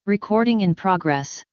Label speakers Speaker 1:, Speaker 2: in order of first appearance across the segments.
Speaker 1: Recording in progress.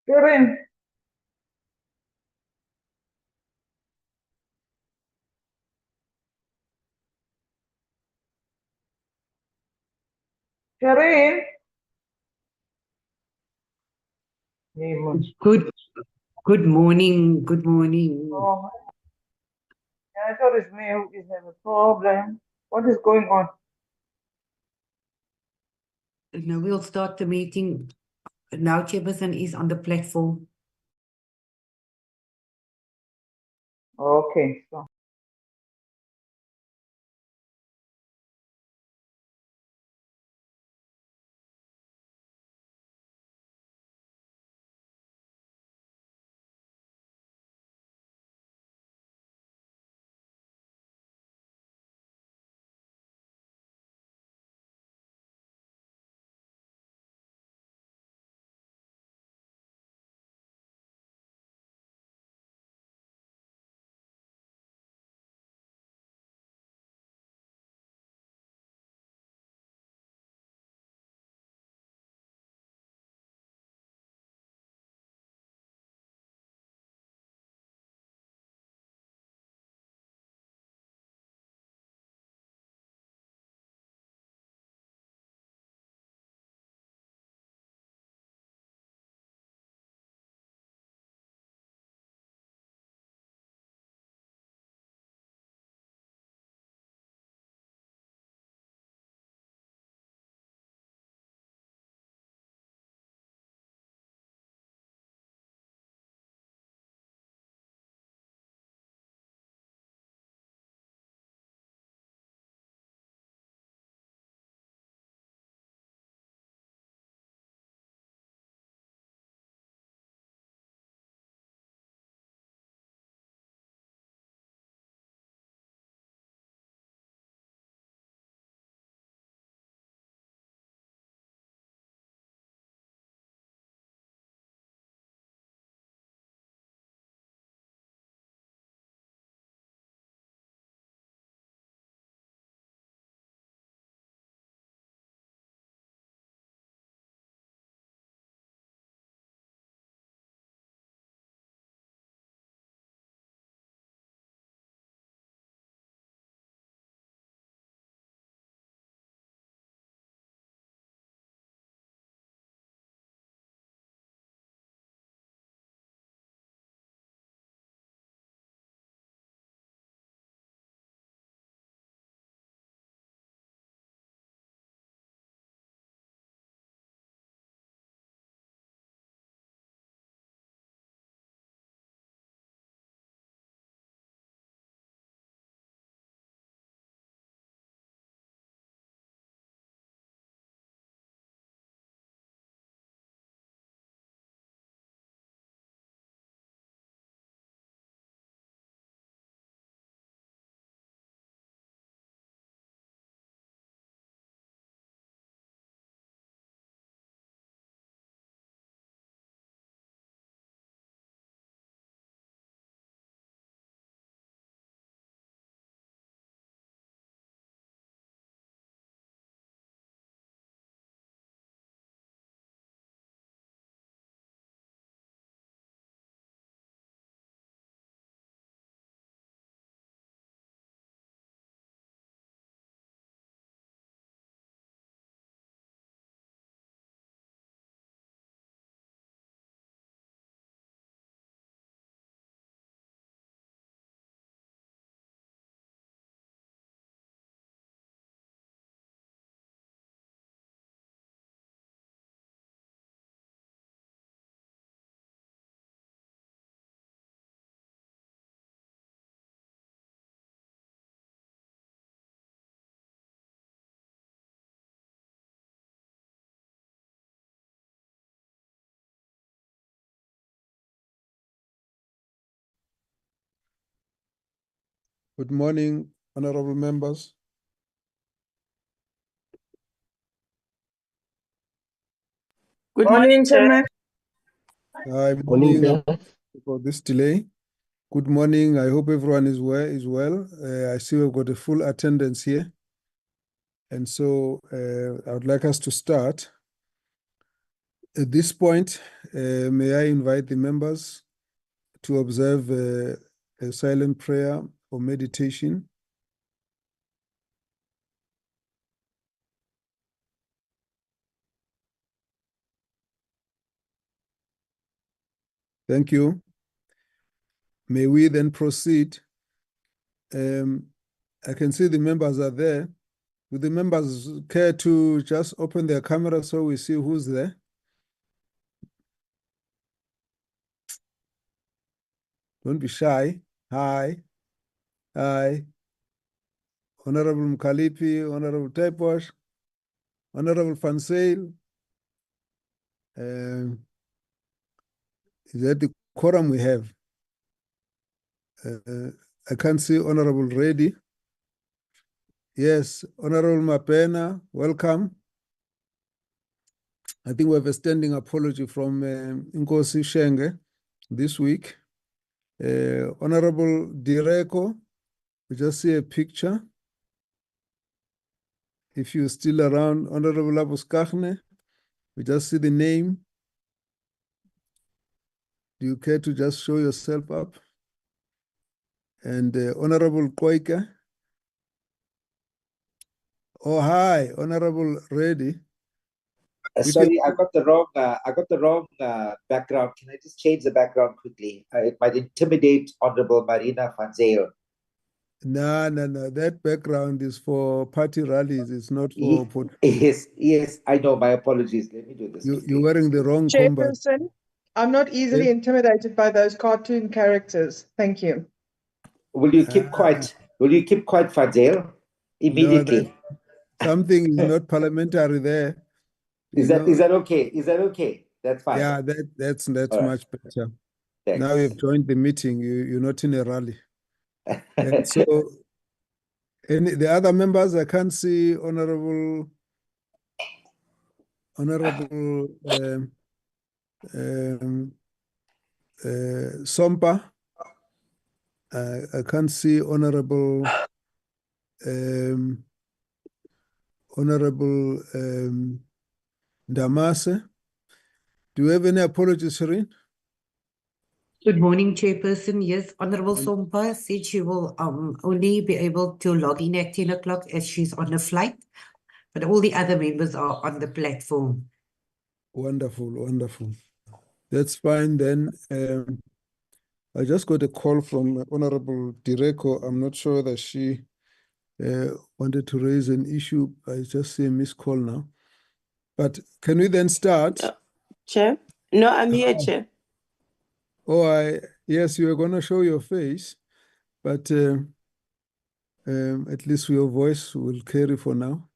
Speaker 1: Karen. Karen.
Speaker 2: Good morning. Good morning.
Speaker 1: Oh, I thought it's me who is having a problem. What is going on?
Speaker 2: Now we'll start the meeting. Now Chairperson is on the platform.
Speaker 1: Okay, so.
Speaker 3: Good morning, honorable members.
Speaker 1: Good morning, Chairman.
Speaker 3: Hi,
Speaker 4: Morning,
Speaker 3: morning
Speaker 4: sir.
Speaker 3: for this delay. Good morning. I hope everyone is well. I see we've got a full attendance here. And so I would like us to start. At this point, may I invite the members to observe a silent prayer or meditation. Thank you. May we then proceed. I can see the members are there. Would the members care to just open their camera so we see who's there? Don't be shy. Hi. Hi. Honorable Mkalipi, Honorable Teposh, Honorable Fansail. Is that the quorum we have? I can't see Honorable Reddy. Yes, Honorable Mapena, welcome. I think we have a standing apology from Nkosi Shenge this week. Honorable Direko, we just see a picture. If you're still around, Honorable Abuskachne, we just see the name. Do you care to just show yourself up? And Honorable Koike. Oh, hi, Honorable Reddy.
Speaker 4: Sorry, I got the wrong background. Can I just change the background quickly? It might intimidate Honorable Marina van Zyl.
Speaker 3: No. That background is for party rallies. It's not for.
Speaker 4: Yes, I know. My apologies. Let me do this.
Speaker 3: You're wearing the wrong combat.
Speaker 1: Chairperson, I'm not easily intimidated by those cartoon characters. Thank you.
Speaker 4: Will you keep quiet? Will you keep quiet, van Zyl? Immediately.
Speaker 3: No, something is not parliamentary there.
Speaker 4: Is that okay? Is that okay? That's fine.
Speaker 3: Yeah, that's
Speaker 4: right.
Speaker 3: much better.
Speaker 4: Thanks.
Speaker 3: Now you've joined the meeting. You're not in a rally. And so, the other members, I can't see Honorable Sompa. I can't see Honorable Damase. Do you have any apologies, Shireen?
Speaker 2: Good morning, Chairperson. Yes, Honorable Sompa said she will only be able to log in at 10 o'clock as she's on a flight, but all the other members are on the platform.
Speaker 3: Wonderful. That's fine then. I just got a call from Honorable Direko. I'm not sure that she wanted to raise an issue. I just see a missed call now. But can we then start?
Speaker 5: Chair? No, I'm here, Chair.
Speaker 3: Oh, yes, you are going to show your face, but at least your voice will carry for now.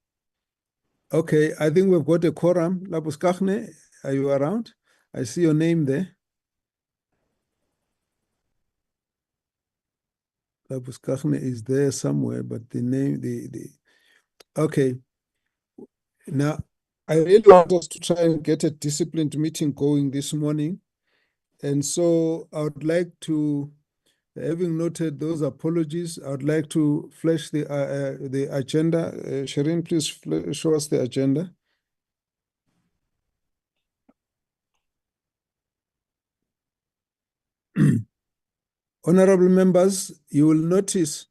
Speaker 3: Okay, I think we've got a quorum. Labuskachne, are you around? I see your name there. Labuskachne is there somewhere, but the name, okay. Now, I really want us to try and get a disciplined meeting going this morning. And so I would like to, having noted those apologies, I would like to flash the agenda. Shireen, please show us the agenda. Honorable members, you will notice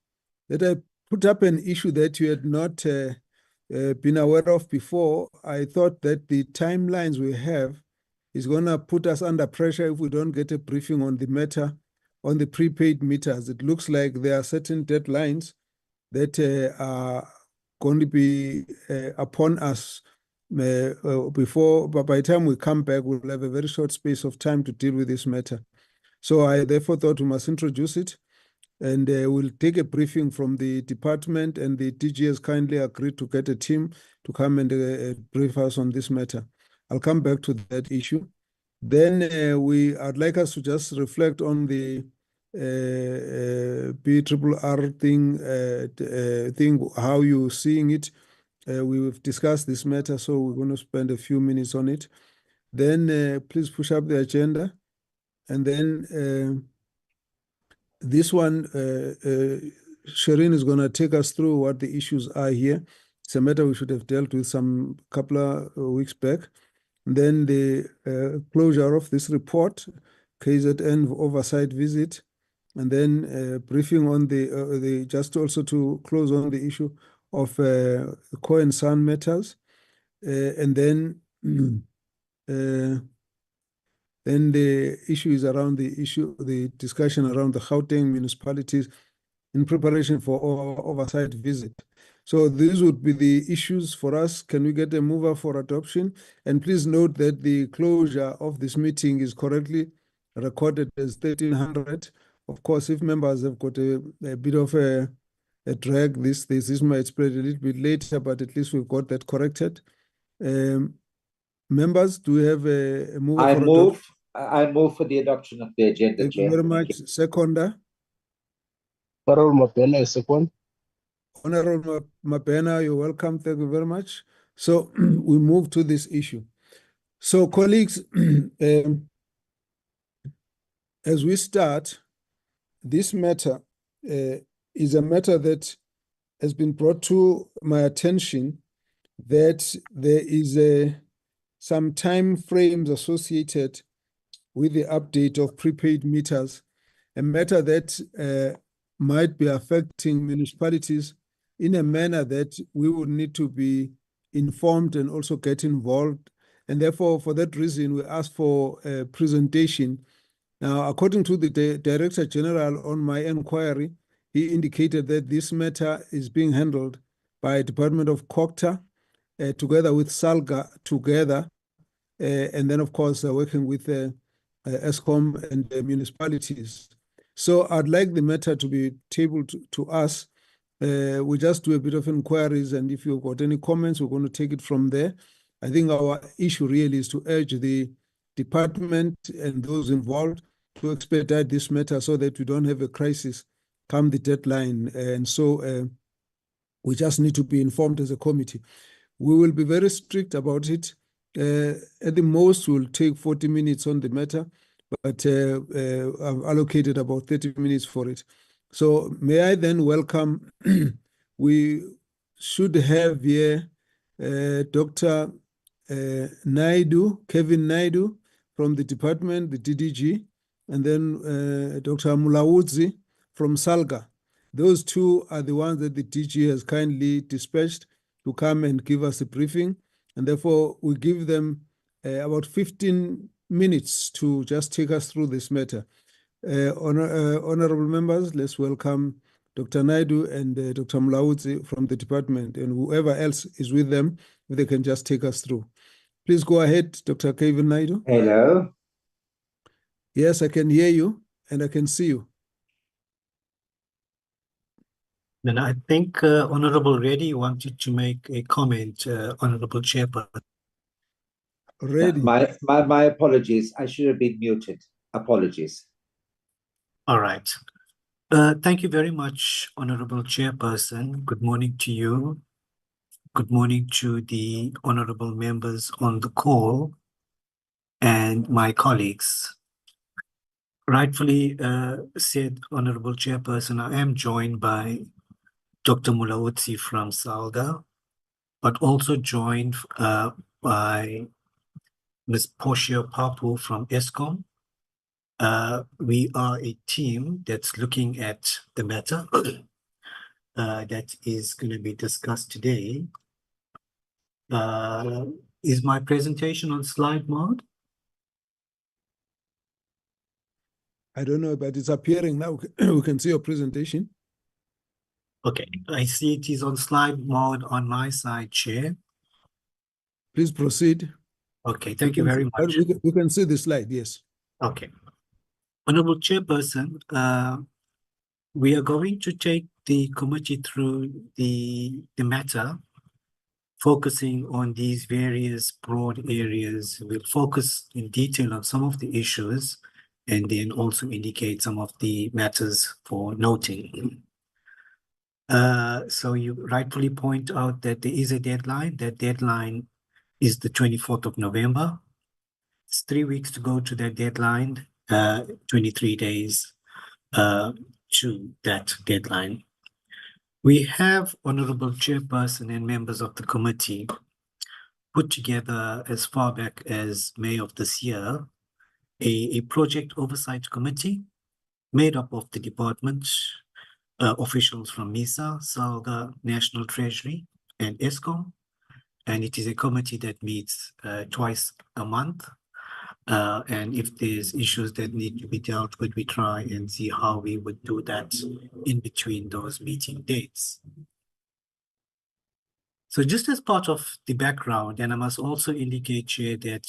Speaker 3: that I put up an issue that you had not been aware of before. I thought that the timelines we have is going to put us under pressure if we don't get a briefing on the matter, on the prepaid meters. It looks like there are certain deadlines that are going to be upon us before, but by the time we come back, we'll have a very short space of time to deal with this matter. So I therefore thought we must introduce it, and we'll take a briefing from the department, and the DG has kindly agreed to get a team to come and brief us on this matter. I'll come back to that issue. Then I'd like us to just reflect on the BRRR thing, how you're seeing it. We've discussed this matter, so we're going to spend a few minutes on it. Then please push up the agenda. And then this one, Shireen is going to take us through what the issues are here. It's a matter we should have dealt with some couple of weeks back. then the closure of this report, KZN oversight visit, and then briefing on the just also to close on the issue of Khoi and San matters, and then the issue is around the discussion around the Gauteng municipalities in preparation for our oversight visit. So these would be the issues for us. Can we get a mover for adoption? And please note that the closure of this meeting is correctly recorded as 1300. Of course, if members have got a bit of a drag, this might spread a little bit later, but at least we've got that corrected. Members, do we have a mover for adoption?
Speaker 4: I move for the adoption of the agenda,
Speaker 3: Thank you
Speaker 4: Chair.
Speaker 3: very much. Seconder.
Speaker 6: Honorable Mapena, second.
Speaker 3: Honorable Mapena, you're welcome. Thank you very much. So we move to this issue. So colleagues, as we start, this matter is a matter that has been brought to my attention, that there is some time frames associated with the update of prepaid meters, a matter that might be affecting municipalities in a manner that we would need to be informed and also get involved. And therefore, for that reason, we ask for a presentation. Now, according to the Director General on my inquiry, he indicated that this matter is being handled by Department of Cooperative together with SALGA together, and then, of course, working with ESCOM and the municipalities. So I'd like the matter to be tabled to us. We just do a bit of inquiries, and if you've got any comments, we're going to take it from there. I think our issue really is to urge the department and those involved to expedite this matter so that we don't have a crisis come the deadline. And so we just need to be informed as a committee. We will be very strict about it. At the most, we'll take 40 minutes on the matter, but I've allocated about 30 minutes for it. So may I then welcome, we should have here Dr. Naidu, Kevin Naidu from the department, the DDG, and then Dr. Mulawudzi from SALGA. Those two are the ones that the DG has kindly dispatched to come and give us a briefing. And therefore, we give them about 15 minutes to just take us through this matter. Honorable members, let's welcome Dr. Naidu and Dr. Mulawudzi from the department, and whoever else is with them, if they can just take us through. Please go ahead, Dr. Kevin Naidu.
Speaker 4: Hello.
Speaker 3: Yes, I can hear you and I can see you.
Speaker 7: Then I think Honorable Reddy wanted to make a comment, Honorable Chairperson.
Speaker 3: Ready?
Speaker 4: My apologies. I should have been muted. Apologies.
Speaker 7: All right. Thank you very much, Honorable Chairperson. Good morning to you. Good morning to the honorable members on the call and my colleagues. Rightfully said, Honorable Chairperson, I am joined by Dr. Mulawudzi from SALGA, but also joined by Ms. Portia Papu from ESCOM. We are a team that's looking at the matter that is going to be discussed today. Is my presentation on slide mode?
Speaker 3: I don't know, but it's appearing now. We can see your presentation.
Speaker 7: Okay, I see it is on slide mode on my side, Chair.
Speaker 3: Please proceed.
Speaker 7: Okay, thank you very much.
Speaker 3: We can see the slide, yes.
Speaker 7: Okay. Honorable Chairperson, we are going to take the committee through the matter, focusing on these various broad areas. We'll focus in detail on some of the issues and then also indicate some of the matters for noting. So you rightfully point out that there is a deadline. That deadline is the 24th of November. It's 3 weeks to go to that deadline, 23 days to that deadline. We have, Honorable Chairperson and members of the committee, put together as far back as May of this year a project oversight committee made up of the department, officials from MISA, SALGA, National Treasury, and ESCOM. And it is a committee that meets twice a month. And if there's issues that need to be dealt with, we try and see how we would do that in between those meeting dates. So just as part of the background, and I must also indicate here that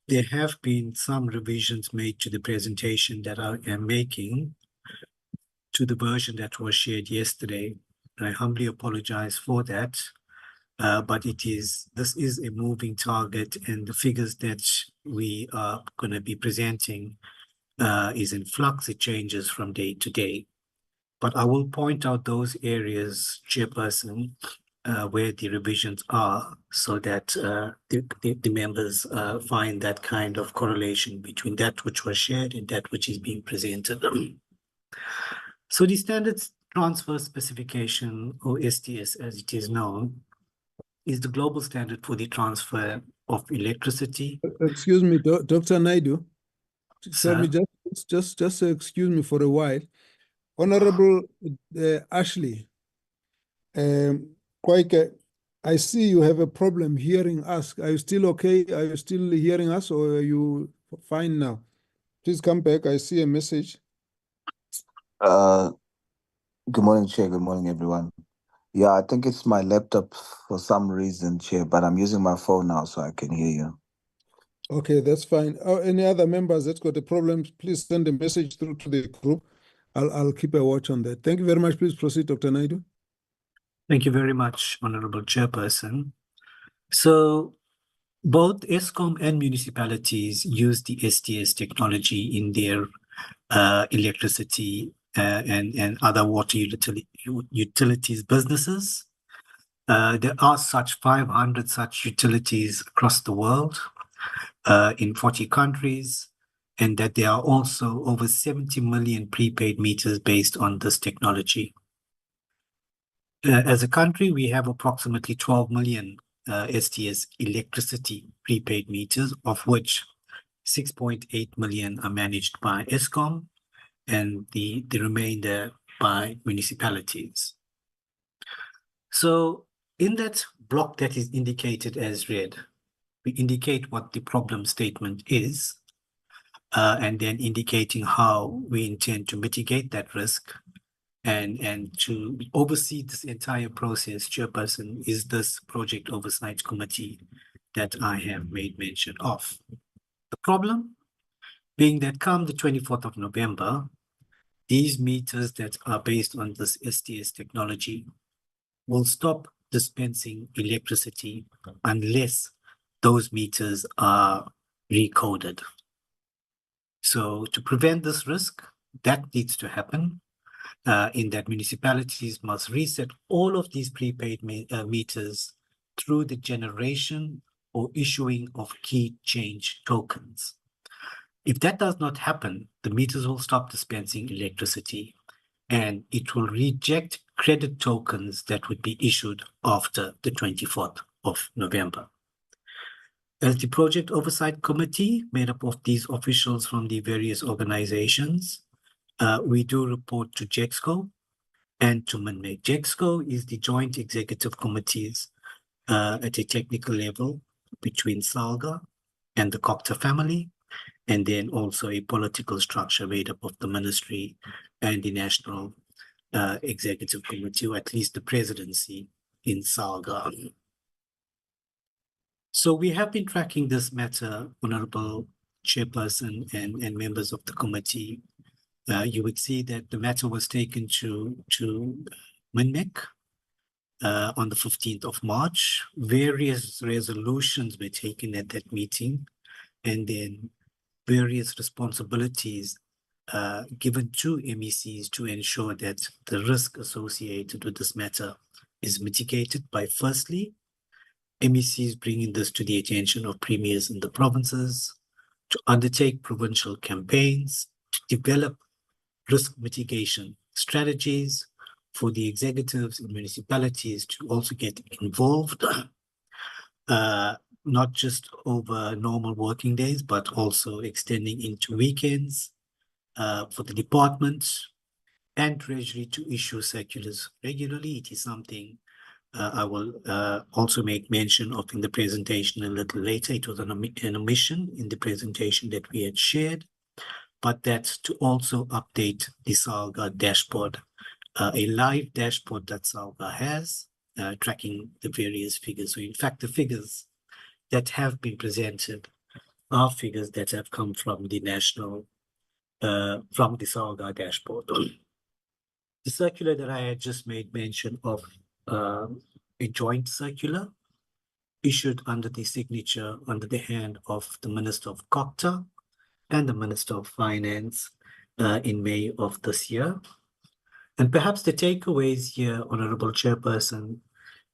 Speaker 7: there have been some revisions made to the presentation that I am making to the version that was shared yesterday. And I humbly apologize for that. But this is a moving target, and the figures that we are going to be presenting is in flux. It changes from day to day. But I will point out those areas, Chairperson, where the revisions are, so that the members find that kind of correlation between that which was shared and that which is being presented. So the Standards Transfer Specification, or STS as it is known, is the global standard for the transfer of electricity.
Speaker 3: Excuse me, Dr. Naidu.
Speaker 7: Sir?
Speaker 3: Tell me, just excuse me for a while. Honorable Ashley, Khoike, I see you have a problem hearing us. Are you still okay? Are you still hearing us, or are you fine now? Please come back. I see a message.
Speaker 8: Good morning, Chair. Good morning, everyone. Yeah, I think it's my laptop for some reason, Chair, but I'm using my phone now so I can hear you.
Speaker 3: Okay, that's fine. Any other members that's got a problem, please send a message through to the group. I'll keep a watch on that. Thank you very much. Please proceed, Dr. Naidu.
Speaker 7: Thank you very much, Honorable Chairperson. So both ESCOM and municipalities use the STS technology in their electricity and other water utilities businesses. There are 500 such utilities across the world in 40 countries, and that there are also over 70 million prepaid meters based on this technology. As a country, we have approximately 12 million STS electricity prepaid meters, of which 6.8 million are managed by ESCOM and the remainder by municipalities. So in that block that is indicated as red, we indicate what the problem statement is, and then indicating how we intend to mitigate that risk. And to oversee this entire process, Chairperson, is this Project Oversight Committee that I have made mention of. The problem being that come the 24th of November, these meters that are based on this STS technology will stop dispensing electricity unless those meters are recoded. So to prevent this risk, that needs to happen. In that municipalities must reset all of these prepaid meters through the generation or issuing of key change tokens. If that does not happen, the meters will stop dispensing electricity, and it will reject credit tokens that would be issued after the 24th of November. As the Project Oversight Committee, made up of these officials from the various organizations, we do report to GEXCO and to MINMEC. GEXCO is the joint executive committees at a technical level between SALGA and the Copter family, and then also a political structure made up of the ministry and the National Executive Committee, or at least the presidency in SALGA. So we have been tracking this matter, Honorable Chairperson and members of the committee. You would see that the matter was taken to MINMEC on the 15th of March. Various resolutions were taken at that meeting, and then various responsibilities given to MECs to ensure that the risk associated with this matter is mitigated by, firstly, MECs bringing this to the attention of premiers in the provinces, to undertake provincial campaigns, to develop risk mitigation strategies for the executives in municipalities to also get involved, not just over normal working days, but also extending into weekends for the department and Treasury to issue circulars regularly. It is something I will also make mention of in the presentation a little later. It was an omission in the presentation that we had shared, but that's to also update the SALGA dashboard, a live dashboard that SALGA has, tracking the various figures. So in fact, the figures that have been presented are figures that have come from the national, from the SALGA dashboard. The circular that I had just made mention of, a joint circular issued under the signature, under the hand of the Minister of Copter and the Minister of Finance in May of this year. And perhaps the takeaways here, Honorable Chairperson,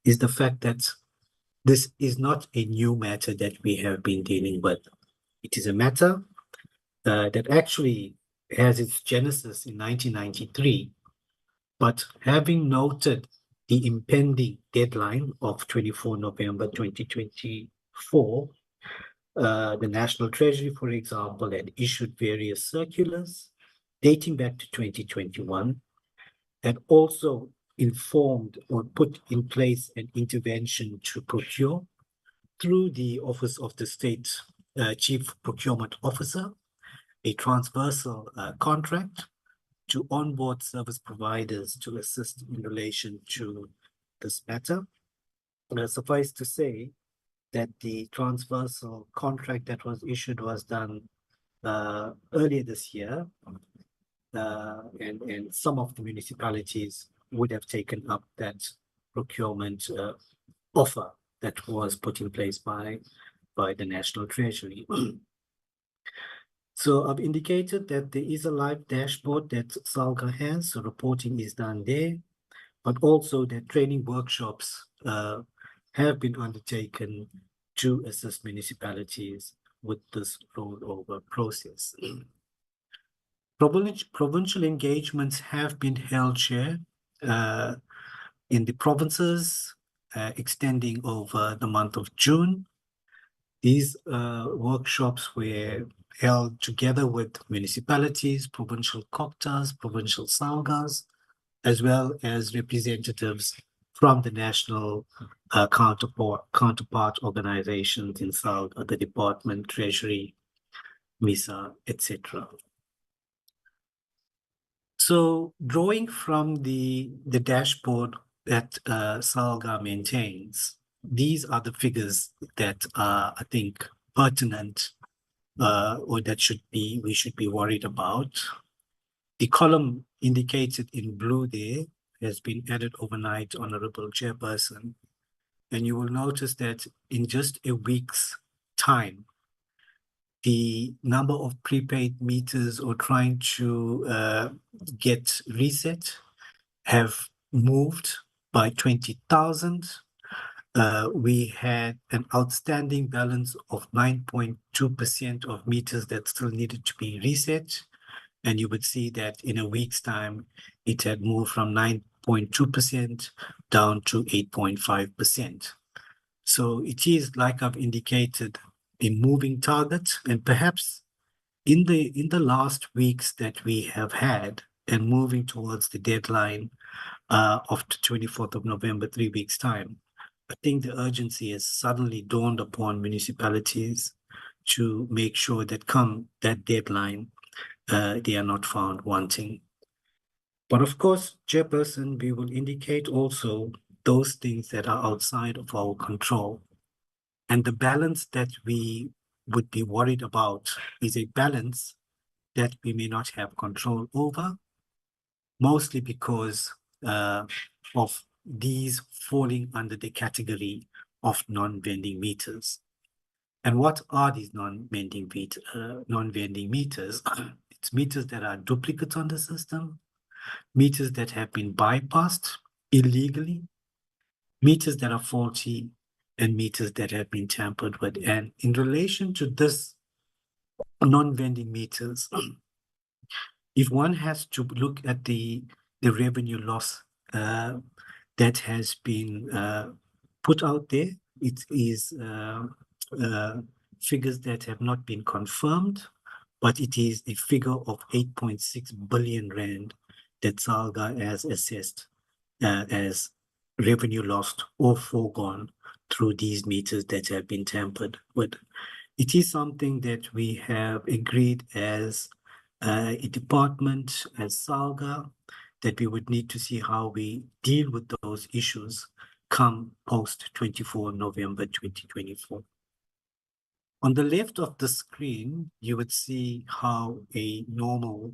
Speaker 7: is the fact that this is not a new matter that we have been dealing with. It is a matter that actually has its genesis in 1993, but having noted the impending deadline of 24 November 2024, the National Treasury, for example, had issued various circulars dating back to 2021, and also informed or put in place an intervention to procure through the Office of the State Chief Procurement Officer, a transversal contract to onboard service providers to assist in relation to this matter. Suffice to say that the transversal contract that was issued was done earlier this year, and some of the municipalities would have taken up that procurement offer that was put in place by the National Treasury. So I've indicated that there is a live dashboard that SALGA has, so reporting is done there, but also that training workshops have been undertaken to assist municipalities with this rollover process. Provincial engagements have been held, Chair, in the provinces, extending over the month of June. These workshops were held together with municipalities, provincial COCTAs, provincial SALGAs, as well as representatives from the national counterpart organizations in SALGA, the Department, Treasury, MISA, etc. So drawing from the dashboard that SALGA maintains, these are the figures that are, I think, pertinent or that we should be worried about. The column indicated in blue there has been added overnight, Honorable Chairperson, and you will notice that in just a week's time, the number of prepaid meters or trying to get reset have moved by 20,000. We had an outstanding balance of 9.2% of meters that still needed to be reset. And you would see that in a week's time, it had moved from 9.2% down to 8.5%. So it is, like I've indicated, a moving target. And perhaps in the last weeks that we have had and moving towards the deadline of the 24th of November, 3 weeks' time, I think the urgency has suddenly dawned upon municipalities to make sure that come that deadline, they are not found wanting. But of course, Chairperson, we will indicate also those things that are outside of our control. And the balance that we would be worried about is a balance that we may not have control over, mostly because of these falling under the category of non-vending meters. And what are these non-vending meters? It's meters that are duplicates on the system, meters that have been bypassed illegally, meters that are faulty, and meters that have been tampered with. And in relation to this non-vending meters, if one has to look at the revenue loss that has been put out there, it is figures that have not been confirmed, but it is a figure of 8.6 billion rand that SALGA has assessed as revenue lost or foregone through these meters that have been tampered with. It is something that we have agreed as a department, as SALGA, that we would need to see how we deal with those issues come post 24 November 2024. On the left of the screen, you would see how a normal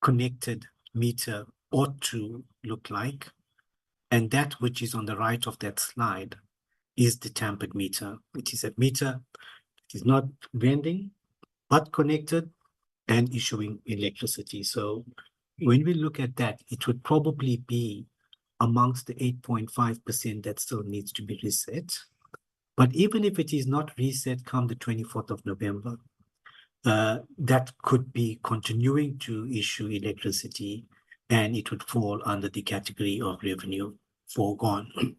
Speaker 7: connected meter ought to look like. And that which is on the right of that slide is the tampered meter. It is a meter that is not vending, but connected and issuing electricity. So when we look at that, it would probably be amongst the 8.5% that still needs to be reset. But even if it is not reset come the 24th of November, that could be continuing to issue electricity, and it would fall under the category of revenue foregone.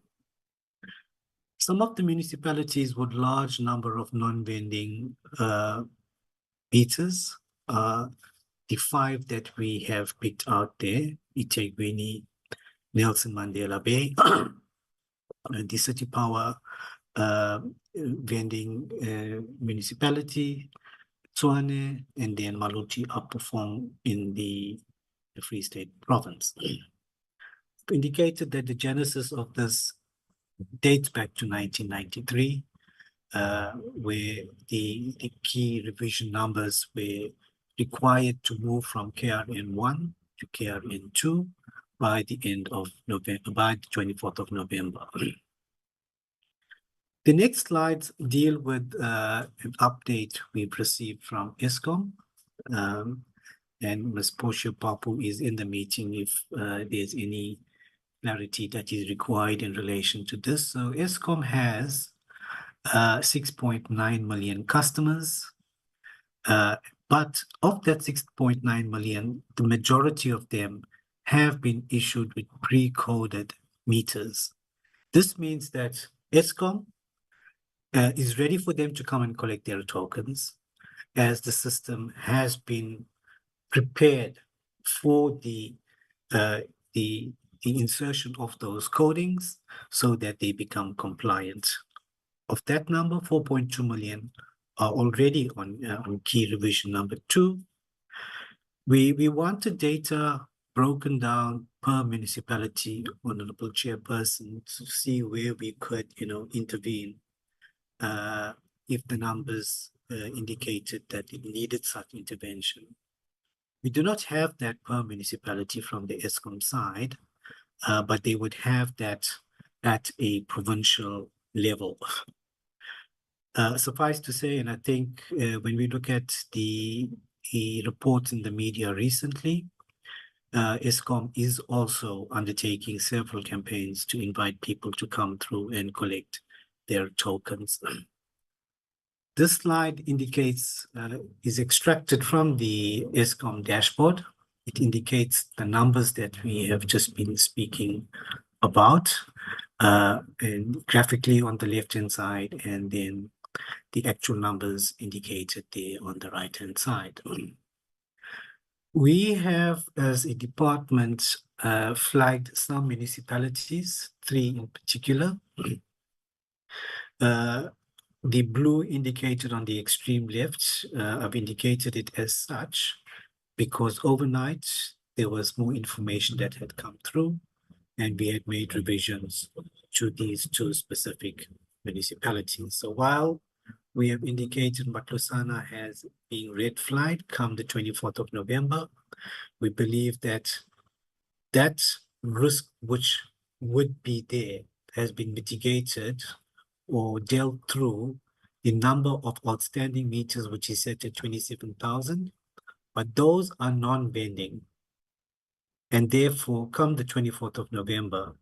Speaker 7: Some of the municipalities with large number of non-vending meters, the 5 that we have picked out there, eThekwini, Nelson Mandela Bay, the City Power vending municipality, Tshwane, and then Maluti Upperfong in the Free State province. Indicated that the genesis of this dates back to 1993, where the key revision numbers were required to move from KRN1 to KRN2 by the end of November, by the 24th of November. The next slides deal with an update we've received from Eskom, and Ms. Portia Papu is in the meeting if there's any clarity that is required in relation to this. So Eskom has 6.9 million customers, but of that 6.9 million, the majority of them have been issued with pre-coded meters. This means that Eskom is ready for them to come and collect their tokens, as the system has been prepared for the insertion of those codings so that they become compliant. Of that number, 4.2 million are already on key revision number 2. We wanted data broken down per municipality, Honorable Chairperson, to see where we could, intervene if the numbers indicated that it needed such intervention. We do not have that per municipality from the Eskom side, but they would have that at a provincial level. Suffice to say, and I think when we look at the reports in the media recently, Eskom is also undertaking several campaigns to invite people to come through and collect their tokens. This slide indicates, is extracted from the Eskom dashboard. It indicates the numbers that we have just been speaking about, and graphically on the left-hand side, and then the actual numbers indicated there on the right-hand side. We have, as a department, flagged some municipalities, 3 in particular. The blue indicated on the extreme left, I've indicated it as such because overnight there was more information that had come through, and we had made revisions to these 2 specific municipalities. So while we have indicated Matlosana has been red flagged come the 24th of November, we believe that that risk which would be there has been mitigated or dealt through the number of outstanding meters, which is set at 27,000, but those are non-vending. And therefore, come the 24th of November,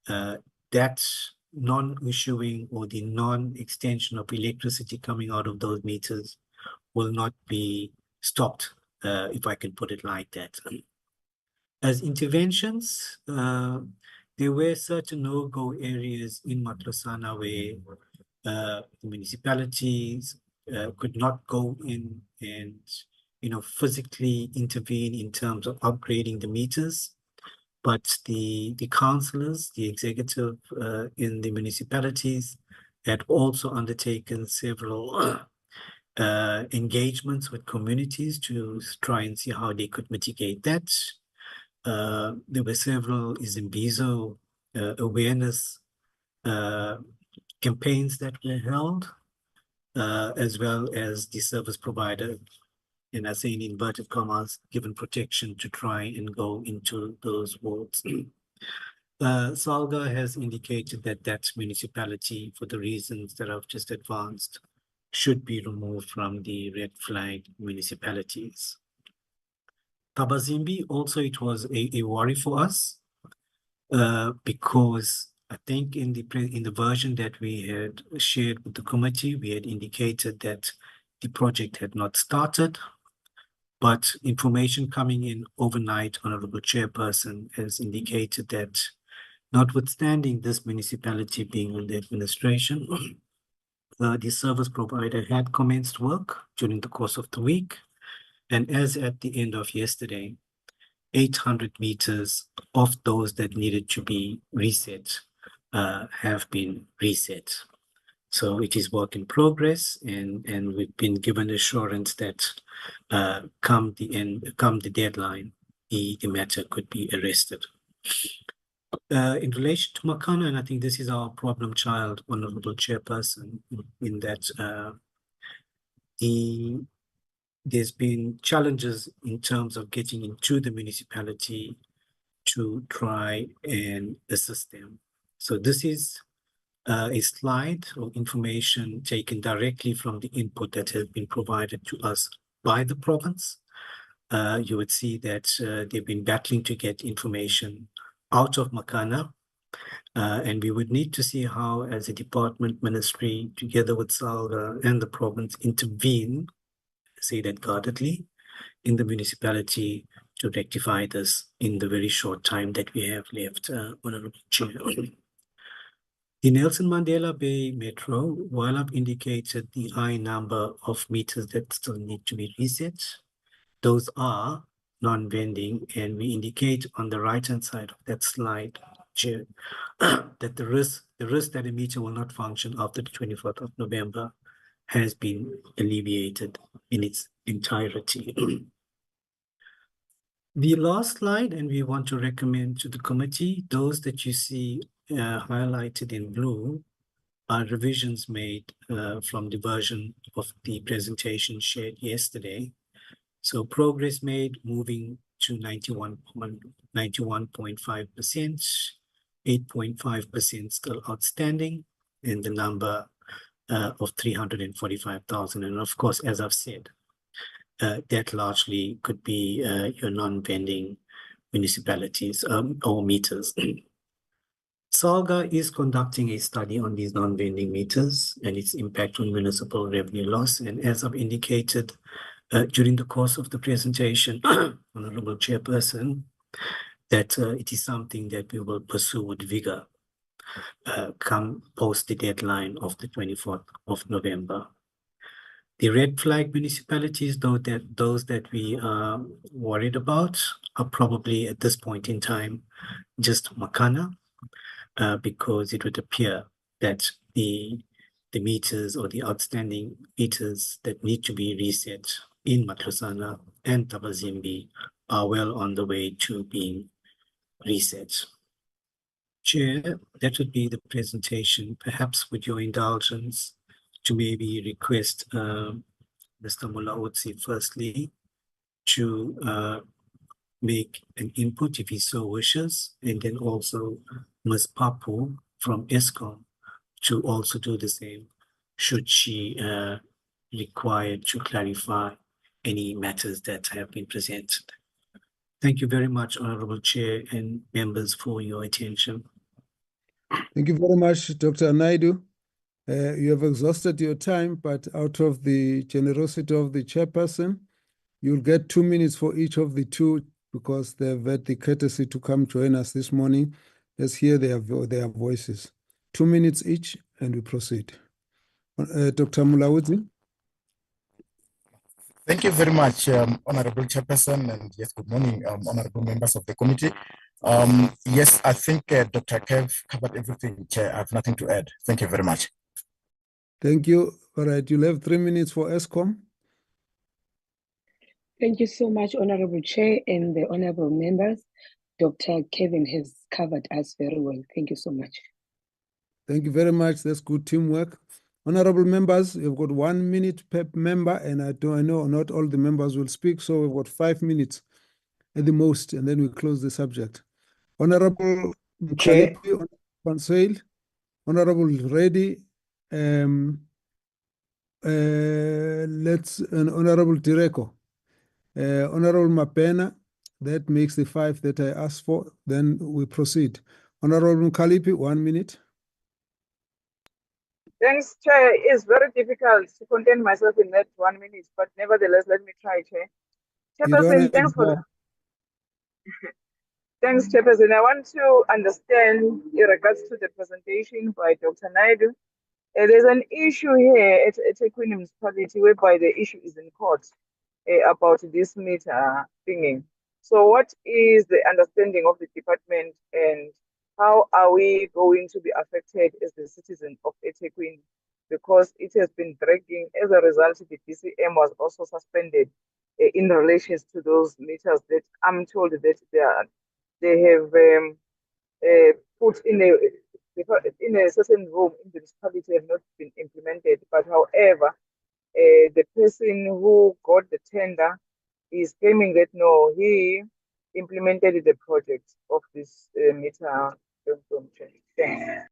Speaker 7: that non-issuing or the non-extension of electricity coming out of those meters will not be stopped, if I can put it like that. As interventions, there were certain no-go areas in Matlosana where the municipalities could not go in and, physically intervene in terms of upgrading the meters. But the councillors, the executive in the municipalities had also undertaken several engagements with communities to try and see how they could mitigate that. There were several Izimbizo awareness campaigns that were held, as well as the service provider, and I say in inverted commas, given protection to try and go into those wards. SALGA has indicated that that municipality, for the reasons that I've just advanced, should be removed from the red flag municipalities. Tabazimbi, also it was a worry for us, because I think in the version that we had shared with the committee, we had indicated that the project had not started, but information coming in overnight, Honorable Chairperson, has indicated that notwithstanding this municipality being under administration, the service provider had commenced work during the course of the week. And as at the end of yesterday, 800 meters of those that needed to be reset have been reset. So it is work in progress, and we've been given assurance that come the deadline, the matter could be arrested. In relation to Makana, and I think this is our problem child, Honorable Chairperson, in that there's been challenges in terms of getting into the municipality to try and assist them. So this is a slide or information taken directly from the input that has been provided to us by the province. You would see that they've been battling to get information out of Makana, and we would need to see how, as a department ministry, together with SALGA and the province, intervene, say that guardedly, in the municipality to rectify this in the very short time that we have left, Honorable Chair. The Nelson Mandela Bay Metro, while I've indicated the high number of meters that still need to be reset, those are non-vending, and we indicate on the right-hand side of that slide, Chair, that the risk that a meter will not function after the 24th of November has been alleviated in its entirety. The last slide, and we want to recommend to the committee, those that you see highlighted in blue are revisions made from the version of the presentation shared yesterday. So progress made, moving to 91.5%, 8.5% still outstanding, and the number of 345,000. And of course, as I've said, that largely could be your non-vending municipalities or meters. SALGA is conducting a study on these non-vending meters and its impact on municipal revenue loss. And as I've indicated during the course of the presentation, Honorable Chairperson, that it is something that we will pursue with vigor come post the deadline of the 24th of November. The red flag municipalities, those that we are worried about, are probably at this point in time just Makana, because it would appear that the meters or the outstanding meters that need to be reset in Matlosana and Tabazimbi are well on the way to being reset. Chair, that would be the presentation, perhaps with your indulgence, to maybe request Mr. Mulaotsi firstly to make an input if he so wishes, and then also Ms. Papu from ESCOM to also do the same, should she require to clarify any matters that have been presented. Thank you very much, Honorable Chair and members, for your attention.
Speaker 3: Thank you very much, Dr. Naidu. You have exhausted your time, but out of the generosity of the chairperson, you'll get 2 minutes for each of the two, because they've had the courtesy to come join us this morning. Let's hear their voices. 2 minutes each, and we proceed. Dr. Mulawuzi.
Speaker 9: Thank you very much, Honorable Chairperson, and yes, good morning, honorable members of the committee. Yes, I think Dr. Kev covered everything, Chair. I have nothing to add. Thank you very much.
Speaker 3: Thank you. All right, you'll have 3 minutes for ESCOM.
Speaker 10: Thank you so much, Honorable Chair and the honorable members. Dr. Kevin has covered us very well. Thank you so much.
Speaker 3: Thank you very much. That's good teamwork. Honorable members, you've got 1 minute per member, and I know not all the members will speak, so we've got 5 minutes at the most, and then we close the subject. Honorable
Speaker 4: Chair.
Speaker 3: Honorable Conseil, Honorable Reddy, Honorable Direko, Honorable Mapena. That makes the 5 that I asked for. Then we proceed. Honorable Kalipi, 1 minute.
Speaker 1: Thanks, Chair. It's very difficult to contain myself in that 1 minute, but nevertheless, let me try, Chair. Chairperson, thanks for the... Thanks, Chairperson. I want to understand in regards to the presentation by Dr. Naidu. There's an issue here at eThekwini municipality whereby the issue is in court about this meter thingy. So what is the understanding of the department, and how are we going to be affected as the citizens of eThekwini? Because it has been dragging. As a result, the DCM was also suspended in relation to those meters that I'm told that they have put in a certain room in the municipality have not been implemented. But however, the person who got the tender is claiming that no, he implemented the project of this meter. Thanks.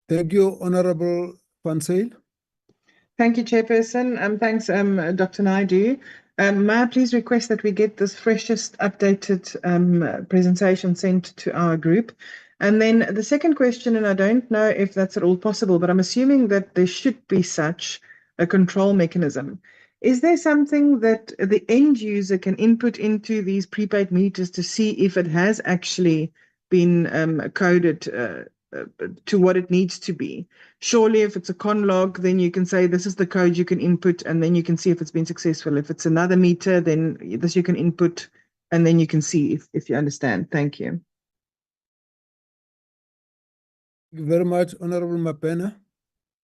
Speaker 3: Thank you, Honorable Conseil.
Speaker 11: Thank you, Chairperson. Thanks, Dr. Naidu. May I please request that we get this freshest updated presentation sent to our group? And then the second question, and I don't know if that's at all possible, but I'm assuming that there should be such a control mechanism. Is there something that the end user can input into these prepaid meters to see if it has actually been coded to what it needs to be? Surely if it's a conlog, then you can say this is the code you can input, and then you can see if it's been successful. If it's another meter, then this you can input, and then you can see if you understand. Thank you.
Speaker 3: Thank you very much, Honorable Mapena.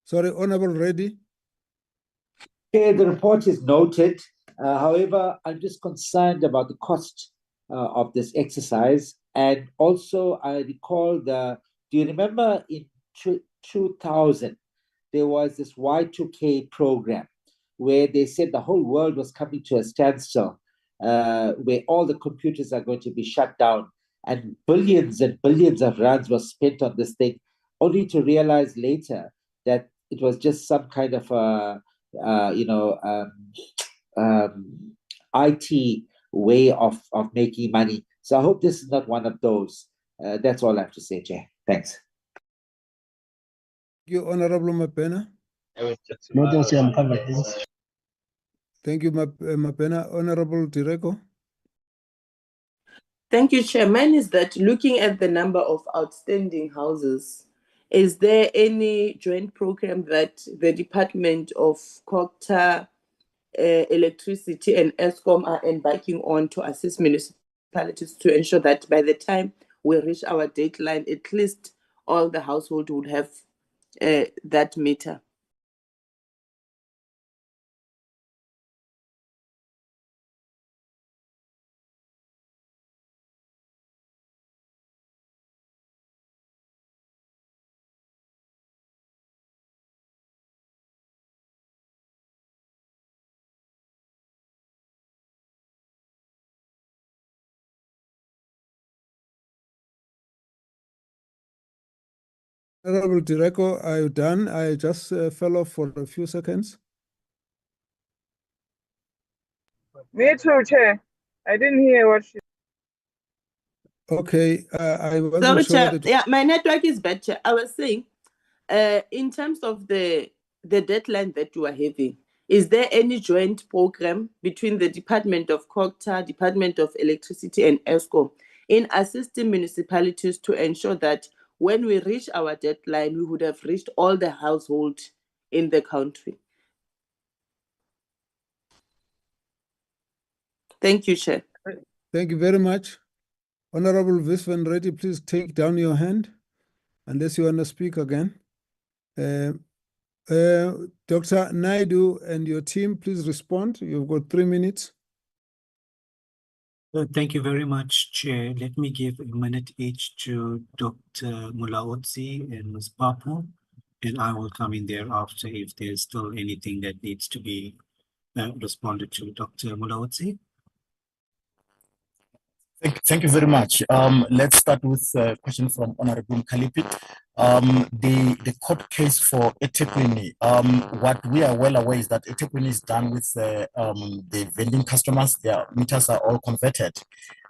Speaker 3: Sorry, Honorable Reddy.
Speaker 4: Okay, the report is noted. However, I'm just concerned about the cost of this exercise. And also, I recall do you remember in 2000, there was this Y2K program where they said the whole world was coming to a standstill, where all the computers are going to be shut down, and billions and billions of rands were spent on this thing, only to realize later that it was just some kind of IT way of making money. So I hope this is not one of those. That's all I have to say, Chair. Thanks.
Speaker 3: Thank you, Honorable Mapena. Thank you, Mapena. Honorable Direko.
Speaker 5: Thank you, Chairman. Is that looking at the number of outstanding houses, is there any joint program that the Department of COGTA, Electricity and ESCOM are embarking on to assist municipalities to ensure that by the time we reach our deadline, at least all the households would have that meter?
Speaker 3: Honorable Direko, are you done? I just fell off for a few seconds.
Speaker 1: Me too, Chair. I didn't hear what she...
Speaker 3: Okay, I wasn't
Speaker 5: Sorry,
Speaker 3: sure
Speaker 5: Chair.
Speaker 3: that...
Speaker 5: Yeah, my network is bad, Chair. I was saying, in terms of the deadline that you are having, is there any joint program between the Department of COGTA, Department of Electricity and ESCOM in assisting municipalities to ensure that when we reach our deadline, we would have reached all the households in the country. Thank you, Chair.
Speaker 3: Thank you very much. Honorable Visvan Reddy, please take down your hand unless you want to speak again. Dr. Naidu and your team, please respond. You've got 3 minutes.
Speaker 7: Thank you very much, Chair. Let me give a minute each to Dr. Mulaudzi and Ms. Papu, and I will come in thereafter if there's still anything that needs to be responded to. Dr. Mulaudzi.
Speaker 9: Thank you very much. Let's start with a question from Honorable Kalipi. The court case for eThekwini, what we are well aware is that eThekwini is done with the vending customers. Their meters are all converted.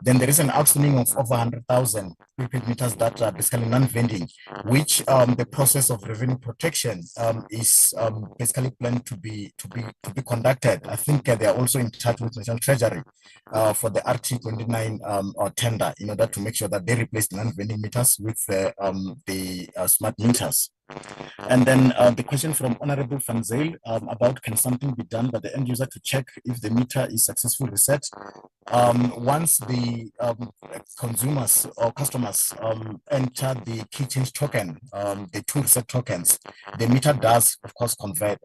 Speaker 9: Then there is an outstanding of over 100,000 prepaid meters that are basically non-vending, which the process of revenue protection is basically planned to be conducted. I think they are also in touch with National Treasury for the RT29 tender in order to make sure that they replace the non-vending meters with the smart meters. And then the question from Honorable Van Zyl about can something be done by the end user to check if the meter is successfully reset. Once the consumers or customers enter the key change token, the 2 reset tokens, the meter does, of course, convert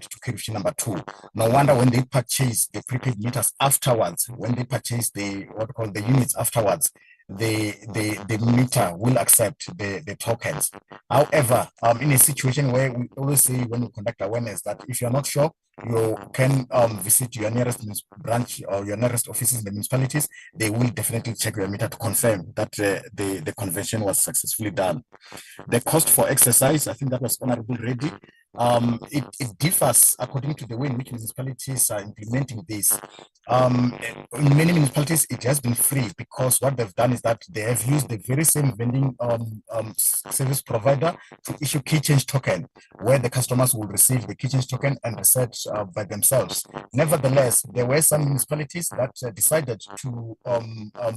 Speaker 9: to key number 2. No wonder when they purchase the prepaid meters afterwards, when they purchase the units afterwards, the meter will accept the tokens. However, in a situation where we always say when we conduct awareness that if you're not sure, you can visit your nearest branch or your nearest offices in the municipalities. They will definitely check your meter to confirm that the conversion was successfully done. The cost for exercise, I think that was Honorable Reddy. It differs according to the way in which municipalities are implementing this. In many municipalities, it has been free because what they've done is that they have used the very same vending service provider to issue key change token, where the customers will receive the key change token and reset by themselves. Nevertheless, there were some municipalities that decided to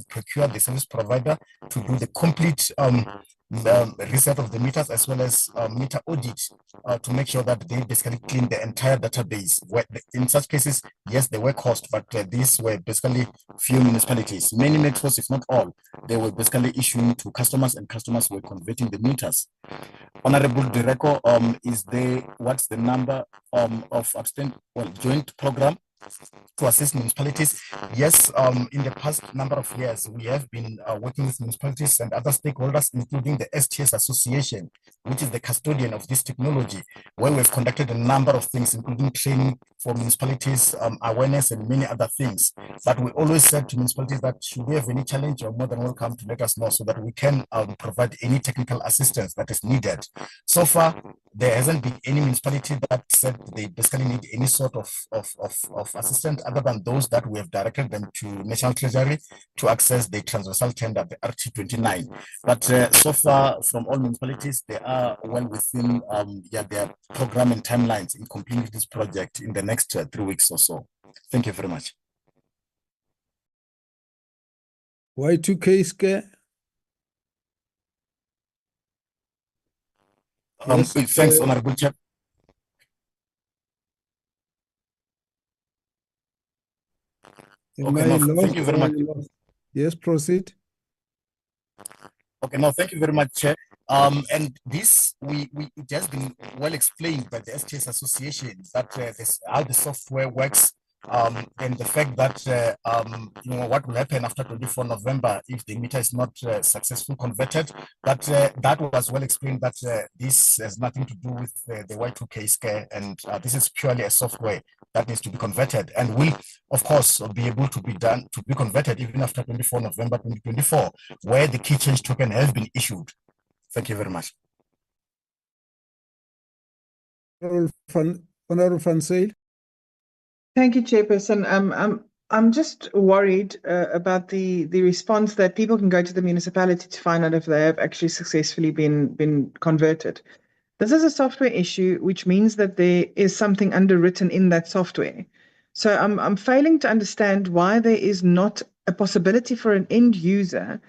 Speaker 9: procure the service provider to do the complete reset of the meters as well as meter audit to make sure that they basically clean the entire database. In such cases, yes, there were costs, but these were basically few municipalities. Many metros, if not all, they were basically issuing to customers and customers were converting the meters. Honorable Director, is there, what's the number of joint program to assist municipalities? Yes, in the past number of years, we have been working with municipalities and other stakeholders, including the STS Association, which is the custodian of this technology, where we've conducted a number of things, including training for municipalities, awareness, and many other things. But we always said to municipalities that should we have any challenge, you're more than welcome to let us know so that we can provide any technical assistance that is needed. So far, there hasn't been any municipality that said they basically need any sort of assistance other than those that we have directed them to National Treasury to access the transversal tender, the RT29. But so far, from all municipalities, they are well within their program and timelines in completing this project in the next 3 weeks or so. Thank you very much.
Speaker 3: Y2K scare. Yes,
Speaker 9: thanks, Honorable Chair.
Speaker 3: Okay, no, thank you very much. Yes, proceed.
Speaker 9: Okay, no, thank you very much, Chair. And this, it has been well explained by the STS Association that how the software works, and the fact that what will happen after 24 November if the meter is not successfully converted. But that was well explained that this has nothing to do with the Y2K scare, and this is purely a software that needs to be converted and will, of course, be able to be converted even after 24 November 2024, where the key change token has been issued. Thank you very much.
Speaker 3: Honorable Van Zyl.
Speaker 11: Thank you, Chairperson. I'm just worried about the response that people can go to the municipality to find out if they have actually successfully been converted. This is a software issue, which means that there is something underwritten in that software. So I'm failing to understand why there is not a possibility for an end user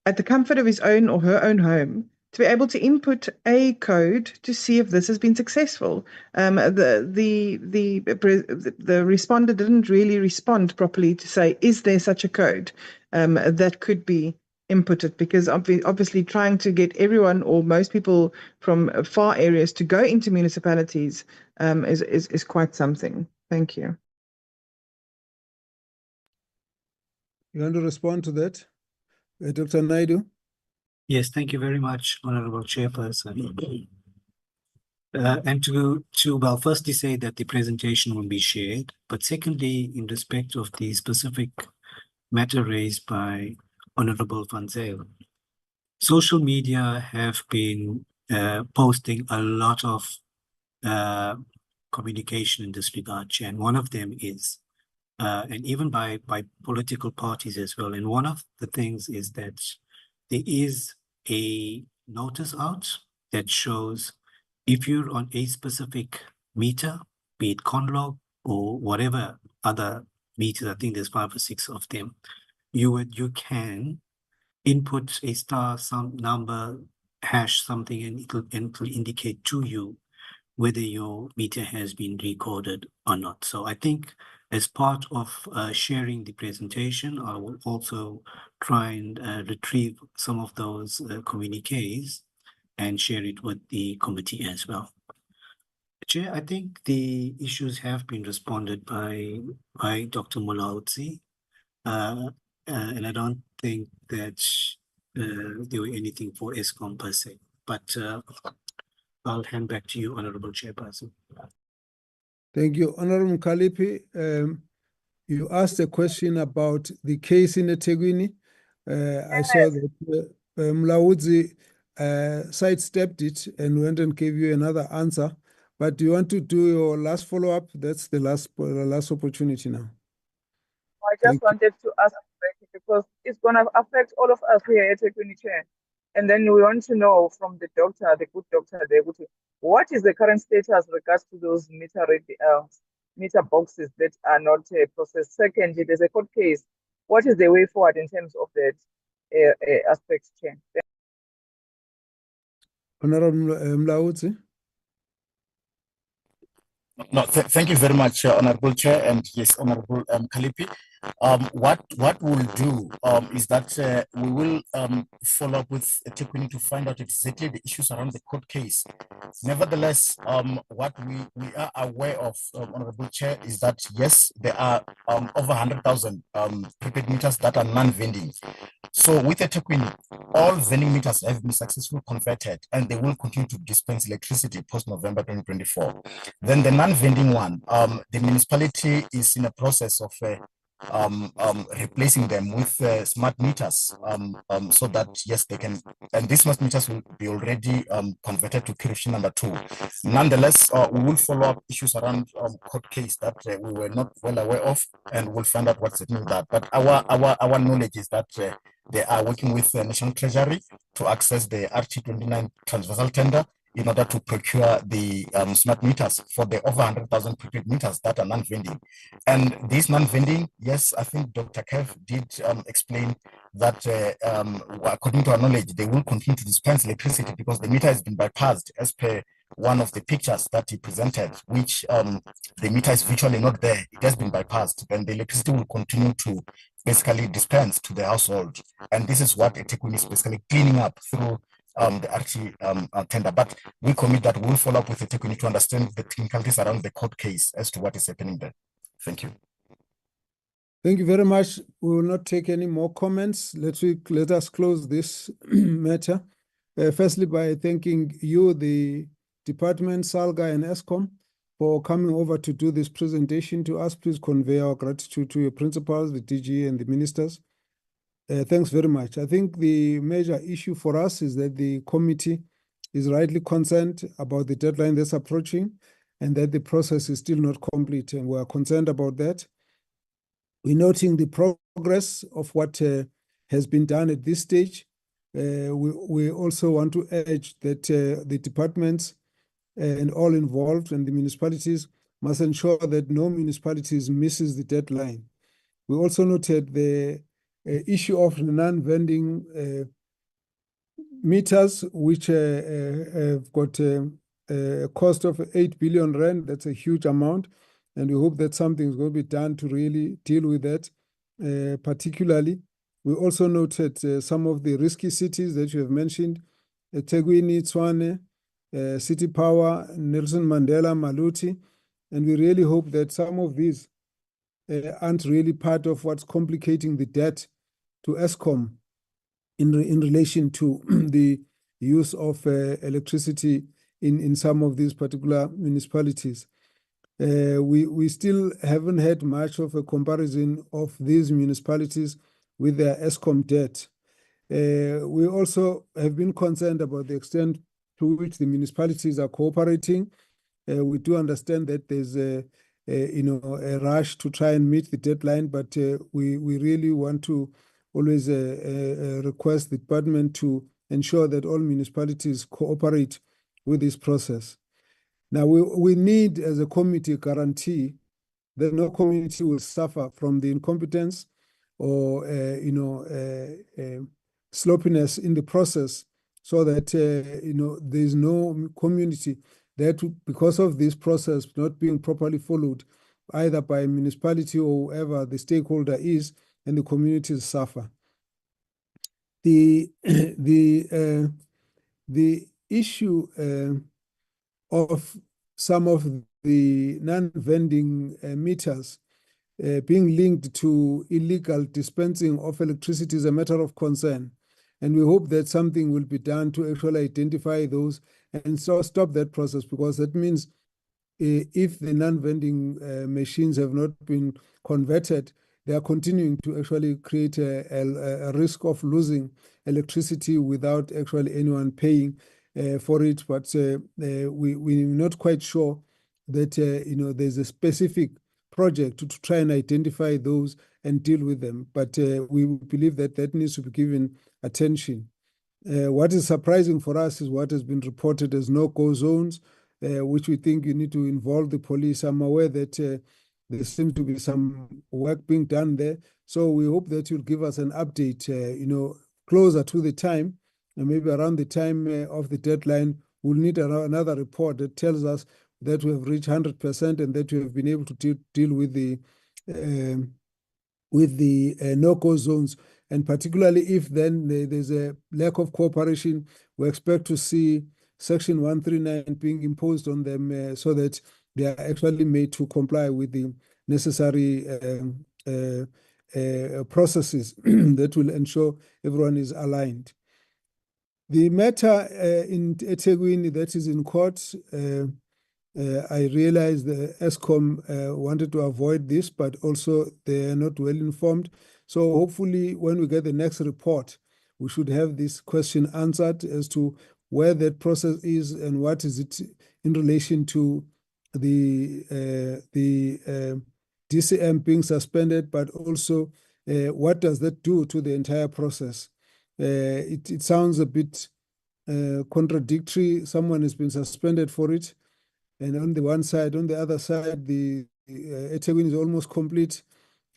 Speaker 11: at the comfort of his own or her own home to be able to input a code to see if this has been successful. The responder didn't really respond properly to say, is there such a code that could be inputted? Because obviously trying to get everyone or most people from far areas to go into municipalities is quite something. Thank you.
Speaker 3: You want to respond to that, Dr. Naidu?
Speaker 7: Yes, thank you very much, Honorable Chairperson. And to well, firstly say that the presentation will be shared, but secondly, in respect of the specific matter raised by Honorable Van Zyl, social media have been posting a lot of communication in this regard, Chair, and one of them is, and even by political parties as well, and one of the things is that there is a notice out that shows if you're on a specific meter, be it Conlog or whatever other meters, I think there's 5 or 6 of them, you can input a star, some number, hash something, and it'll indicate to you whether your meter has been recorded or not. So I think as part of sharing the presentation, I will also try and retrieve some of those communiques and share it with the committee as well. Chair, I think the issues have been responded by Dr. Mulaudzi, and I don't think that there were anything for ESCOM per se, but I'll hand back to you, Honorable Chairperson.
Speaker 3: Thank you. Honorable Mkalipi, you asked a question about the case in eThekwini. I saw that Mlaudzi sidestepped it and went and gave you another answer. But do you want to do your last follow-up? That's the last opportunity now.
Speaker 1: I just wanted to ask because it's going to affect all of us here at eThekwini, Chair. And then we want to know from the doctor, the good doctor, what is the current status regards to those meter boxes that are not processed? Secondly, there's a court case. What is the way forward in terms of that aspect, Chair?
Speaker 3: Honorable Mlaudzi.
Speaker 9: No, thank you very much, Honorable Chair, and yes, Honorable Kalipi. What we'll do is that we will follow up with eThekwini to find out exactly the issues around the court case. Nevertheless, what we are aware of, Honorable Chair, is that yes, there are over 100,000 prepaid meters that are non-vending. So with eThekwini, all vending meters have been successfully converted and they will continue to dispense electricity post-November 2024. Then the non-vending one, the municipality is in a process of replacing them with smart meters so that yes, they can, and these smart meters will be already converted to Kirifshin number 2. Nonetheless, we will follow up issues around court case that we were not well aware of, and we'll find out what's happening with that. But our knowledge is that they are working with the National Treasury to access the RT29 transversal tender in order to procure the smart meters for the over 100,000 prepaid meters that are non-vending. And these non-vending, yes, I think Dr. Kev did explain that according to our knowledge, they will continue to dispense electricity because the meter has been bypassed as per one of the pictures that he presented, which the meter is virtually not there. It has been bypassed, and the electricity will continue to basically dispense to the household. And this is what eThekwini is basically cleaning up through the RT tender. But we commit that we'll follow up with eThekwini to understand the technicalities around the court case as to what is happening there. Thank you.
Speaker 3: Thank you very much. We will not take any more comments. Let us close this matter. Firstly, by thanking you, the department, SALGA and ESCOM, for coming over to do this presentation to us. Please convey our gratitude to your principals, the DG and the ministers. Thanks very much. I think the major issue for us is that the committee is rightly concerned about the deadline that's approaching and that the process is still not complete, and we are concerned about that. We're noting the progress of what has been done at this stage. We also want to urge that the departments and all involved and the municipalities must ensure that no municipalities misses the deadline. We also noted the issue of the non-vending meters, which have got a cost of 8 billion rand. That's a huge amount. And we hope that something is going to be done to really deal with that, particularly. We also noted some of the risky cities that you have mentioned, eThekwini, Tshwane, City Power, Nelson Mandela, Maluti. And we really hope that some of these aren't really part of what's complicating the debt to Eskom in relation to the use of electricity in some of these particular municipalities. We still haven't had much of a comparison of these municipalities with their Eskom debt. We also have been concerned about the extent to which the municipalities are cooperating. We do understand that there's a rush to try and meet the deadline, but we really want to always request the department to ensure that all municipalities cooperate with this process. Now, we need, as a committee, a guarantee that no community will suffer from the incompetence or sloppiness in the process, so that there's no community that, because of this process not being properly followed, either by a municipality or whoever the stakeholder is, and the communities suffer. The issue of some of the non-vending meters being linked to illegal dispensing of electricity is a matter of concern. And we hope that something will be done to actually identify those and so stop that process, because that means if the non-vending machines have not been converted, they are continuing to actually create a risk of losing electricity without actually anyone paying for it. But we're not quite sure that there's a specific project to try and identify those and deal with them. But we believe that that needs to be given attention. What is surprising for us is what has been reported as no-go zones, which we think you need to involve the police. I'm aware that there seems to be some work being done there. So we hope that you'll give us an update, closer to the time, and maybe around the time of the deadline. We'll need another report that tells us that we have reached 100% and that we have been able to deal with the no-go zones. And particularly if then there's a lack of cooperation, we expect to see Section 139 being imposed on them so that they are actually made to comply with the necessary processes that will ensure everyone is aligned. The matter in eThekwini that is in court, I realize the Eskom wanted to avoid this, but also they are not well informed. So hopefully when we get the next report, we should have this question answered as to where that process is and what is it in relation to the DCM being suspended, but also what does that do to the entire process? It sounds a bit contradictory. Someone has been suspended for it, and on the one side, on the other side, the eThekwini is almost complete.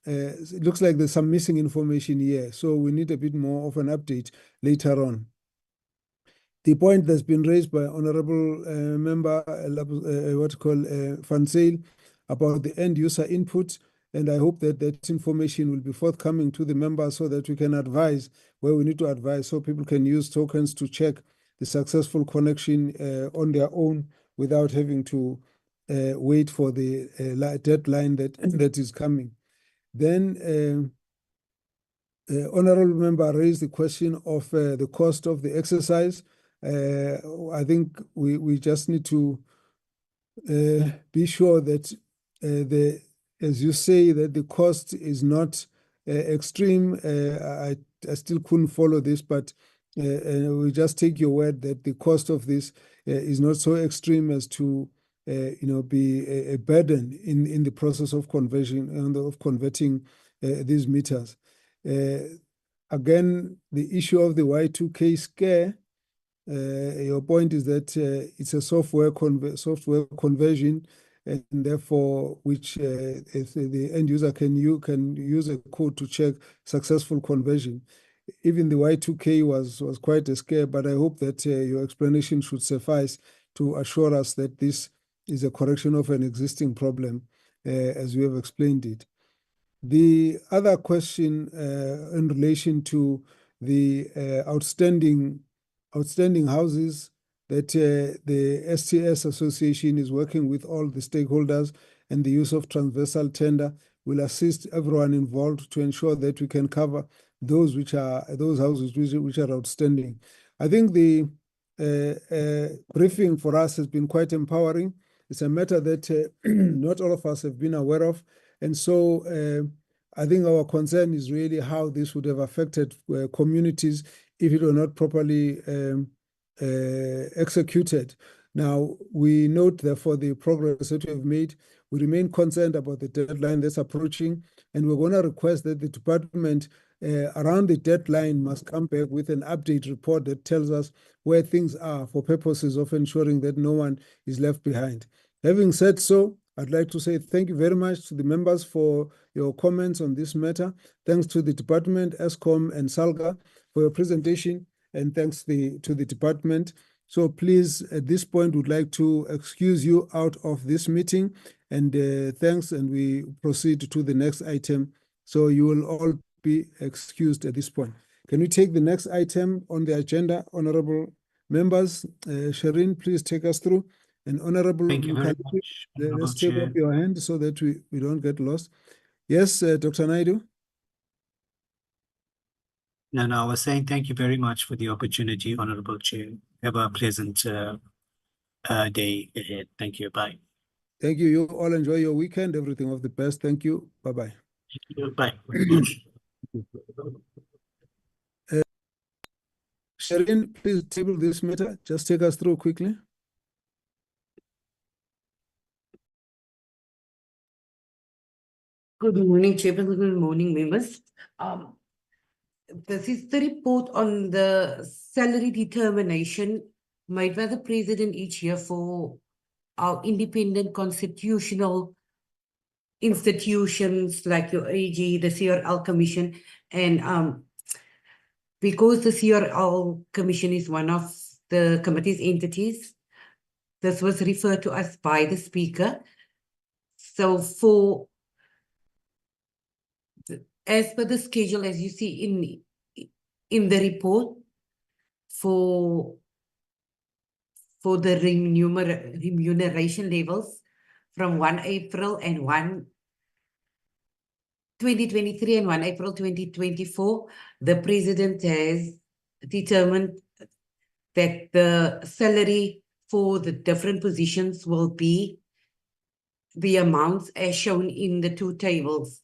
Speaker 3: It looks like there's some missing information here, so we need a bit more of an update later on. The point that's been raised by Honorable Member Van Zyl about the end user input, and I hope that that information will be forthcoming to the members so that we can advise where we need to advise, so people can use tokens to check the successful connection on their own without having to wait for the deadline that is coming. Then Honorable Member raised the question of the cost of the exercise. I think we just need to be sure that as you say, that the cost is not extreme. I still couldn't follow this, but we just take your word that the cost of this is not so extreme as to be a burden in the process of conversion and of converting these meters. Again, the issue of the Y2K scare, your point is that it's a software conversion, and therefore which if the end user can use a code to check successful conversion. even the Y2K was quite a scare, but I hope that your explanation should suffice to assure us that this is a correction of an existing problem, as we have explained it. The other question in relation to the outstanding houses that the STS Association is working with all the stakeholders, and the use of transversal tender will assist everyone involved to ensure that we can cover those houses which are outstanding. I think the briefing for us has been quite empowering. It's a matter that not all of us have been aware of. And so I think our concern is really how this would have affected communities if it were not properly executed. Now, we note, therefore, the progress that we have made. We remain concerned about the deadline that's approaching, and we're going to request that the department around the deadline must come back with an update report that tells us where things are for purposes of ensuring that no one is left behind. Having said so, I'd like to say thank you very much to the members for your comments on this matter. Thanks to the department, ESCOM and SALGA for your presentation, and thanks to the department. So please, at this point, would like to excuse you out of this meeting, and thanks, and we proceed to the next item. So you will all be excused at this point. Can we take the next item on the agenda, honorable members? Shireen, please take us through. And Honorable
Speaker 7: Thank you very
Speaker 3: Mukhaliphi,
Speaker 7: much, Honorable
Speaker 3: let's take
Speaker 7: Chair.
Speaker 3: up your hand so that we don't get lost. Yes, Dr. Naidu.
Speaker 7: No, I was saying thank you very much for the opportunity, Honorable Chair. Have a pleasant day ahead. Thank you. Bye.
Speaker 3: Thank you. You all enjoy your weekend. Everything of the best. Thank you. Bye-bye.
Speaker 7: Thank you. Bye.
Speaker 3: Shireen, please table this matter. Just take us through quickly.
Speaker 2: Good morning, Chairperson. Good morning, members. This is the report on the salary determination made by the President each year for our independent constitutional institutions like your AG, the CRL Commission, and because the CRL Commission is one of the committee's entities, this was referred to us by the Speaker. So as per the schedule, as you see in the report, for the remuneration levels from 1 April and 2023 and 1 April 2024, the President has determined that the salary for the different positions will be the amounts as shown in the two tables.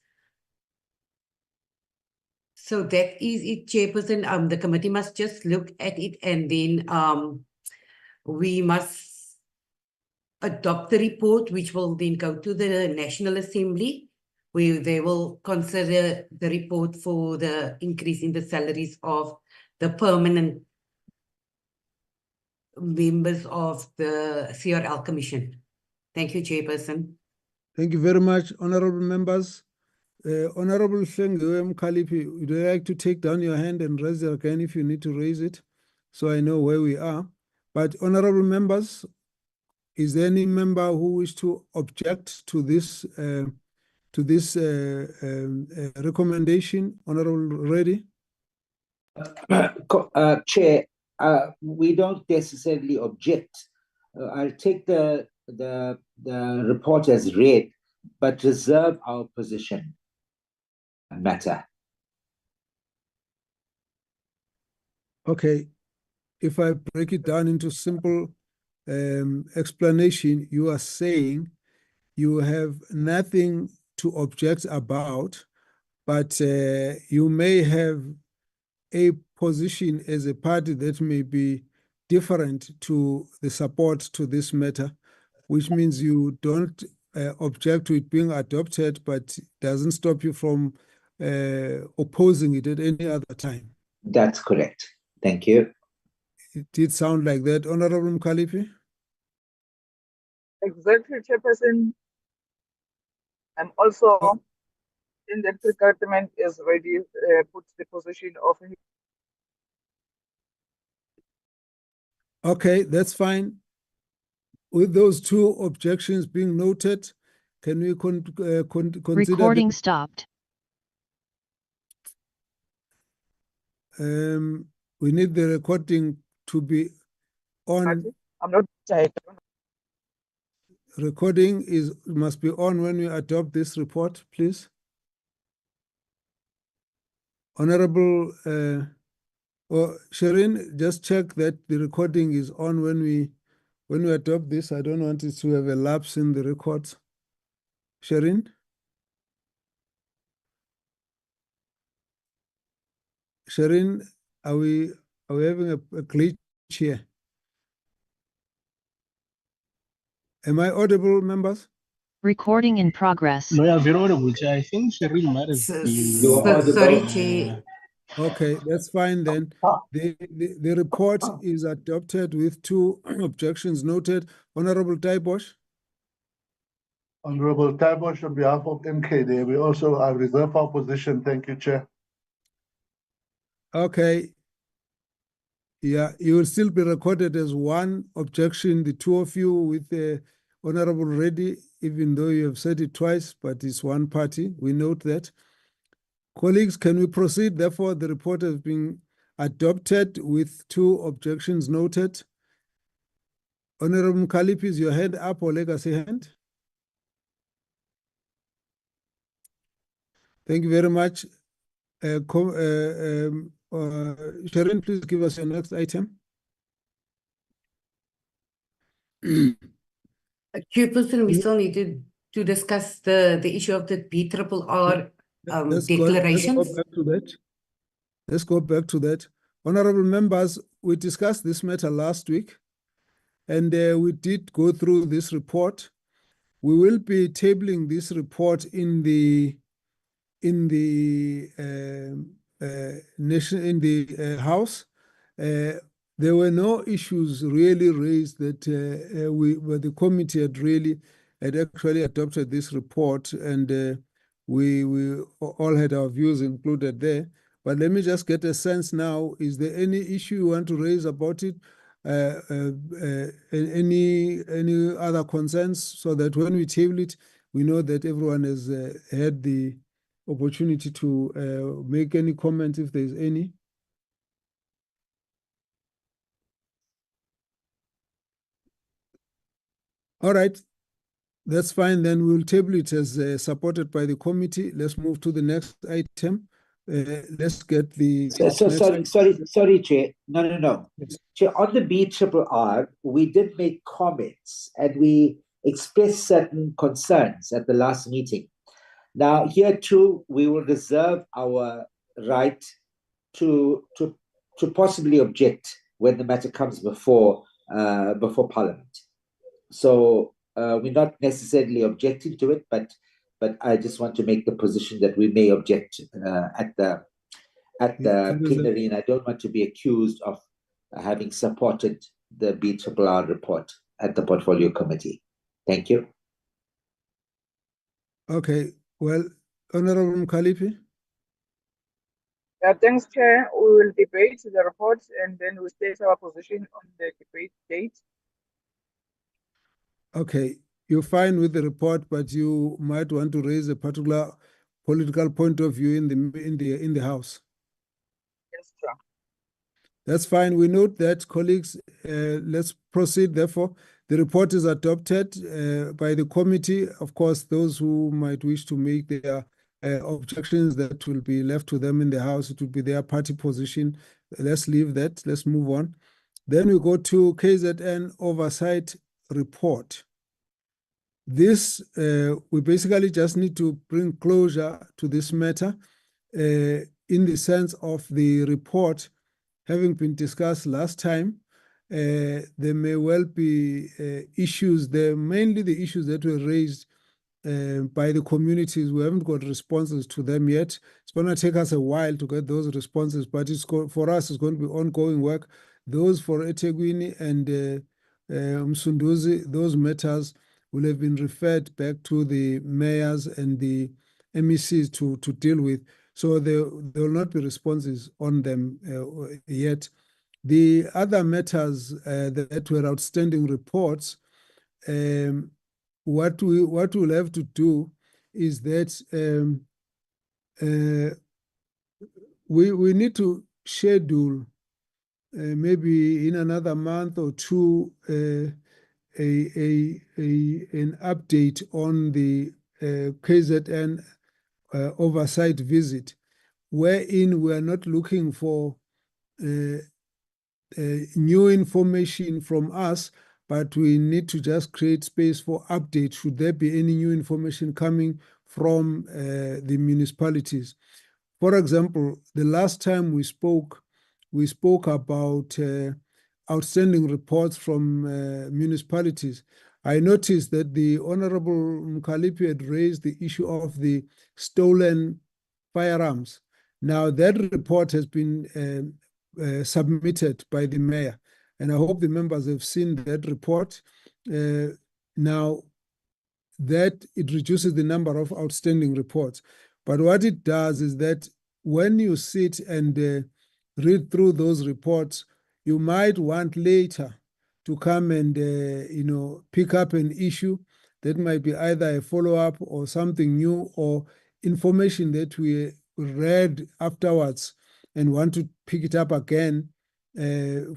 Speaker 2: So that is it, Chairperson. The committee must just look at it, and then we must adopt the report, which will then go to the National Assembly, where they will consider the report for the increase in the salaries of the permanent members of the CRL Commission. Thank you, Chairperson.
Speaker 3: Thank you very much, honorable members. Honorable Mukhaliphi, would you like to take down your hand and raise it again if you need to raise it, so I know where we are? But honorable members, is there any member who wishes to object to this recommendation? Honorable Reddy?
Speaker 4: Chair, we don't necessarily object. I'll take the report as read, but reserve our position matter.
Speaker 3: Okay, if I break it down into simple explanation, you are saying you have nothing to object about, but you may have a position as a party that may be different to the support to this matter, which means you don't object to it being adopted, but doesn't stop you from opposing it at any other time.
Speaker 4: That's correct. Thank you.
Speaker 3: It did sound like that. Honorable Mukhaliphi?
Speaker 1: Exactly, Chairperson. I'm also in that the government is ready put the position of
Speaker 3: Okay, that's fine. With those two objections being noted, can we consider
Speaker 12: Recording stopped.
Speaker 3: we need the recording to be on.
Speaker 1: I'm not tired.
Speaker 3: Recording must be on when we adopt this report, please. Honorable Shireen, just check that the recording is on when we adopt this. I don't want it to have a lapse in the records. Shireen? Shireen, are we having a glitch here? Am I audible, members?
Speaker 12: Recording in progress.
Speaker 6: No, yeah, very audible, Chair. I think Shireen might have been.
Speaker 2: Sorry, Chair.
Speaker 3: Okay, that's fine then. The report is adopted with two objections noted. Honorable Taibosh?
Speaker 13: Honorable Taibosh, on behalf of MKD, we also reserve our position. Thank you, Chair.
Speaker 3: Okay. Yeah, you will still be recorded as one objection, the two of you with the Honorable Reddy, even though you have said it twice, but it's one party. We note that. Colleagues, can we proceed? Therefore, the report has been adopted with two objections noted. Honorable Mkhaliphi, is your hand up or legacy hand? Thank you very much. Sharon, please give us your next item.
Speaker 2: Chairperson, we still need to discuss the issue of the BRRR declarations.
Speaker 3: Let's go back to that. Let's go back to that. Honorable members, we discussed this matter last week, and we did go through this report. We will be tabling this report in the House. There were no issues really raised that where the committee had actually adopted this report, and we all had our views included there. But let me just get a sense now, is there any issue you want to raise about it? Any other concerns, so that when we table it, we know that everyone has had the opportunity to make any comment if there's any. All right, that's fine. Then we'll table it as supported by the committee. Let's move to the next item. Let's get the.
Speaker 4: Sorry, Chair. No.
Speaker 3: Yes.
Speaker 4: Chair, on the BRRR, we did make comments and we expressed certain concerns at the last meeting. Now, here too, we will reserve our right to possibly object when the matter comes before Parliament. So we're not necessarily objecting to it, but I just want to make the position that we may object at the plenary, and I don't want to be accused of having supported the BRRR report at the Portfolio Committee. Thank you.
Speaker 3: Okay. Well, Honorable Mkhaliphi.
Speaker 1: Thanks, Chair. We will debate the report and then we'll state our position on the debate date.
Speaker 3: Okay, you're fine with the report, but you might want to raise a particular political point of view in the House.
Speaker 1: Yes, sir.
Speaker 3: That's fine. We note that, colleagues. Let's proceed. Therefore, the report is adopted by the committee. Of course, those who might wish to make their objections, that will be left to them in the House. It will be their party position. Let's leave that. Let's move on. Then we go to KZN Oversight Report. This, we basically just need to bring closure to this matter in the sense of the report having been discussed last time. There may well be issues there, mainly the issues that were raised by the communities. We haven't got responses to them yet. It's going to take us a while to get those responses, but for us, it's going to be ongoing work. Those for eThekwini and Msunduzi, those matters will have been referred back to the mayors and the MECs to deal with. So there will not be responses on them yet. The other matters that were outstanding reports, what we'll have to do is that we need to schedule maybe in another month or two an update on the KZN oversight visit, wherein we are not looking for new information from us, but we need to just create space for update should there be any new information coming from the municipalities. For example, the last time we spoke about outstanding reports from municipalities. I noticed that the Honorable Mkhaliphi had raised the issue of the stolen firearms. Now that report has been submitted by the mayor, and I hope the members have seen that report. Now that it reduces the number of outstanding reports. But what it does is that when you sit and read through those reports, you might want later to come and pick up an issue that might be either a follow-up or something new or information that we read afterwards and want to pick it up again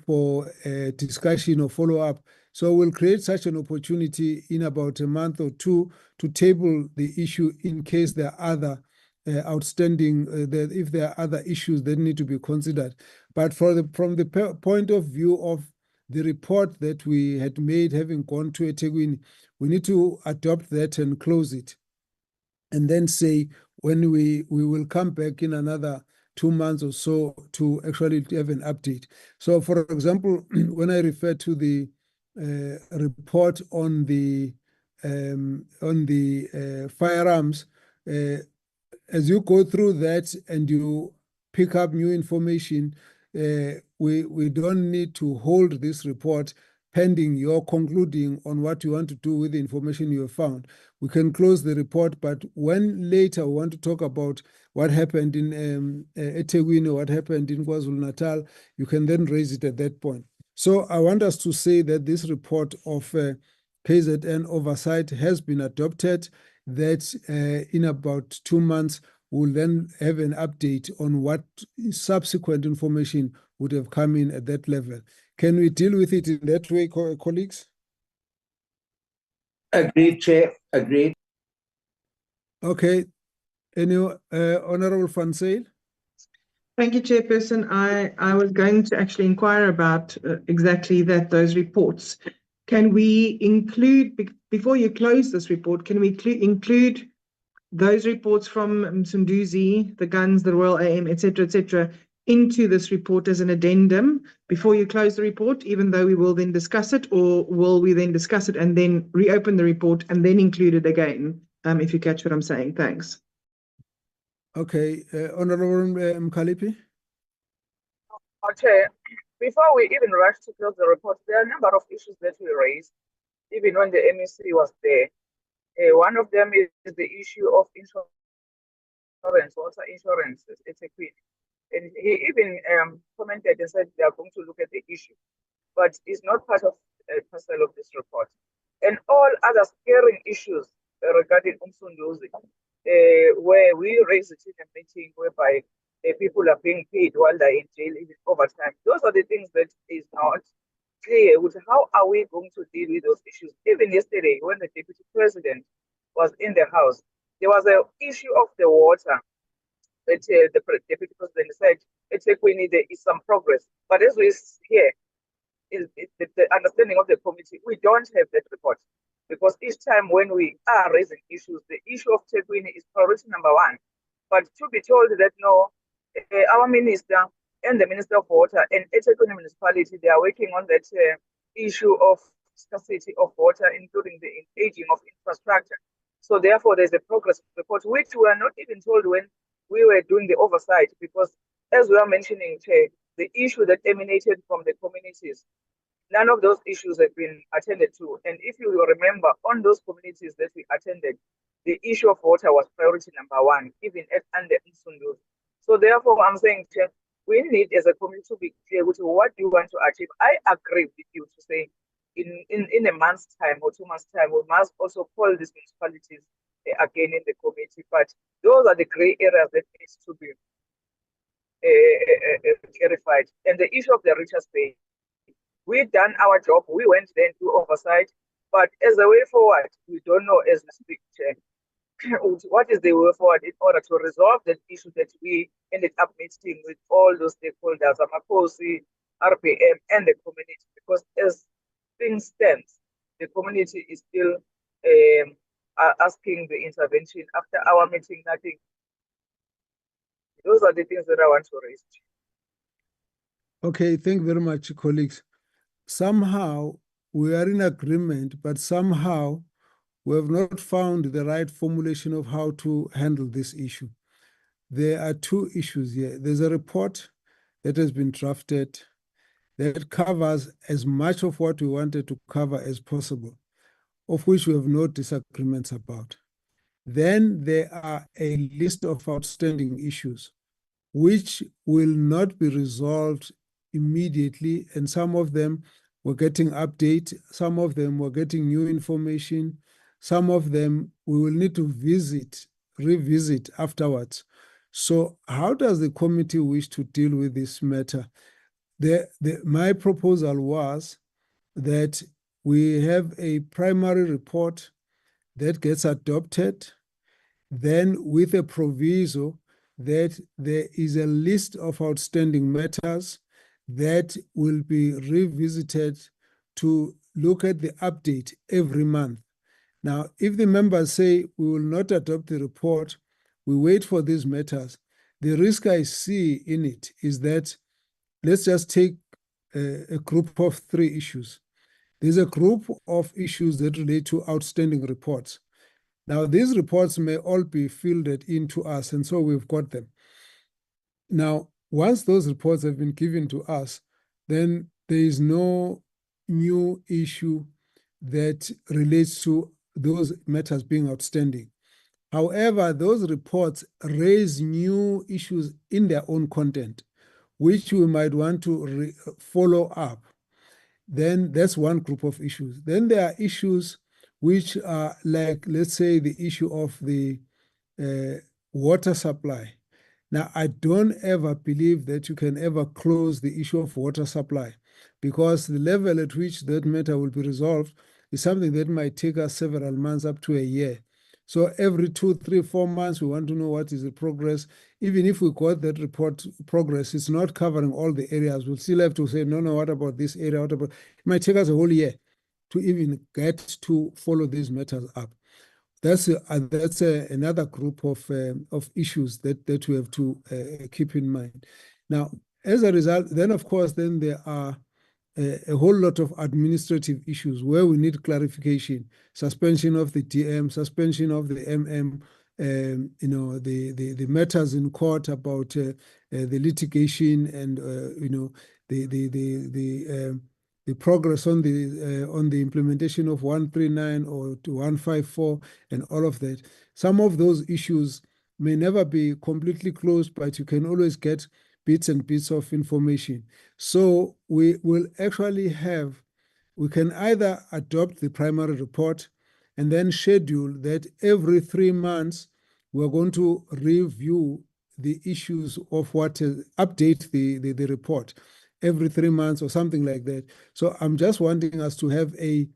Speaker 3: for a discussion or follow-up. So we'll create such an opportunity in about a month or two to table the issue in case there are other outstanding, if there are other issues that need to be considered. But from the point of view of the report that we had made, having gone to eThekwini, we need to adopt that and close it. And then say when we will come back in another 2 months or so to actually have an update. So for example, when I refer to the report on the firearms, as you go through that and you pick up new information, we don't need to hold this report pending your concluding on what you want to do with the information you have found. We can close the report, but when later we want to talk about what happened in eThekwini or what happened in KwaZulu-Natal, you can then raise it at that point. So I want us to say that this report of KZN oversight has been adopted, that in about 2 months, we'll then have an update on what subsequent information would have come in at that level. Can we deal with it in that way, colleagues?
Speaker 4: Agreed, Chair. Agreed.
Speaker 3: Okay. Any Honorable Van Zyl?
Speaker 11: Thank you, Chairperson. I was going to actually inquire about exactly that, those reports. Can we include, before you close this report, can we include those reports from Msunduzi, the guns, the Royal AM, etc., into this report as an addendum before you close the report, even though we will then discuss it, or will we then discuss it and then reopen the report and then include it again, if you catch what I'm saying? Thanks.
Speaker 3: Okay, Honorable Mkhaliphi?
Speaker 1: Okay, before we even rush to close the report, there are a number of issues that we raised, even when the MEC was there. One of them is the issue of insurance, water insurance, eThekwini. And he even commented and said they are going to look at the issue, but it's not part of parcel of this report. And all other scaring issues regarding Msunduzi, where we raise it in a meeting whereby people are being paid while they're in jail, even overtime. Those are the things that is not clear with how are we going to deal with those issues. Even yesterday, when the Deputy President was in the House, there was an issue of the water that the Deputy President said, eThekwini, there is some progress. But as we hear, the understanding of the committee, we don't have that report. Because each time when we are raising issues, the issue of eThekwini is priority number 1. But to be told that no, our minister and the Minister of Water and eThekwini municipality, they are working on that issue of scarcity of water, including the aging of infrastructure. So therefore, there's a progress report, which we are not even told when we were doing the oversight, because as we are mentioning, Chair, the issue that emanated from the communities, none of those issues have been attended to. And if you remember, on those communities that we attended, the issue of water was priority number 1, even under Msunduzi. So therefore, I'm saying, Chair, we need as a community to be clear with what you want to achieve. I agree with you to say in a month's time or 2 months' time, we must also call these municipalities again in the committee. But those are the gray areas that needs to be clarified. And the issue of the Richards Bay, we've done our job. We went there to oversight, but as a way forward, we don't know as we speak. What is the way forward in order to resolve that issue that we ended up meeting with all those stakeholders, Amakosi, RPM, and the community? Because as things stand, the community is still asking the intervention. After our meeting, nothing. Those are the things that I want to raise.
Speaker 3: Okay, thank you very much, colleagues. Somehow we are in agreement, but somehow we have not found the right formulation of how to handle this issue. There are two issues here. There's a report that has been drafted that covers as much of what we wanted to cover as possible, of which we have no disagreements about. Then there are a list of outstanding issues which will not be resolved immediately, and some of them we're getting update, some of them we're getting new information, some of them we will need to revisit afterwards. So how does the committee wish to deal with this matter? My proposal was that we have a primary report that gets adopted, then with a proviso that there is a list of outstanding matters that will be revisited to look at the update every month. Now, if the members say we will not adopt the report, we wait for these matters, the risk I see in it is that, let's just take a group of 3 issues. There's a group of issues that relate to outstanding reports. Now, these reports may all be fielded into us, and so we've got them. Now, once those reports have been given to us, then there is no new issue that relates to those matters being outstanding. However, those reports raise new issues in their own content, which we might want to follow up. Then that's one group of issues. Then there are issues which are like, let's say, the issue of the water supply. Now, I don't ever believe that you can ever close the issue of water supply, because the level at which that matter will be resolved is something that might take us several months up to a year. So every 2, 3, 4 months, we want to know what is the progress. Even if we got that report progress, it's not covering all the areas. We'll still have to say, no, what about this area? What about? It might take us a whole year to even get to follow these matters up. That's another group of issues that we have to keep in mind. Now, as a result, then of course, then there are a whole lot of administrative issues where we need clarification: suspension of the DM, suspension of the MM, the matters in court about the litigation, and the progress on the implementation of 139 or to 154 and all of that. Some of those issues may never be completely closed, but you can always get bits and bits of information. So we will actually we can either adopt the primary report and then schedule that every 3 months we're going to review the issues of update the report every 3 months or something like that. So I'm just wanting us to have a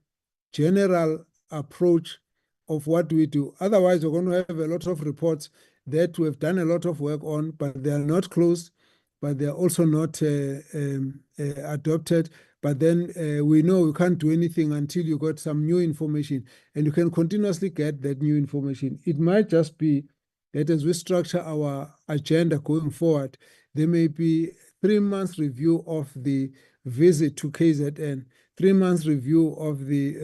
Speaker 3: general approach of what we do. Otherwise, we're going to have a lot of reports that we've done a lot of work on, but they are not closed, but they're also not adopted. But then we know we can't do anything until you got some new information, and you can continuously get that new information. It might just be that as we structure our agenda going forward, there may be 3 months review of the visit to KZN, 3 months review of the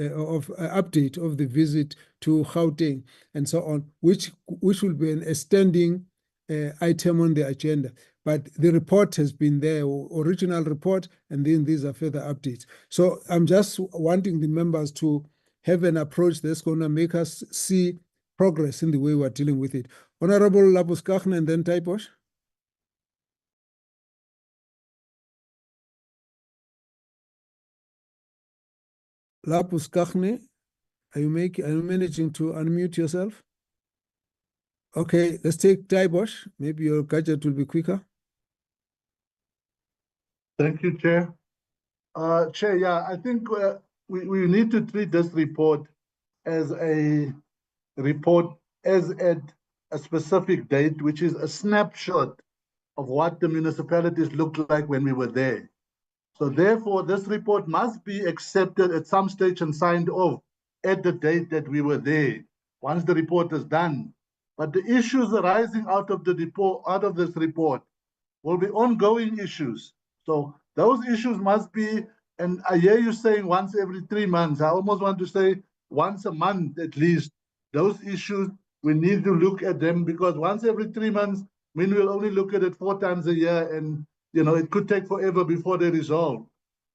Speaker 3: update of the visit to Gauteng, and so on, which will be a standing item on the agenda. But the report has been there, original report, and then these are further updates. So I'm just wanting the members to have an approach that's going to make us see progress in the way we're dealing with it. Honorable Labuskaghn and then Taiposh. Lapus Kakhne, are you managing to unmute yourself? Okay, let's take Taibosh. Maybe your gadget will be quicker.
Speaker 13: Thank you, Chair. Chair, yeah, I think we need to treat this report as a report as at a specific date, which is a snapshot of what the municipalities looked like when we were there. So therefore, this report must be accepted at some stage and signed off at the date that we were there, once the report is done. But the issues arising out of this report will be ongoing issues. So those issues must be, and I hear you saying once every 3 months. I almost want to say once a month at least. Those issues, we need to look at them, because once every 3 months, we'll only look at it 4 times a year, and it could take forever before they resolve.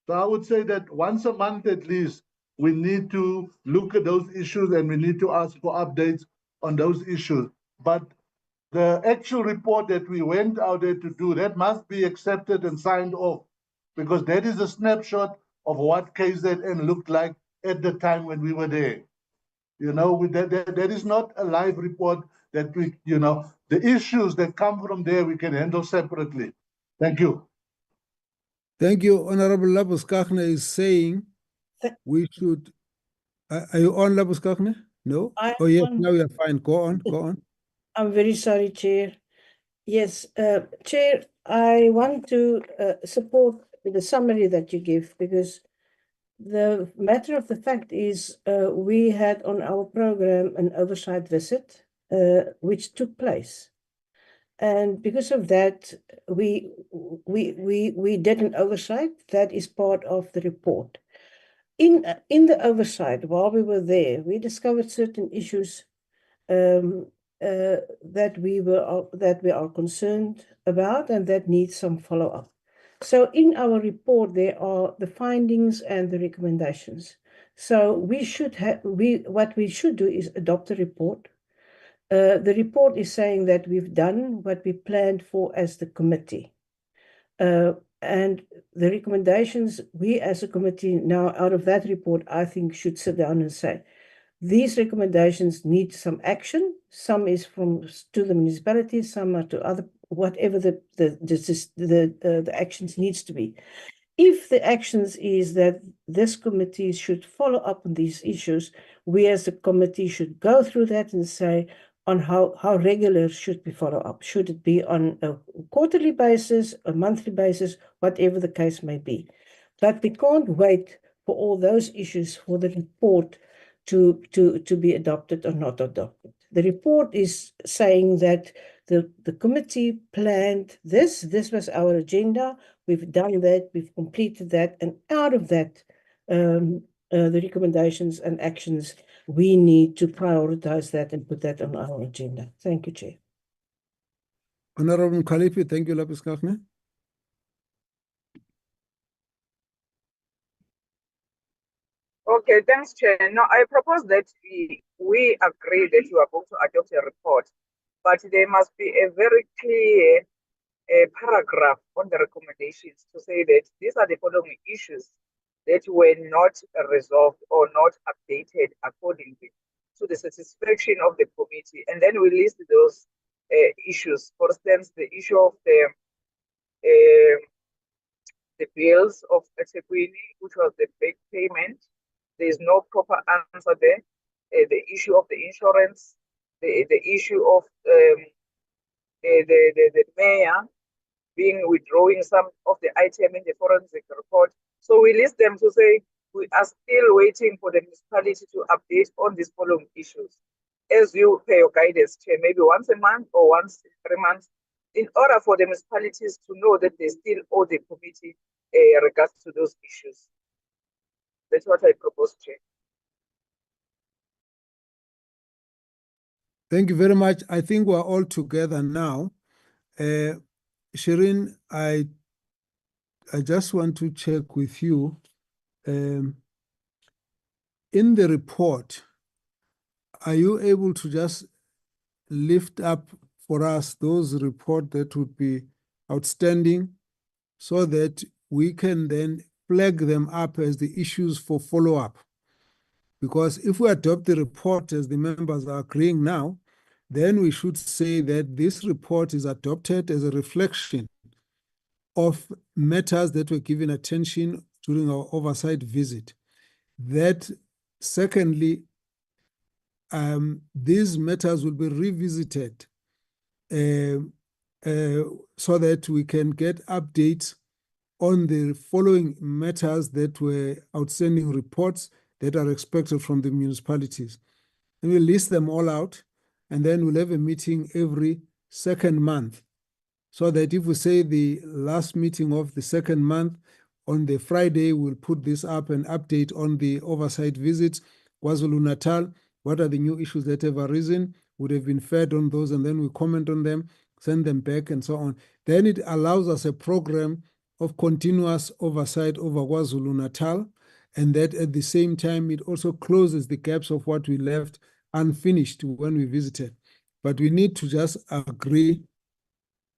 Speaker 13: So I would say that once a month at least, we need to look at those issues and we need to ask for updates on those issues. But the actual report that we went out there to do, that must be accepted and signed off, because that is a snapshot of what KZN looked like at the time when we were there. That is not a live report that the issues that come from there we can handle separately. Thank you.
Speaker 3: Thank you. Honorable Lapus Kakhne is saying we should. Are you on, Lapus Kakhne? No? Oh, yes, now you're fine. Go on.
Speaker 14: I'm very sorry, Chair. Yes, Chair, I want to support the summary that you give, because the matter of the fact is we had on our program an oversight visit, which took place. And because of that, we did an oversight that is part of the report. In the oversight, while we were there, we discovered certain issues that we are concerned about and that needs some follow-up. So in our report, there are the findings and the recommendations. So what we should do is adopt a report. The report is saying that we've done what we planned for as the committee. And the recommendations, we as a committee now out of that report, I think should sit down and say, these recommendations need some action. Some is to the municipalities, some are to other, whatever the actions needs to be. If the actions is that this committee should follow up on these issues, we as a committee should go through that and say on how regular should we follow up. Should it be on a quarterly basis, a monthly basis, whatever the case may be. But we can't wait for all those issues for the report to be adopted or not adopted. The report is saying that the committee planned this was our agenda, we've done that, we've completed that, and out of that, the recommendations and actions, we need to prioritize that and put that on our agenda. Thank you, Chair.
Speaker 3: Honorable Khalifi, thank you, Lapus Kakhne.
Speaker 1: Okay, thanks, Chair. Now, I propose that we agree that you are going to adopt a report, but there must be a very clear paragraph on the recommendations to say that these are the following issues that were not resolved or not updated accordingly to the satisfaction of the committee. And then we list those issues. For instance, the issue of the bills of eThekwini, which was the big payment. There is no proper answer there. The issue of the insurance, the issue of the mayor withdrawing some of the item in the forensic report. So we list them to say we are still waiting for the municipality to update on these following issues. As you pay your guidance, Chair, maybe once a month or once in 3 months, in order for the municipalities to know that they still owe the committee regards to those issues. That's what I propose, Chair.
Speaker 3: Thank you very much. I think we're all together now. Shireen, I just want to check with you. In the report, are you able to just lift up for us those reports that would be outstanding so that we can then flag them up as the issues for follow-up? Because if we adopt the report as the members are agreeing now, then we should say that this report is adopted as a reflection of matters that were given attention during our oversight visit. That, secondly, these matters will be revisited so that we can get updates on the following matters that were outstanding reports that are expected from the municipalities. And we'll list them all out, and then we'll have a meeting every second month. So that if we say the last meeting of the second month, on the Friday, we'll put this up and update on the oversight visits, KwaZulu-Natal, what are the new issues that have arisen, would have been fed on those, and then we comment on them, send them back, and so on. Then it allows us a program of continuous oversight over KwaZulu-Natal, and that at the same time, it also closes the gaps of what we left unfinished when we visited. But we need to just agree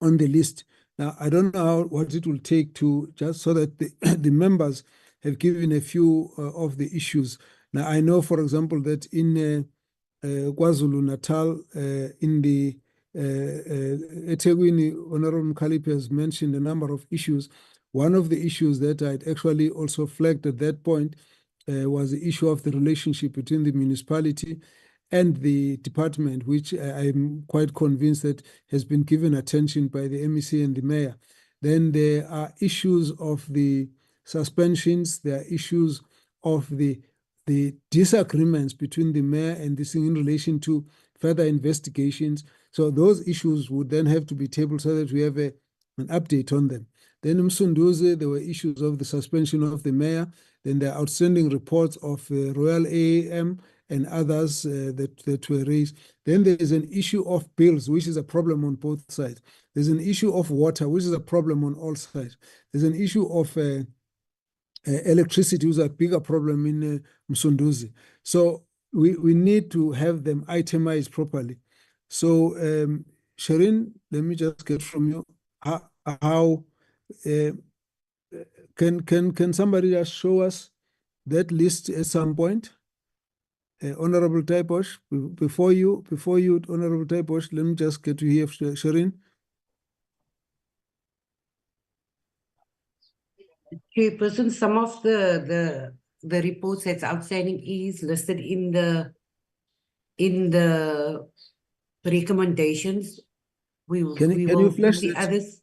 Speaker 3: on the list. Now, I don't know what it will take to just so that the members have given a few of the issues. Now, I know, for example, that in KwaZulu-Natal, in the eThekwini, Honorable Mkhaliphe has mentioned a number of issues. One of the issues that I'd actually also flagged at that point was the issue of the relationship between the municipality and the department, which I'm quite convinced that has been given attention by the MEC and the mayor. Then there are issues of the suspensions, there are issues of the disagreements between the mayor and this in relation to further investigations. So those issues would then have to be tabled so that we have an update on them. Then in Msunduzi, there were issues of the suspension of the mayor. Then there are outstanding reports of Royal AAM and others that were raised. Then there is an issue of bills, which is a problem on both sides. There's an issue of water, which is a problem on all sides. There's an issue of electricity, which is a bigger problem in Msunduzi. So we need to have them itemized properly. So Shireen, let me just get from you how can somebody just show us that list at some point? Honorable Taiposh, before you, Honorable Taiposh, let me just get to hear Shireen.
Speaker 2: Chairperson, some of the reports that's outstanding is listed in the recommendations.
Speaker 3: Can you flash
Speaker 2: the
Speaker 3: that?
Speaker 2: others.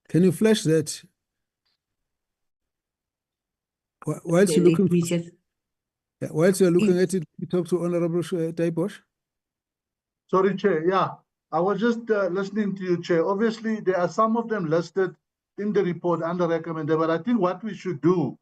Speaker 3: Can you flash that? Whilst you're looking, whilst you're looking at it, we talk to Honorable Taiposh.
Speaker 13: Sorry, Chair. Yeah, I was just listening to you, Chair. Obviously, there are some of them listed in the report under recommended, but I think what we should do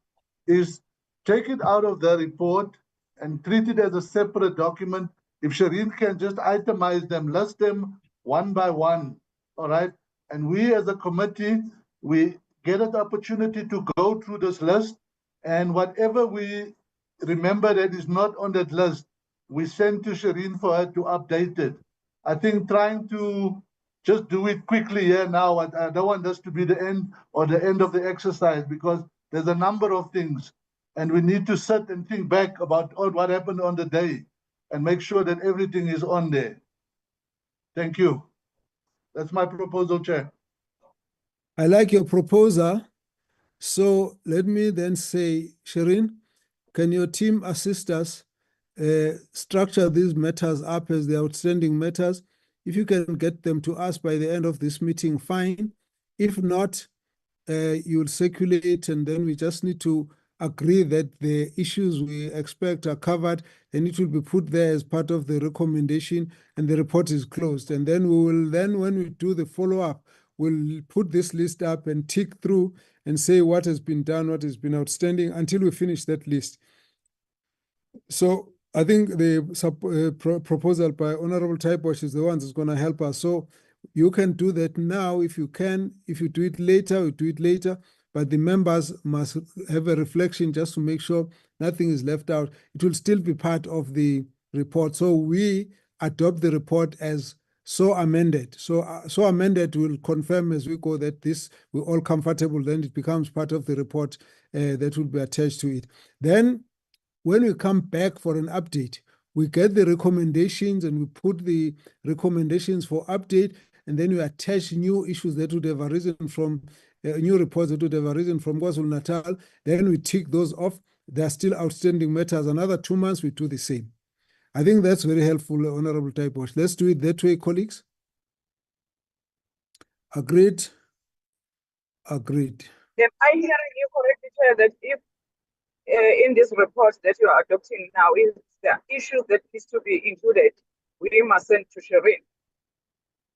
Speaker 13: is take it out of the report and treat it as a separate document. If Shireen can just itemize them, list them one by one, all right? And we as a committee, we get an opportunity to go through this list, and whatever we remember that is not on that list, we send to Shireen for her to update it. I think trying to just do it quickly here now, I don't want this to be the end or the end of the exercise, because there's a number of things and we need to sit and think back about what happened on the day and make sure that everything is on there. Thank you. That's my proposal, Chair.
Speaker 3: I like your proposal. So let me then say, Shireen, can your team assist us structure these matters up as the outstanding matters? If you can get them to us by the end of this meeting, fine. If not, you'll circulate, and then we just need to agree that the issues we expect are covered, and it will be put there as part of the recommendation, and the report is closed. And then we will, when we do the follow-up, we'll put this list up and tick through and say what has been done, what has been outstanding, until we finish that list. So I think the proposal by Honorable Taiposh is the one that's going to help us. So you can do that now if you can. If you do it later, we do it later. But the members must have a reflection just to make sure nothing is left out. It will still be part of the report. So we adopt the report as so amended. So amended will confirm as we go that this we're all comfortable. Then it becomes part of the report that will be attached to it. Then when we come back for an update, we get the recommendations and we put the recommendations for update, and then we attach new issues that would have arisen from new reports that would have arisen from KwaZulu-Natal. Then we tick those off. There are still outstanding matters. Another 2 months, we do the same. I think that's very helpful, Honorable Taiposh. Let's do it that way, colleagues. Agreed. Agreed.
Speaker 1: Am I hearing you correctly, Chair, that if in this report that you are adopting now, if there are issues that needs to be included, we must send to Shireen?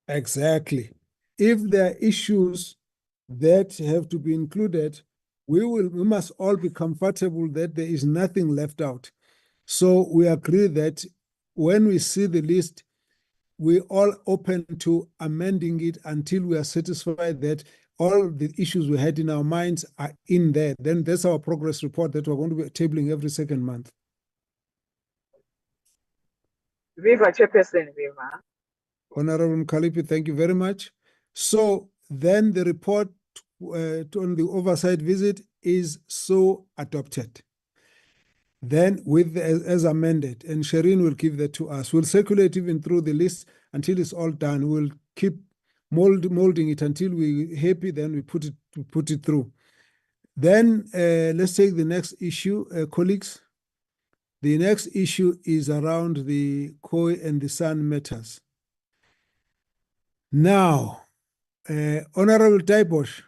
Speaker 3: Exactly. If there are issues that have to be included, we must all be comfortable that there is nothing left out. So we agree that when we see the list, we all open to amending it until we are satisfied that all the issues we had in our minds are in there. Then that's our progress report that we're going to be tabling every second month.
Speaker 1: Viva Chairperson, Viva.
Speaker 3: Honorable Mkalipi, thank you very much. So then the report on the oversight visit is so adopted. Then with as amended, and Shireen will give that to us. We'll circulate even through the list until it's all done. We'll keep molding it until we're happy, then we put it through. Then let's take the next issue, colleagues. The next issue is around the Khoi and San matters. Now, Honorable Taiposh,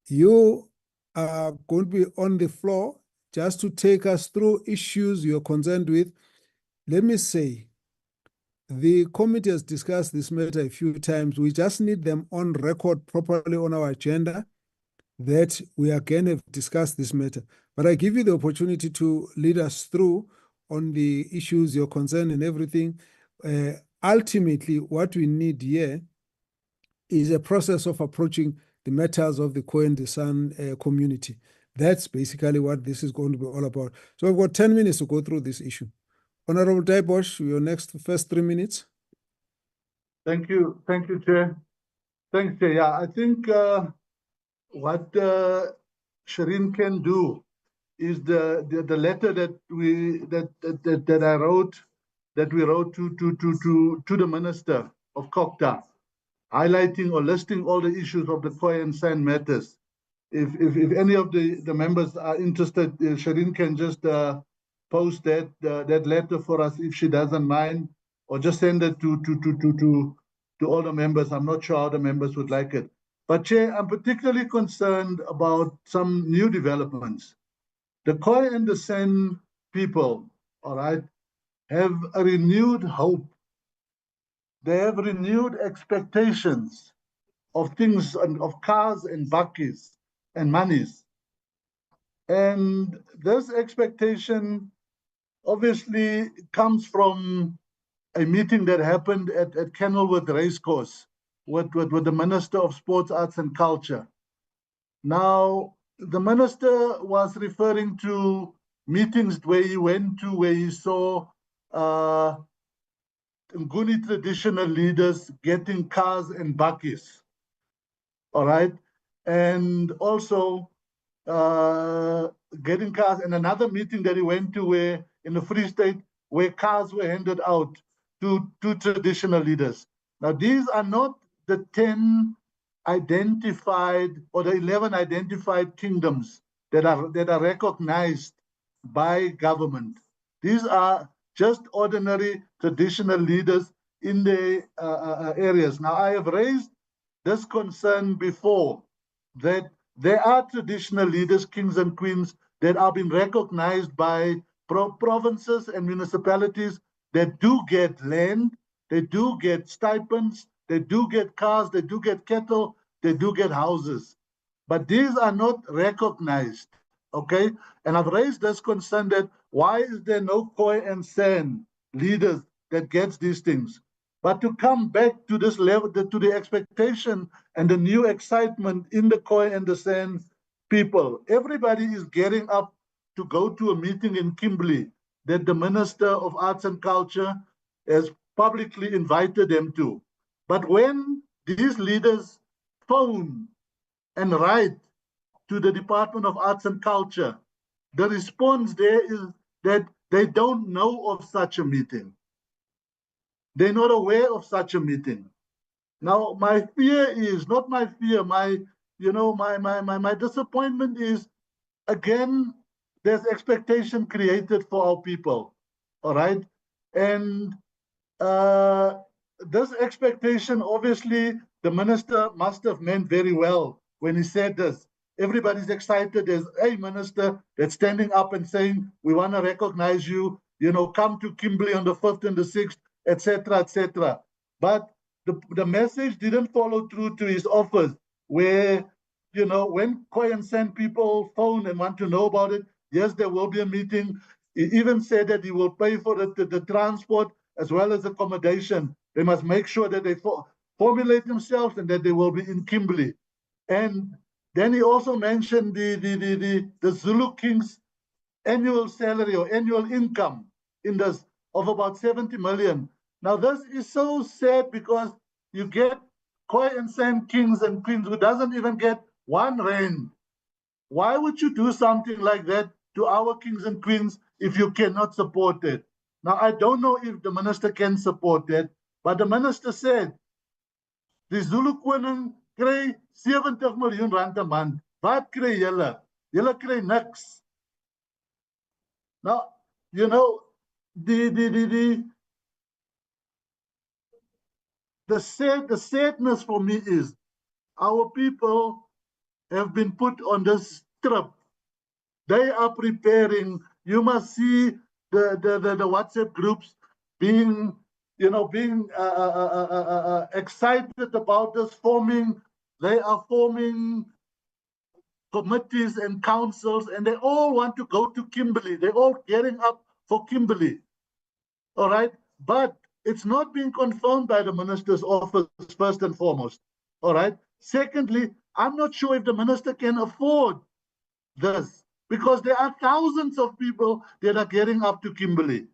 Speaker 3: you are going to be on the floor just to take us through issues you're concerned with. Let me say, the committee has discussed this matter a few times. We just need them on record properly on our agenda that we again have discussed this matter. But I give you the opportunity to lead us through on the issues you're concerned and everything. Ultimately, what we need here is a process of approaching the matters of the Khoi and San community. That's basically what this is going to be all about. So I've got 10 minutes to go through this issue. Honorable Taiposh, your first 3 minutes.
Speaker 13: Thank you, Chair. Thanks, Chair. Yeah, I think what Shireen can do is the letter that we wrote to the Minister of COGTA, highlighting or listing all the issues of the Khoi and San matters. If any of the members are interested, Shireen can just post that letter for us if she doesn't mind, or just send it to all the members. I'm not sure how the members would like it. But Chair, I'm particularly concerned about some new developments. The Khoi and the San people, all right, have a renewed hope. They have renewed expectations of things, of cars and bakkies and monies. And this expectation obviously comes from a meeting that happened at Kenilworth Racecourse with the Minister of Sports, Arts and Culture. Now, the minister was referring to meetings where he went to, where he saw Nguni traditional leaders getting cars and bakkies, all right? And also getting cars, and another meeting that he went to where in the Free State, where cars were handed out to traditional leaders. Now, these are not the 10 identified or the 11 identified kingdoms that are recognized by government. These are just ordinary traditional leaders in the areas. Now, I have raised this concern before, that there are traditional leaders, kings and queens, that are being recognized by provinces and municipalities that do get land, they do get stipends, they do get cars, they do get cattle, they do get houses. But these are not recognized, okay? And I've raised this concern that why is there no Khoi and San leaders that gets these things? But to come back to this level, to the expectation and the new excitement in the Khoi and the San people, everybody is getting up to go to a meeting in Kimberley that the Minister of Arts and Culture has publicly invited them to. But when these leaders phone and write to the Department of Arts and Culture, the response there is that they don't know of such a meeting. They're not aware of such a meeting. Now, my fear is, not my fear, my disappointment is, again, there's expectation created for our people, all right? And this expectation, obviously, the minister must have meant very well when he said this. Everybody's excited. There's a minister that's standing up and saying, we want to recognize you, come to Kimberley on the 5th and the 6th, etc., etc. But the message didn't follow through to his office, where, when Khoi and San people phone and want to know about it, yes, there will be a meeting. He even said that he will pay for the transport as well as accommodation. They must make sure that they formulate themselves and that they will be in Kimberley. And then he also mentioned the Zulu King's annual salary or annual income in this of about 70 million. Now, this is so sad because you get Khoi and San kings and queens who doesn't even get R1. Why would you do something like that to our kings and queens if you cannot support it? Now, I don't know if the minister can support that, but the minister said, die Zulu koning kry 70 miljoen rand 'n maand. Wat kry julle? Julle kry niks. Now, the sadness for me is our people have been put on this trip. They are preparing. You must see the WhatsApp groups being excited about this, forming. They are forming committees and councils, and they all want to go to Kimberley. They're all gearing up for Kimberley. All right, but it's not being confirmed by the minister's office, first and foremost. All right. Secondly, I'm not sure if the minister can afford this, because there are thousands of people that are getting up to Kimberley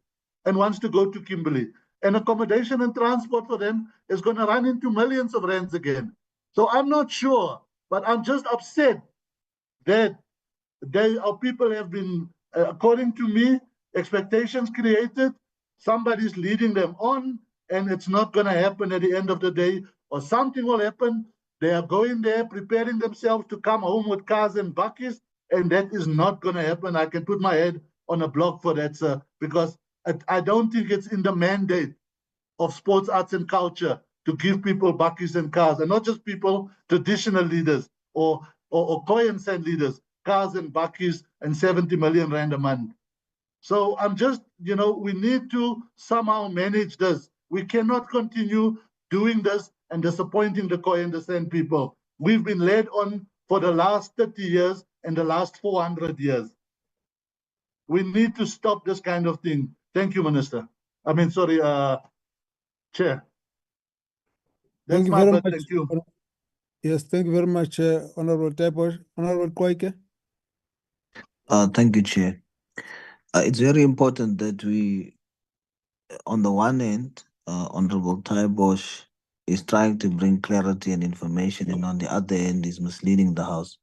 Speaker 13: and wants to go to Kimberley. And accommodation and transport for them is going to run into millions of rands again. So I'm not sure, but I'm just upset that our people have been, according to me, expectations created. Somebody's leading them on, and it's not going to happen at the end of the day, or something will happen. They are going there, preparing themselves to come home with cars and buckies, and that is not going to happen. I can put my head on a block for that, sir, because I don't think it's in the mandate of sports, arts, and culture to give people buckies and cars, and not just people, traditional leaders or Khoi and San leaders, cars and buckies and 70 million rand a month. So I'm just, we need to somehow manage this. We cannot continue doing this and disappointing the Khoi and the San people. We've been led on for the last 30 years and the last 400 years. We need to stop this kind of thing. Thank you, Minister. Chair.
Speaker 3: Thank you very much. Thank you. Yes, thank you very much, Honorable Taibosh. Honorable Koike.
Speaker 8: Thank you, Chair. It's very important that we, on the one hand, Honorable Taibosh is trying to bring clarity and information, and on the other hand, is misleading the House.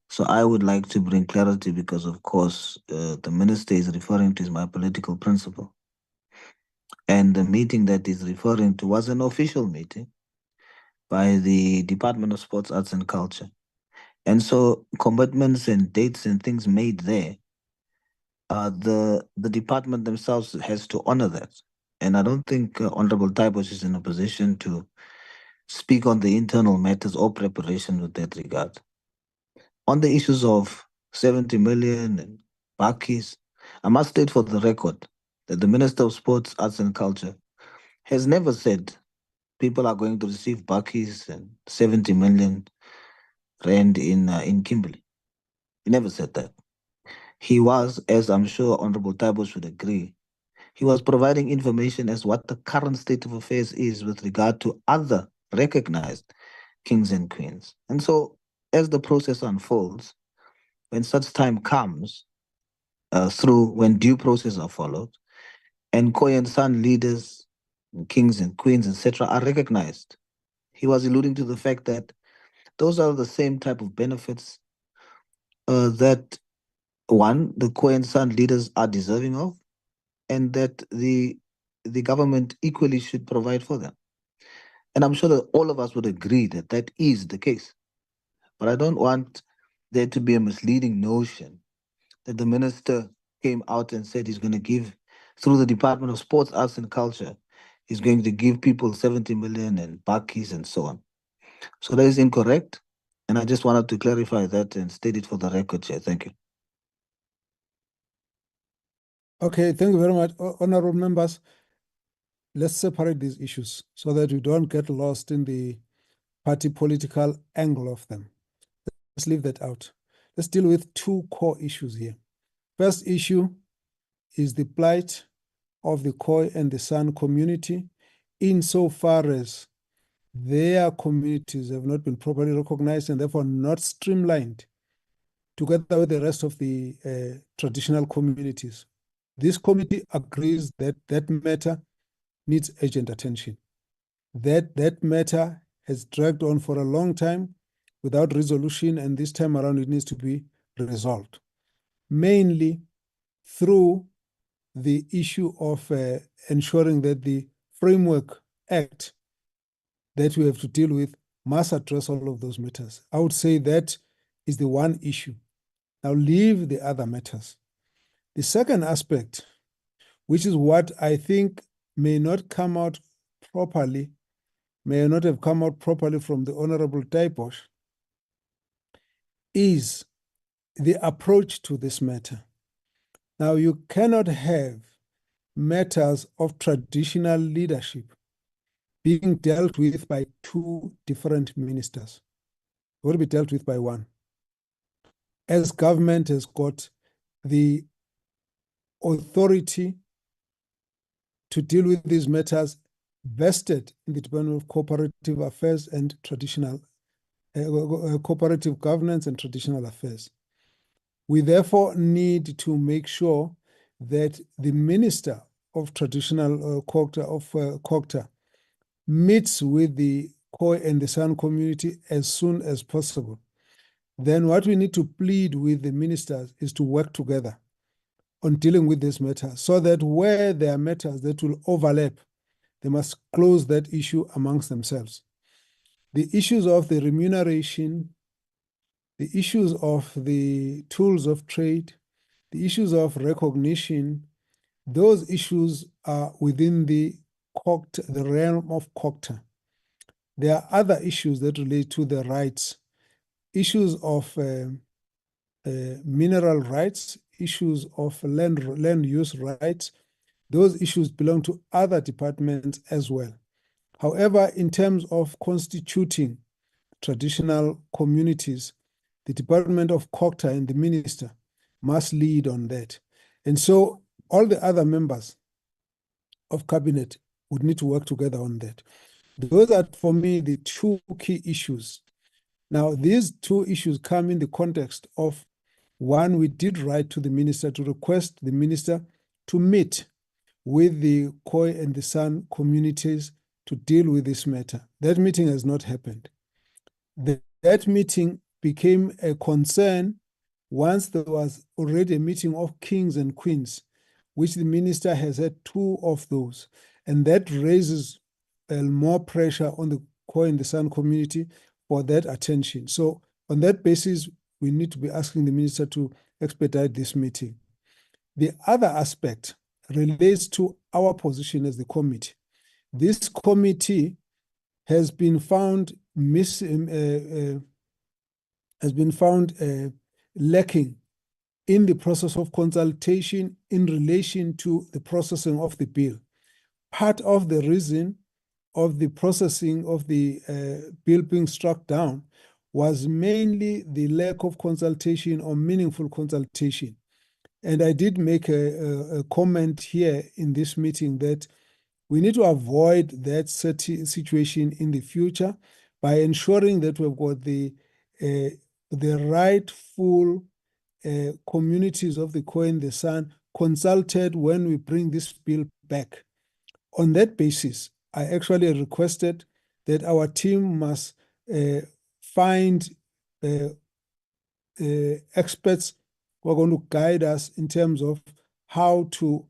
Speaker 8: So I would like to bring clarity because, of course, the minister is referring to my political principle. And the meeting that he's referring to was an official meeting by the Department of Sports, Arts and Culture. And so commitments and dates and things made there, the department themselves has to honor that. And I don't think Honorable Taibosh is in a position to speak on the internal matters or preparation with that regard. On the issues of 70 million and Bakis, I must state for the record that the Minister of Sports, Arts and Culture has never said people are going to receive Bakis and 70 million rand in Kimberley. He never said that. He was, as I'm sure Honorable Taibosh would agree, he was providing information as what the current state of affairs is with regard to other recognized kings and queens. And so as the process unfolds, when such time comes, when due process are followed, and Khoi and San leaders, kings and queens, etc., are recognized, he was alluding to the fact that those are the same type of benefits that one, the Khoi and San leaders are deserving of, and that the government equally should provide for them. And I'm sure that all of us would agree that that is the case. But I don't want there to be a misleading notion that the minister came out and said he's going to give, through the Department of Sports, Arts and Culture, he's going to give people 70 million and bakkies and so on. So that is incorrect. And I just wanted to clarify that and state it for the record, Chair. Thank you.
Speaker 3: Okay, thank you very much. Honorable members, let's separate these issues so that we don't get lost in the party political angle of them. Let's leave that out. Let's deal with two core issues here. First issue is the plight of the Khoi and the San community insofar as their communities have not been properly recognized and therefore not streamlined together with the rest of the traditional communities. This committee agrees that that matter needs urgent attention. That matter has dragged on for a long time without resolution, and this time around it needs to be resolved, mainly through the issue of ensuring that the Framework Act that we have to deal with must address all of those matters. I would say that is the one issue. Now leave the other matters. The second aspect, which is what I think may not come out properly, may not have come out properly from the Honorable Taibosh, is the approach to this matter. Now, you cannot have matters of traditional leadership being dealt with by two different ministers. It will be dealt with by one. As government has got the authority to deal with these matters vested in the Department of Cooperative Affairs and Traditional Cooperative Governance and Traditional Affairs. We therefore need to make sure that the Minister of Traditional COGTA meets with the Khoi and the San community as soon as possible. Then what we need to plead with the ministers is to work together on dealing with this matter so that where there are matters that will overlap, they must close that issue amongst themselves. The issues of the remuneration, the issues of the tools of trade, the issues of recognition, those issues are within the realm of COGTA. There are other issues that relate to the rights, issues of mineral rights, issues of land use rights. Those issues belong to other departments as well. However, in terms of constituting traditional communities, the Department of COGTA and the minister must lead on that. And so all the other members of cabinet would need to work together on that. Those are, for me, the two key issues. Now, these two issues come in the context of, one, we did write to the minister to request the minister to meet with the Khoi and the San communities to deal with this matter. That meeting has not happened. That meeting became a concern once there was already a meeting of kings and queens, which the minister has had two of those. And that raises more pressure on the Khoi and the San community for that attention. So on that basis, we need to be asking the minister to expedite this meeting. The other aspect relates to our position as the committee. This committee has been found lacking in the process of consultation in relation to the processing of the bill. Part of the reason of the processing of the bill being struck down was mainly the lack of consultation or meaningful consultation. And I did make a comment here in this meeting that we need to avoid that situation in the future by ensuring that we've got the rightful communities of the Khoi and the San consulted when we bring this bill back. On that basis, I actually requested that our team must find experts who are going to guide us in terms of how to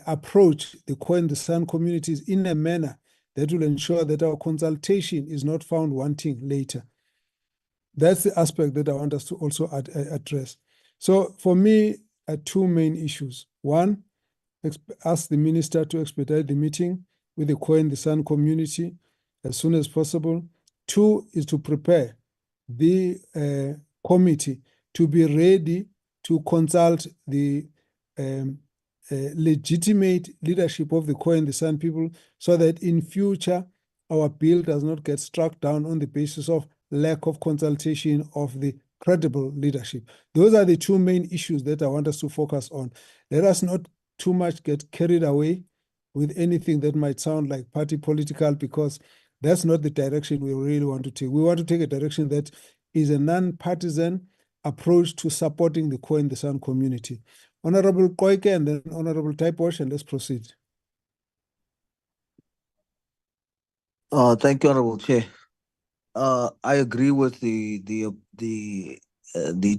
Speaker 3: approach the Khoi and San communities in a manner that will ensure that our consultation is not found wanting later. That's the aspect that I want us to also address. So for me, two main issues. One, ask the minister to expedite the meeting with the Khoi and San community as soon as possible. Two is to prepare the committee to be ready to consult the legitimate leadership of the Khoi and San people, so that in future our bill does not get struck down on the basis of lack of consultation of the credible leadership. Those are the two main issues that I want us to focus on. Let us not too much get carried away with anything that might sound like party political, because that's not the direction we really want to take. We want to take a direction that is a non-partisan approach to supporting the Khoi and San community. Honorable Koike and then Honorable Taiposh, and let's proceed.
Speaker 8: Thank you, Honorable Chair. I agree with the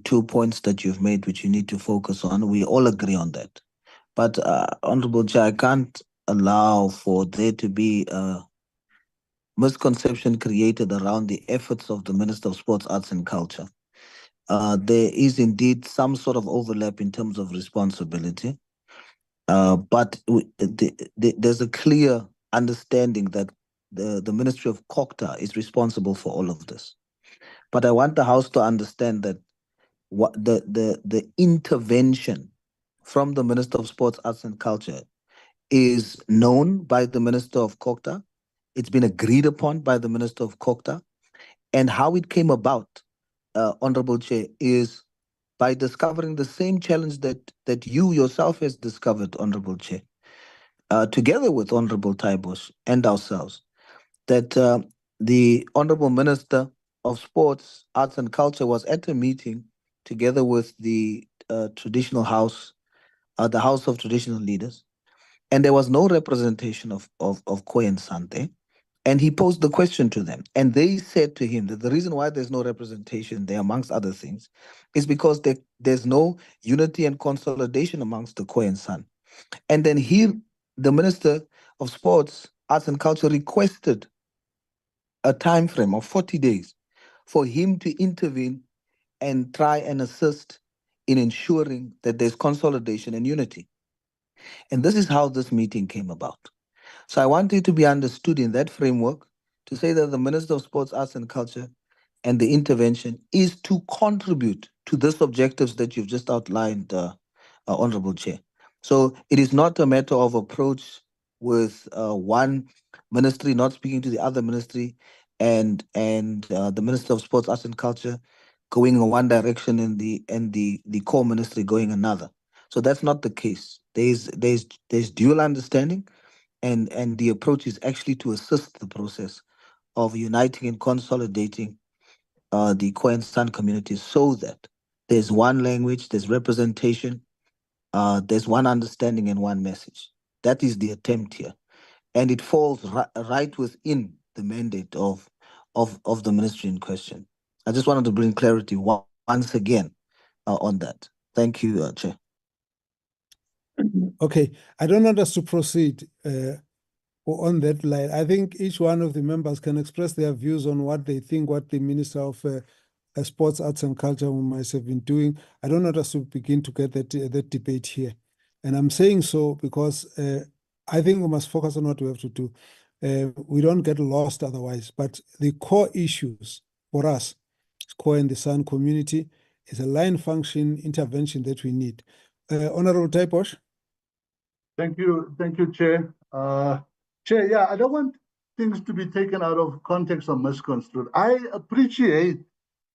Speaker 8: 2 points that you've made, which you need to focus on. We all agree on that. But Honorable Chair, I can't allow for there to be a misconception created around the efforts of the Minister of Sports, Arts and Culture. There is indeed some sort of overlap in terms of responsibility, but there's a clear understanding that the Ministry of COCTA is responsible for all of this. But I want the House to understand that what the intervention from the Minister of Sports, Arts and Culture is known by the Minister of COCTA. It's been agreed upon by the Minister of COCTA. And how it came about, Honorable Chair, is by discovering the same challenge that you yourself has discovered, Honorable Chair, together with Honorable Taibosh and ourselves, that the Honorable Minister of Sports, Arts and Culture was at a meeting together with the traditional house, the House of Traditional Leaders, and there was no representation of Khoi and San there. And he posed the question to them. And they said to him that the reason why there's no representation there, amongst other things, is because there's no unity and consolidation amongst the Khoi and San. And then the Minister of Sports, Arts and Culture requested a time frame of 40 days for him to intervene and try and assist in ensuring that there's consolidation and unity. And this is how this meeting came about. So I want it to be understood in that framework to say that the Minister of Sports, Arts and Culture and the intervention is to contribute to these objectives that you've just outlined, Honorable Chair. So it is not a matter of approach with one ministry not speaking to the other ministry and the Minister of Sports, Arts and Culture going in one direction and the core ministry going another. So that's not the case. There's dual understanding. And the approach is actually to assist the process of uniting and consolidating the Khoi and San communities, so that there's one language, there's representation, there's one understanding and one message. That is the attempt here. And it falls right within the mandate of the ministry in question. I just wanted to bring clarity once again on that. Thank you, Chair.
Speaker 3: Okay, I don't want us to proceed on that line. I think each one of the members can express their views on what they think, what the Minister of Sports, Arts and Culture might have been doing. I don't want us to begin to get that debate here. And I'm saying so because I think we must focus on what we have to do. We don't get lost otherwise. But the core issues for us, Khoi and San community, is a line function intervention that we need. Honorable Taiposh.
Speaker 13: Thank you, Chair. Chair, yeah, I don't want things to be taken out of context or misconstrued. I appreciate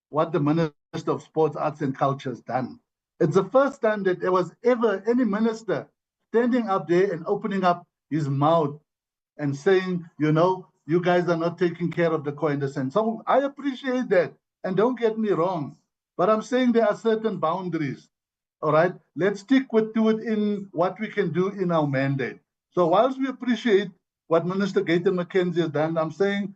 Speaker 13: what the Minister of Sports, Arts and Culture has done. It's the first time that there was ever any minister standing up there and opening up his mouth and saying, you know, you guys are not taking care of the Khoi and San. So I appreciate that. And don't get me wrong, but I'm saying there are certain boundaries. All right, let's stick to it in what we can do in our mandate. So whilst we appreciate what Minister Gauteng McKenzie has done, I'm saying,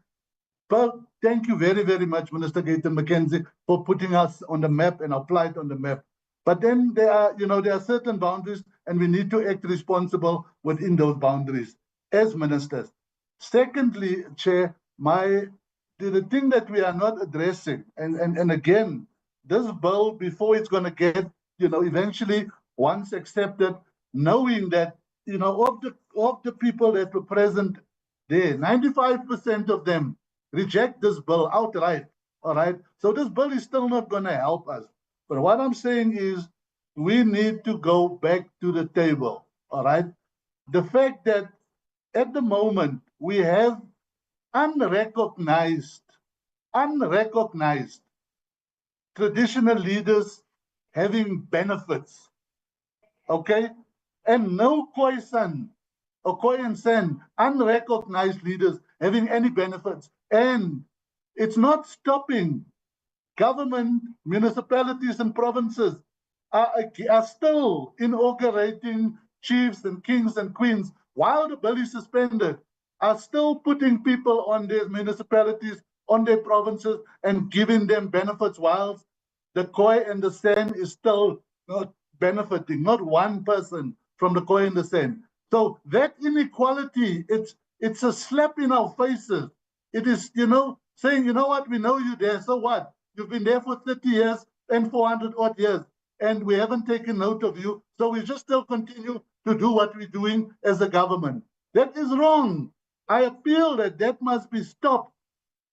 Speaker 13: well, thank you very, very much, Minister Gauteng McKenzie, for putting us on the map and our plight on the map. But then there are, there are certain boundaries, and we need to act responsible within those boundaries as ministers. Secondly, Chair, the thing that we are not addressing, and again, this bill, before it's going to get, eventually once accepted, knowing that, of the people that were present there, 95% of them reject this bill outright. All right. So this bill is still not going to help us. But what I'm saying is we need to go back to the table. All right. The fact that at the moment we have unrecognized traditional leaders having benefits. Okay. And no Khoi and San, unrecognized leaders having any benefits. And it's not stopping. Government, municipalities, and provinces are still inaugurating chiefs and kings and queens while the bill is suspended, are still putting people on their municipalities, on their provinces, and giving them benefits, whilst the Khoi and the San is still not benefiting, not one person from the Khoi and the San. So that inequality, it's a slap in our faces. It is, saying, you know what, we know you there, so what? You've been there for 30 years and 400 odd years, and we haven't taken note of you, so we just still continue to do what we're doing as a government. That is wrong. I appeal that must be stopped.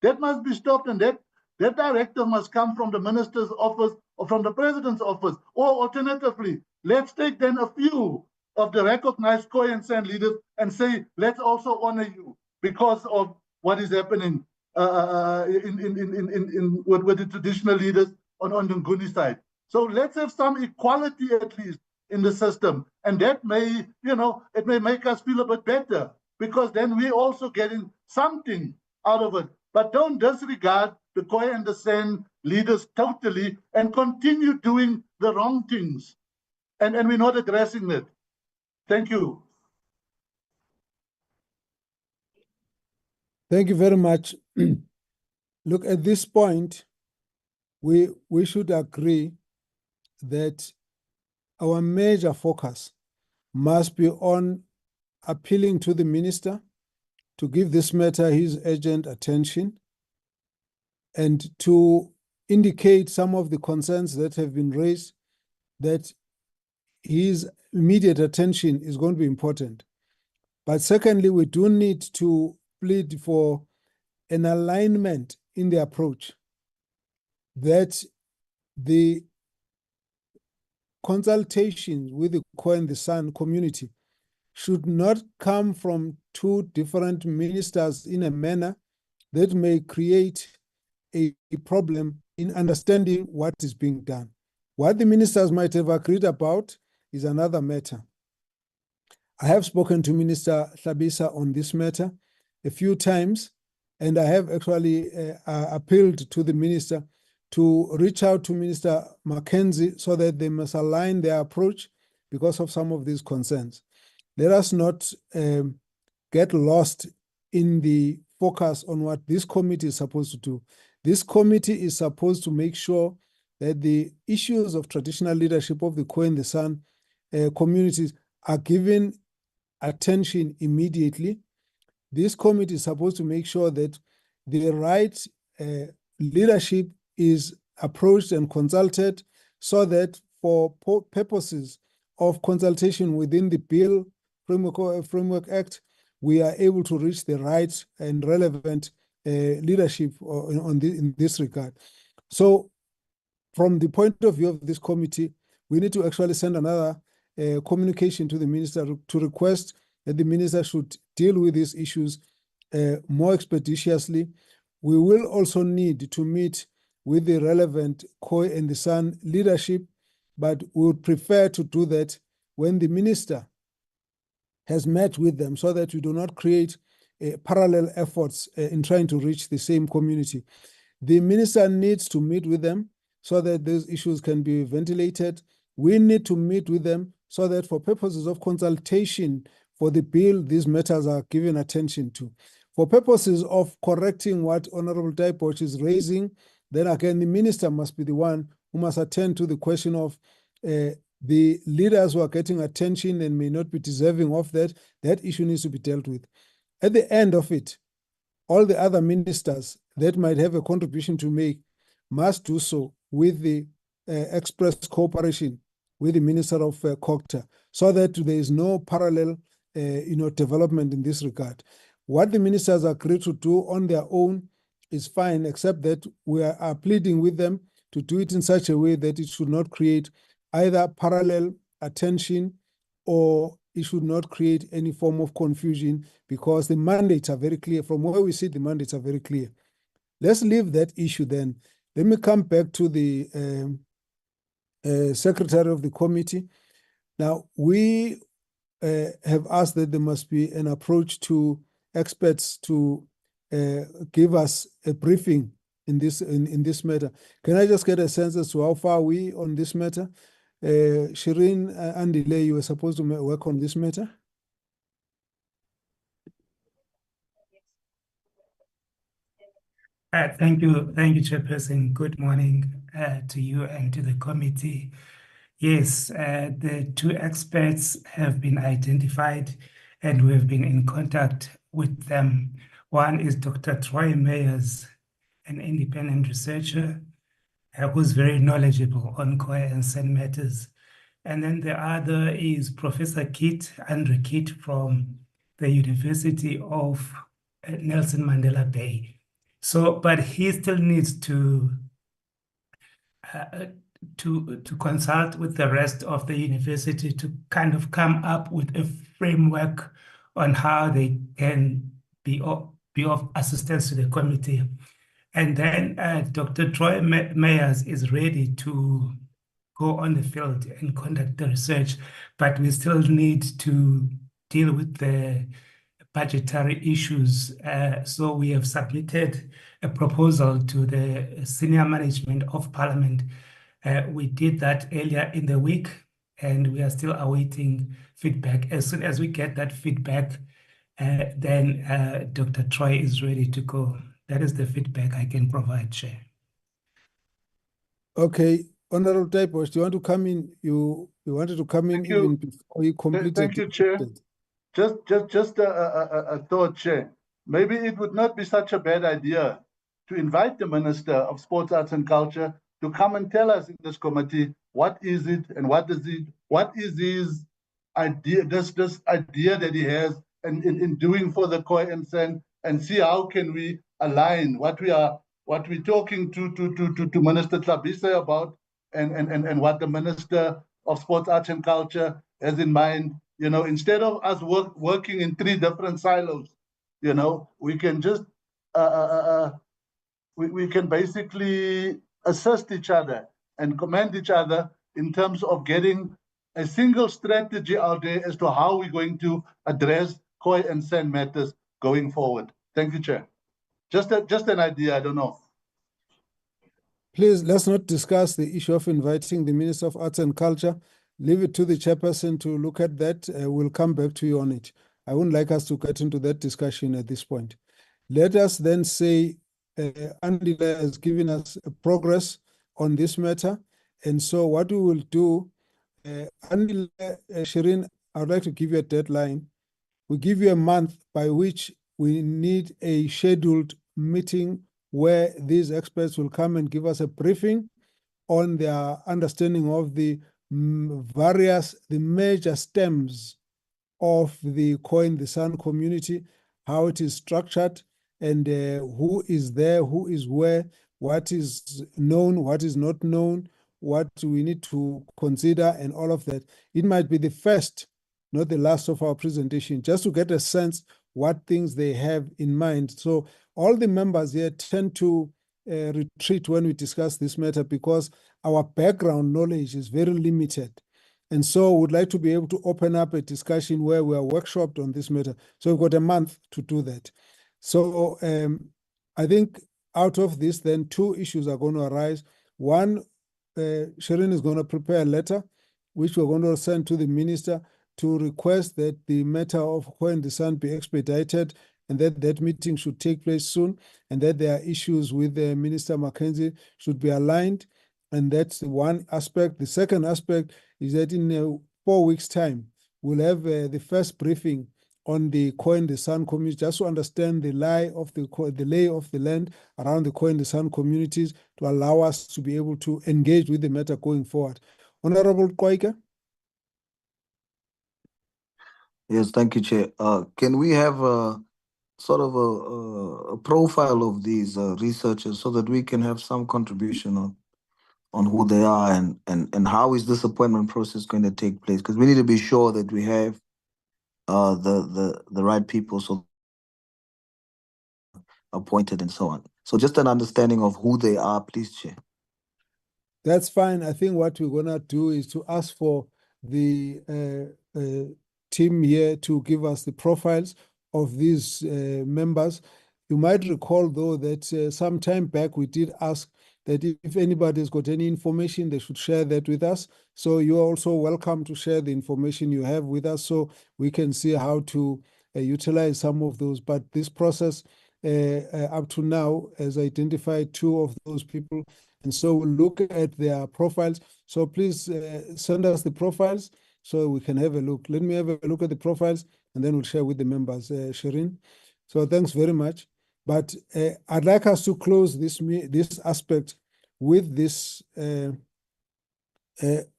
Speaker 13: That must be stopped, and that directive must come from the minister's office or from the president's office. Or alternatively, let's take then a few of the recognized Khoi and San leaders and say, let's also honor you because of what is happening with the traditional leaders on the Nguni side. So let's have some equality at least in the system, and that may, it may make us feel a bit better, because then we're also getting something out of it. But don't disregard the Khoi and the San leaders totally and continue doing the wrong things, and we're not addressing it. Thank you.
Speaker 3: Thank you very much. Look, at this point, we should agree that our major focus must be on appealing to the minister to give this matter his urgent attention and to indicate some of the concerns that have been raised, that his immediate attention is going to be important. But secondly, we do need to plead for an alignment in the approach, that the consultations with the Khoi and the San community should not come from two different ministers in a manner that may create a problem in understanding what is being done. What the ministers might have agreed about is another matter. I have spoken to Minister Hlabisa on this matter a few times, and I have actually appealed to the minister to reach out to Minister Mackenzie so that they must align their approach because of some of these concerns. Let us not get lost in the focus on what this committee is supposed to do. This committee is supposed to make sure that the issues of traditional leadership of the Khoi and the San communities are given attention immediately. This committee is supposed to make sure that the right leadership is approached and consulted, so that for purposes of consultation within the bill Framework Act, we are able to reach the right and relevant leadership in this regard. So from the point of view of this committee, we need to actually send another communication to the minister to request that the minister should deal with these issues more expeditiously. We will also need to meet with the relevant Khoi and the San leadership, but we would prefer to do that when the minister has met with them, so that we do not create parallel efforts in trying to reach the same community. The minister needs to meet with them so that those issues can be ventilated. We need to meet with them so that for purposes of consultation for the bill, these matters are given attention to. For purposes of correcting what Honorable Taipoch is raising, then again, the minister must be the one who must attend to the question of the leaders who are getting attention and may not be deserving of that, that issue needs to be dealt with. At the end of it, all the other ministers that might have a contribution to make must do so with the express cooperation with the Minister of COGTA, so that there is no parallel development in this regard. What the ministers agree to do on their own is fine, except that we are pleading with them to do it in such a way that it should not create either parallel attention or it should not create any form of confusion, because the mandates are very clear. From where we sit, the mandates are very clear. Let's leave that issue then. Let me come back to the secretary of the committee. Now, we have asked that there must be an approach to experts to give us a briefing in this matter. Can I just get a sense as to how far are we on this matter? Shireen Andile, you were supposed to work on this matter?
Speaker 15: Thank you, Chairperson. Good morning to you and to the committee. Yes, the two experts have been identified and we have been in contact with them. One is Dr. Troy Meyers, an independent researcher who's very knowledgeable on Khoi and San matters. And then the other is Professor Andrew Kit from the University of Nelson Mandela Bay. So, but he still needs to consult with the rest of the university to kind of come up with a framework on how they can be of assistance to the committee. And then Dr. Troy Meyers is ready to go on the field and conduct the research, but we still need to deal with the budgetary issues. So we have submitted a proposal to the senior management of Parliament. We did that earlier in the week, and we are still awaiting feedback. As soon as we get that feedback, then Dr. Troy is ready to go. That is the feedback I can provide, Chair.
Speaker 3: Okay. Honorable Typos, do you want to come in? You wanted to come in even before you completed.
Speaker 13: Thank you, Chair. Just a thought, Chair. Maybe it would not be such a bad idea to invite the Minister of Sports, Arts and Culture to come and tell us in this committee what is it and what is his idea, this idea that he has in doing for the Khoi and San, and see how can we align what we're talking to Minister Tlabise about and what the Minister of Sports, Arts and Culture has in mind. You know, instead of us working in three different silos, you know, we can just we can basically assist each other and commend each other in terms of getting a single strategy out there as to how we're going to address Khoi and San matters going forward. Thank you, Chair. Just an idea, I don't know.
Speaker 3: Please, let's not discuss the issue of inviting the Minister of Arts and Culture. Leave it to the chairperson to look at that. We'll come back to you on it. I wouldn't like us to get into that discussion at this point. Let us then say Andile has given us a progress on this matter. And so what we will do, Andile, Shireen, I would like to give you a deadline. We'll give you a month by which we need a scheduled meeting where these experts will come and give us a briefing on their understanding of the major stems of the Khoi and San community, how it is structured, and who is there, who is where, what is known, what is not known, what we need to consider, and all of that. It might be the first, not the last of our presentation, just to get a sense what things they have in mind. So all the members here tend to retreat when we discuss this matter because our background knowledge is very limited. And so we'd like to be able to open up a discussion where we are workshopped on this matter. So we've got a month to do that. So I think out of this, then two issues are going to arise. One, Shireen is going to prepare a letter, which we're going to send to the minister to request that the matter of Khoi and San be expedited, and that meeting should take place soon, and that there are issues with Minister Mackenzie should be aligned, And that's one aspect. The second aspect is that in 4 weeks' time, we'll have the first briefing on the Khoi and San community, just to understand the lay of the land around the Khoi and San communities, to allow us to be able to engage with the matter going forward. Honorable Koike?
Speaker 8: Yes, thank you, Chair. Can we have a sort of a profile of these researchers so that we can have some contribution on who they are and how is this appointment process going to take place? Because we need to be sure that we have the right people so appointed and so on. So just an understanding of who they are, please, Chair.
Speaker 3: That's fine. I think what we're gonna do is to ask for the team here to give us the profiles of these members. You might recall, though, that some time back we did ask that if anybody's got any information, they should share that with us. So you're also welcome to share the information you have with us so we can see how to utilize some of those. But this process up to now has identified 2 of those people, and so we'll look at their profiles. So please send us the profiles so we can have a look. Let me have a look at the profiles and then we'll share with the members, Shireen. So thanks very much. But I'd like us to close this aspect with this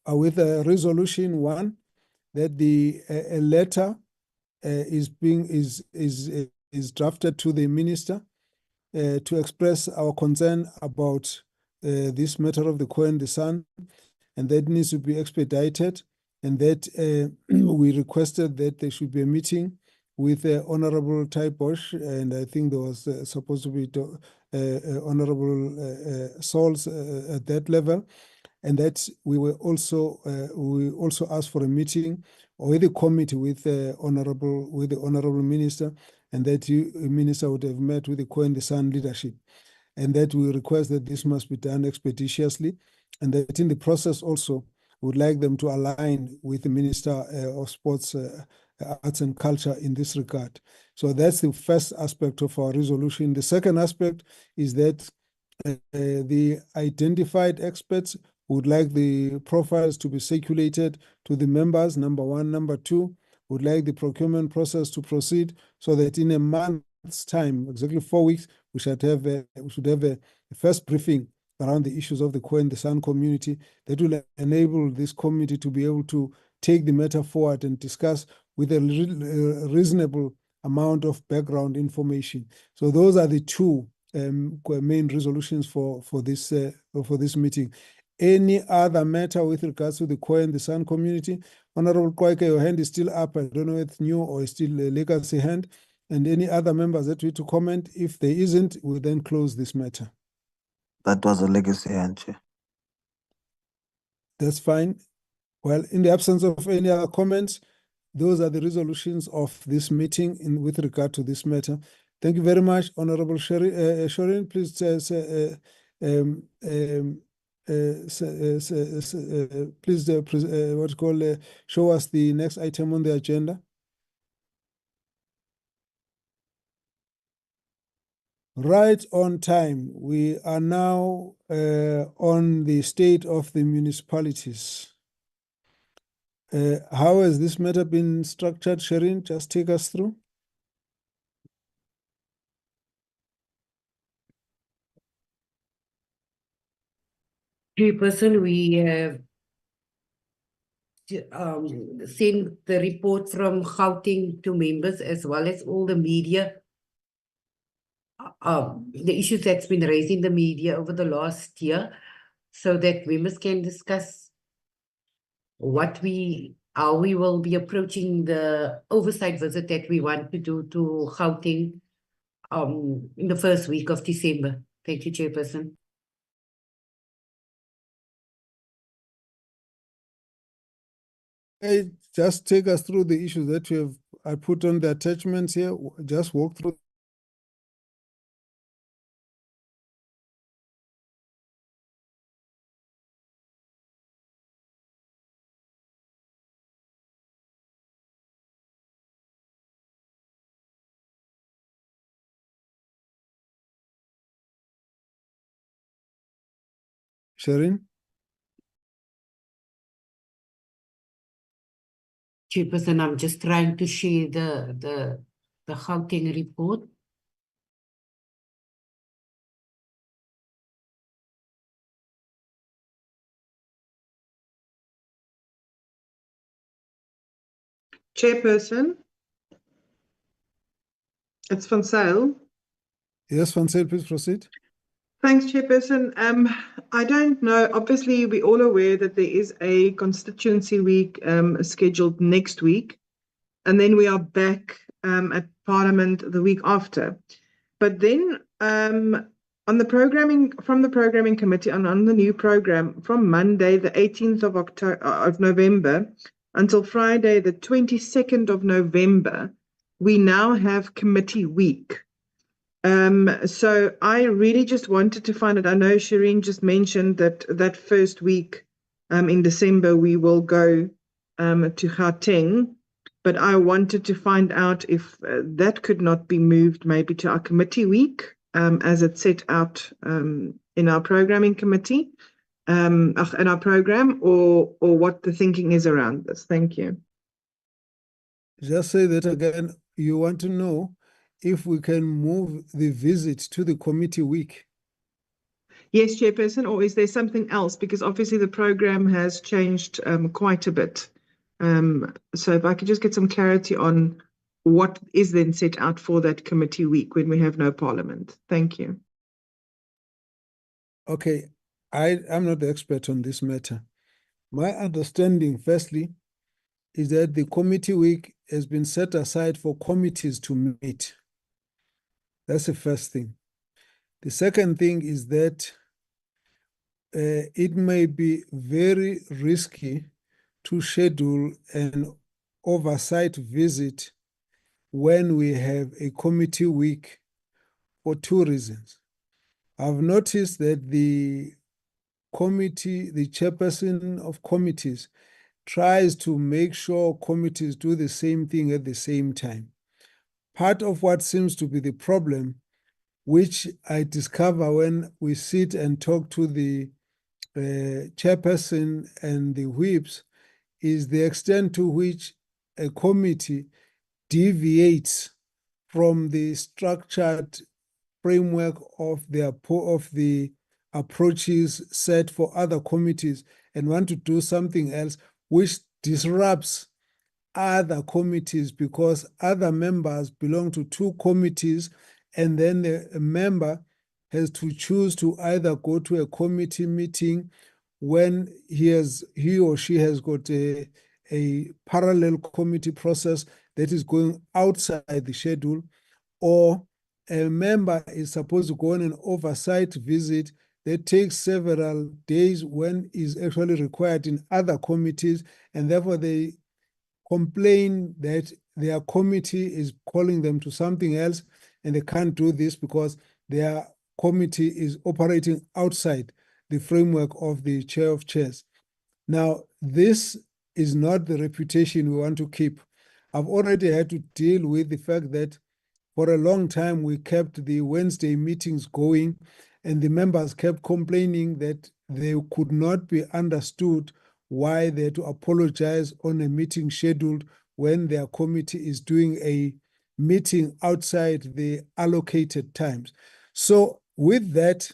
Speaker 3: with resolution 1, that a letter is drafted to the minister to express our concern about this matter of the Khoi and San, and that needs to be expedited, and that we requested that there should be a meeting with Honorable Bosch, and I think there was supposed to be Honorable Sauls at that level, and that we also asked for a meeting with the committee with the honorable minister, and that the minister would have met with the Khoi and San leadership, and that we request that this must be done expeditiously, and that in the process also would like them to align with the Minister of Sports, Arts and Culture in this regard. So that's the first aspect of our resolution. The second aspect is that the identified experts would like the profiles to be circulated to the members, number 1. Number 2, would like the procurement process to proceed so that in a month's time, exactly 4 weeks, we should have a first briefing around the issues of the Khoi and San community that will enable this committee to be able to take the matter forward and discuss with a reasonable amount of background information. So those are the 2 main resolutions for this meeting. Any other matter with regards to the Khoi and San community? Honorable Koike, your hand is still up. I don't know if it's new or it's still a legacy hand. And any other members that need to comment? If there isn't, we'll then close this matter.
Speaker 8: That was a legacy hand, Chair.
Speaker 3: That's fine. Well, in the absence of any other comments, those are the resolutions of this meeting with regard to this matter. Thank you very much, Honorable Shireen. Please show us the next item on the agenda. Right on time. We are now on the state of the municipalities. How has this matter been structured, Shireen? Just take us through.
Speaker 2: Chairperson, we have sent the report from Gauteng to members as well as all the media. The issues that's been raised in the media over the last year, so that members can discuss how we will be approaching the oversight visit that we want to do to Gauteng in the first week of December. Thank you, Chairperson.
Speaker 3: Hey, just take us through the issues that I put on the attachments here. Just walk through. Shireen?
Speaker 2: Chairperson, I'm just trying to share the Gauteng report.
Speaker 11: Chairperson, it's Van Zyl.
Speaker 3: Yes, Van Zyl, please proceed.
Speaker 11: Thanks, Chairperson. I don't know. Obviously, we're all aware that there is a constituency week scheduled next week, and then we are back at Parliament the week after. But then on the programming from the programming committee on the new program from Monday, the 18th of November until Friday, the 22nd of November, we now have committee week. So I really just wanted to find out. I know Shireen just mentioned that that first week in December we will go to Gauteng, but I wanted to find out if that could not be moved maybe to our committee week as it's set out in our programming committee, in our program, or what the thinking is around this. Thank you.
Speaker 3: Just say that again. You want to know if we can move the visit to the committee week.
Speaker 11: Yes, Chairperson, or is there something else? Because obviously the program has changed quite a bit. So if I could just get some clarity on what is then set out for that committee week when we have no Parliament. Thank you.
Speaker 3: Okay, I'm not the expert on this matter. My understanding, firstly, is that the committee week has been set aside for committees to meet. That's the first thing. The second thing is that it may be very risky to schedule an oversight visit when we have a committee week for two reasons. I've noticed that the committee, the chairperson of committees, tries to make sure committees do the same thing at the same time. Part of what seems to be the problem, which I discover when we sit and talk to the chairperson and the whips, is the extent to which a committee deviates from the structured framework of the approaches set for other committees and want to do something else which disrupts other committees because other members belong to two committees, and then the member has to choose to either go to a committee meeting when he or she has got a parallel committee process that is going outside the schedule, or a member is supposed to go on an oversight visit that takes several days when is actually required in other committees, and therefore they complain that their committee is calling them to something else and they can't do this because their committee is operating outside the framework of the chair of chairs. Now, this is not the reputation we want to keep. I've already had to deal with the fact that for a long time we kept the Wednesday meetings going, and the members kept complaining that they could not be understood why they had to apologize on a meeting scheduled when their committee is doing a meeting outside the allocated times. So with that,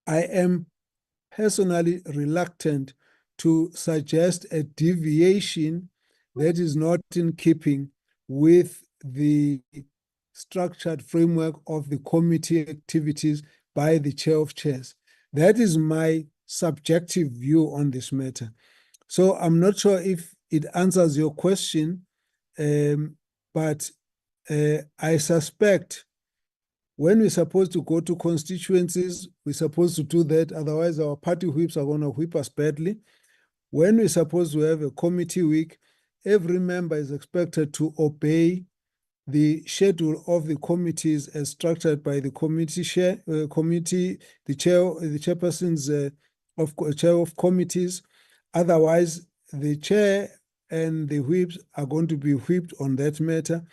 Speaker 3: I am personally reluctant to suggest a deviation that is not in keeping with the structured framework of the committee activities by the chair of chairs. That is my subjective view on this matter. So I'm not sure if it answers your question, but I suspect when we're supposed to go to constituencies, we're supposed to do that. Otherwise, our party whips are going to whip us badly. When we're supposed to have a committee week, every member is expected to obey the schedule of the committees as structured by the committee chair, the chairpersons chair of committees. Otherwise, the chair and the whips are going to be whipped on that matter.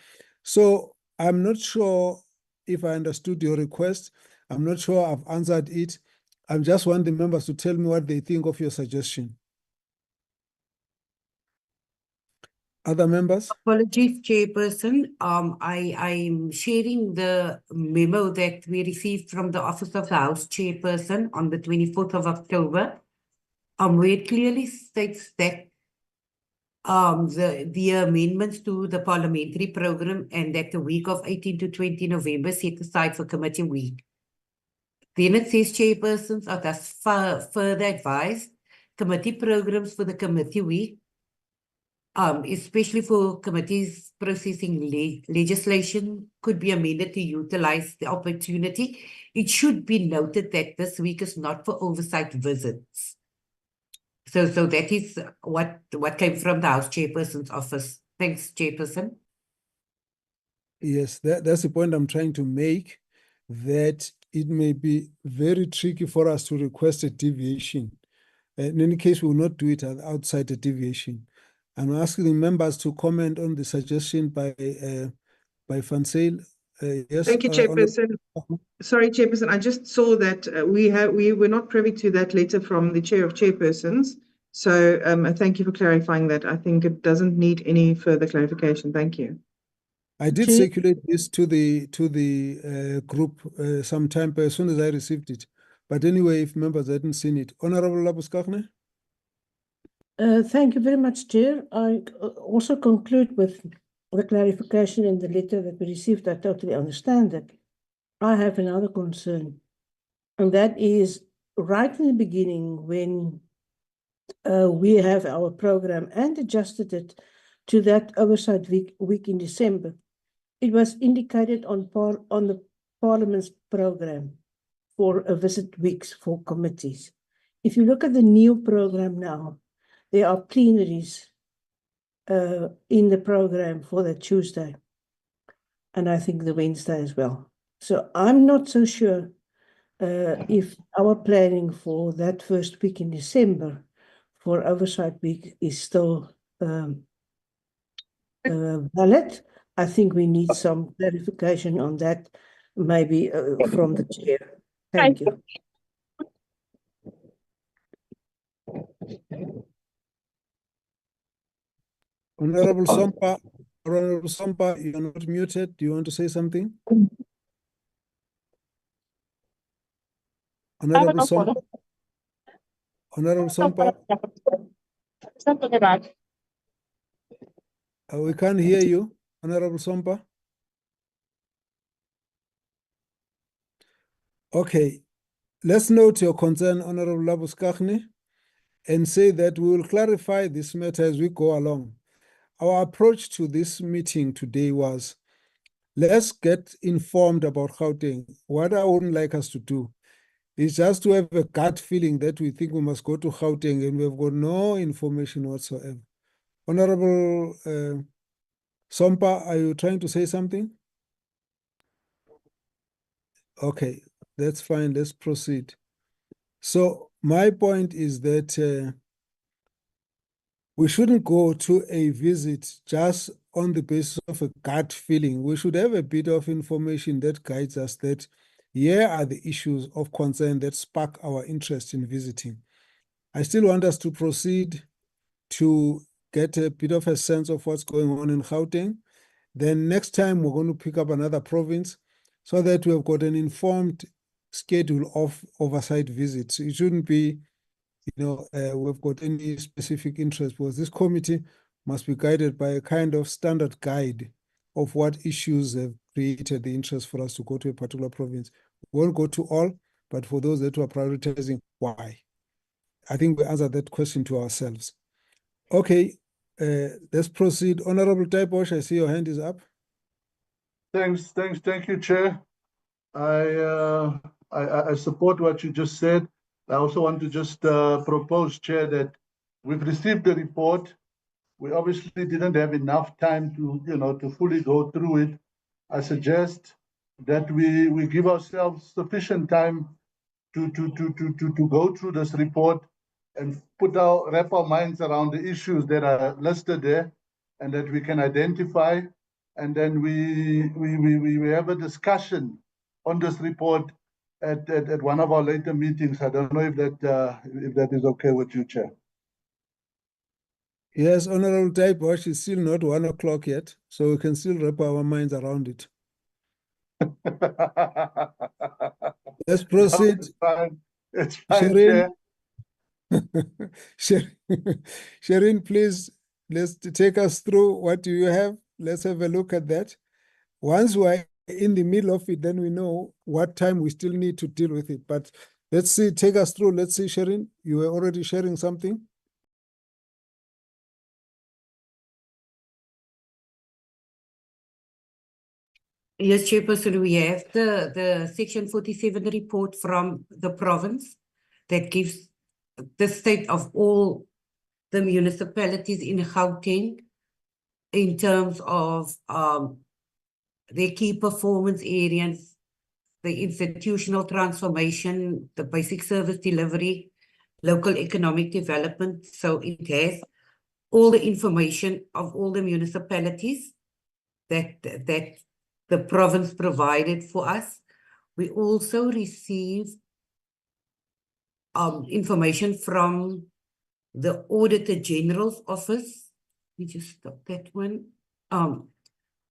Speaker 3: So I'm not sure if I understood your request. I'm not sure I've answered it. I just want the members to tell me what they think of your suggestion. Other members?
Speaker 2: Apologies, Chairperson. I'm sharing the memo that we received from the Office of the House Chairperson on the 24th of October, where it clearly states that the amendments to the parliamentary program and that the week of 18 to 20 November set aside for committee week. Then it says chairpersons are thus further advised committee programs for the committee week, especially for committees processing legislation, could be amended to utilize the opportunity. It should be noted that this week is not for oversight visits. So that is what came from the House Chairperson's office. Thanks, Chairperson.
Speaker 3: Yes, that's the point I'm trying to make, that it may be very tricky for us to request a deviation. In any case, we will not do it outside the deviation. I'm asking the members to comment on the suggestion by Van Zyl. Yes.
Speaker 11: Thank you, Chairperson. Sorry, Chairperson, I just saw that we were not privy to that letter from the Chair of Chairpersons. So thank you for clarifying that. I think it doesn't need any further clarification. Thank you.
Speaker 3: I did circulate this to the group sometime as soon as I received it. But anyway, if members hadn't seen it. Honorable Labuschagne.
Speaker 14: Thank you very much, Chair. I also conclude with the clarification in the letter that we received. I totally understand that. I have another concern, and that is right in the beginning when we have our program and adjusted it to that oversight week in December. It was indicated on the Parliament's program for a visit weeks for committees. If you look at the new program now, there are plenaries in the program for the Tuesday, and I think the Wednesday as well. So I'm not so sure if our planning for that first week in December for oversight week is still valid. I think we need some clarification on that, maybe from the chair. Thank you.
Speaker 3: Honorable Sompa, you're not muted. Do you want to say something? Honorable Sompa. Honorable Sompa. We can't hear you, Honorable Sompa. Okay, let's note your concern, Honorable Labuschagne, and say that we will clarify this matter as we go along. Our approach to this meeting today was, let's get informed about Gauteng. What I wouldn't like us to do is just to have a gut feeling that we think we must go to Gauteng and we've got no information whatsoever. Honorable Sompa, are you trying to say something? Okay, that's fine. Let's proceed. So my point is that we shouldn't go to a visit just on the basis of a gut feeling. We should have a bit of information that guides us that here are the issues of concern that spark our interest in visiting. I still want us to proceed to get a bit of a sense of what's going on in Gauteng. Then next time we're going to pick up another province so that we've got an informed schedule of oversight visits. It shouldn't be, we've got any specific interest, because this committee must be guided by a kind of standard guide of what issues have created the interest for us to go to a particular province. We won't go to all, but for those that are prioritizing, why? I think we answered that question to ourselves. Okay, let's proceed. Honorable Taibosh, I see your hand is up.
Speaker 13: Thank you, Chair. I support what you just said. I also want to just propose, Chair, that we've received the report. We obviously didn't have enough time to fully go through it. I suggest that we give ourselves sufficient time to go through this report and wrap our minds around the issues that are listed there, and that we can identify, and then we have a discussion on this report at one of our later meetings. I don't know if that is okay with you, Chair.
Speaker 3: Yes, Honorable Taibosh, it's still not 1 o'clock yet, so we can still wrap our minds around it. Let's proceed.
Speaker 13: It's fine. It's fine,
Speaker 3: Shireen,
Speaker 13: Chair.
Speaker 3: Shireen, please, let's take us through what do you have. Let's have a look at that. Once we're in the middle of it, then we know what time we still need to deal with it. But let's see, take us through. Let's see, Shireen, you were already sharing something.
Speaker 2: Yes, Chairperson, we have the Section 47 report from the province that gives the state of all the municipalities in Gauteng in terms of their key performance areas, the institutional transformation, the basic service delivery, local economic development. So it has all the information of all the municipalities that the province provided for us. We also receive information from the Auditor General's office. We just stop that one.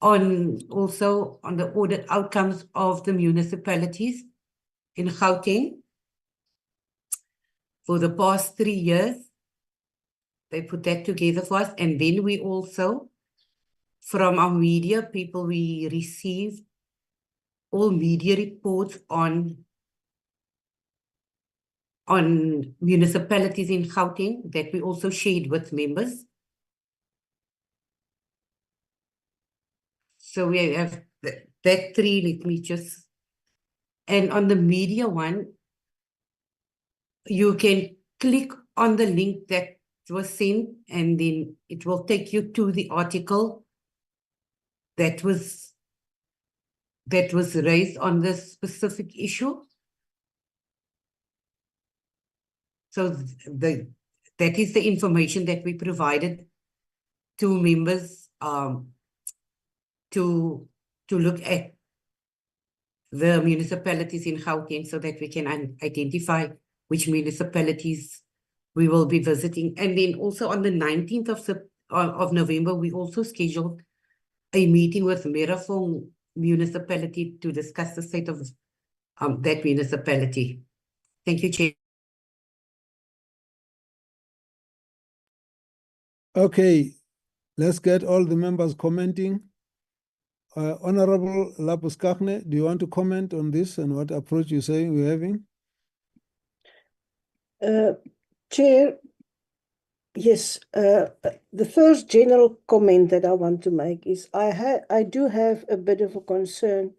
Speaker 2: Also on the audit outcomes of the municipalities in Gauteng for the past 3 years. They put that together for us. And then we also, from our media people, we received all media reports on municipalities in Gauteng that we also shared with members. So we have that 3, let me just, and on the media one, you can click on the link that was sent and then it will take you to the article that was raised on this specific issue. So that is the information that we provided to members to look at the municipalities in Gauteng so that we can identify which municipalities we will be visiting. And then also on the 19th of November, we also scheduled a meeting with Merafong municipality to discuss the state of that municipality. Thank you, Chair.
Speaker 3: Okay, let's get all the members commenting. Honorable Lapuskachne, do you want to comment on this and what approach you say we're having?
Speaker 14: Chair, yes, the first general comment that I want to make is I do have a bit of a concern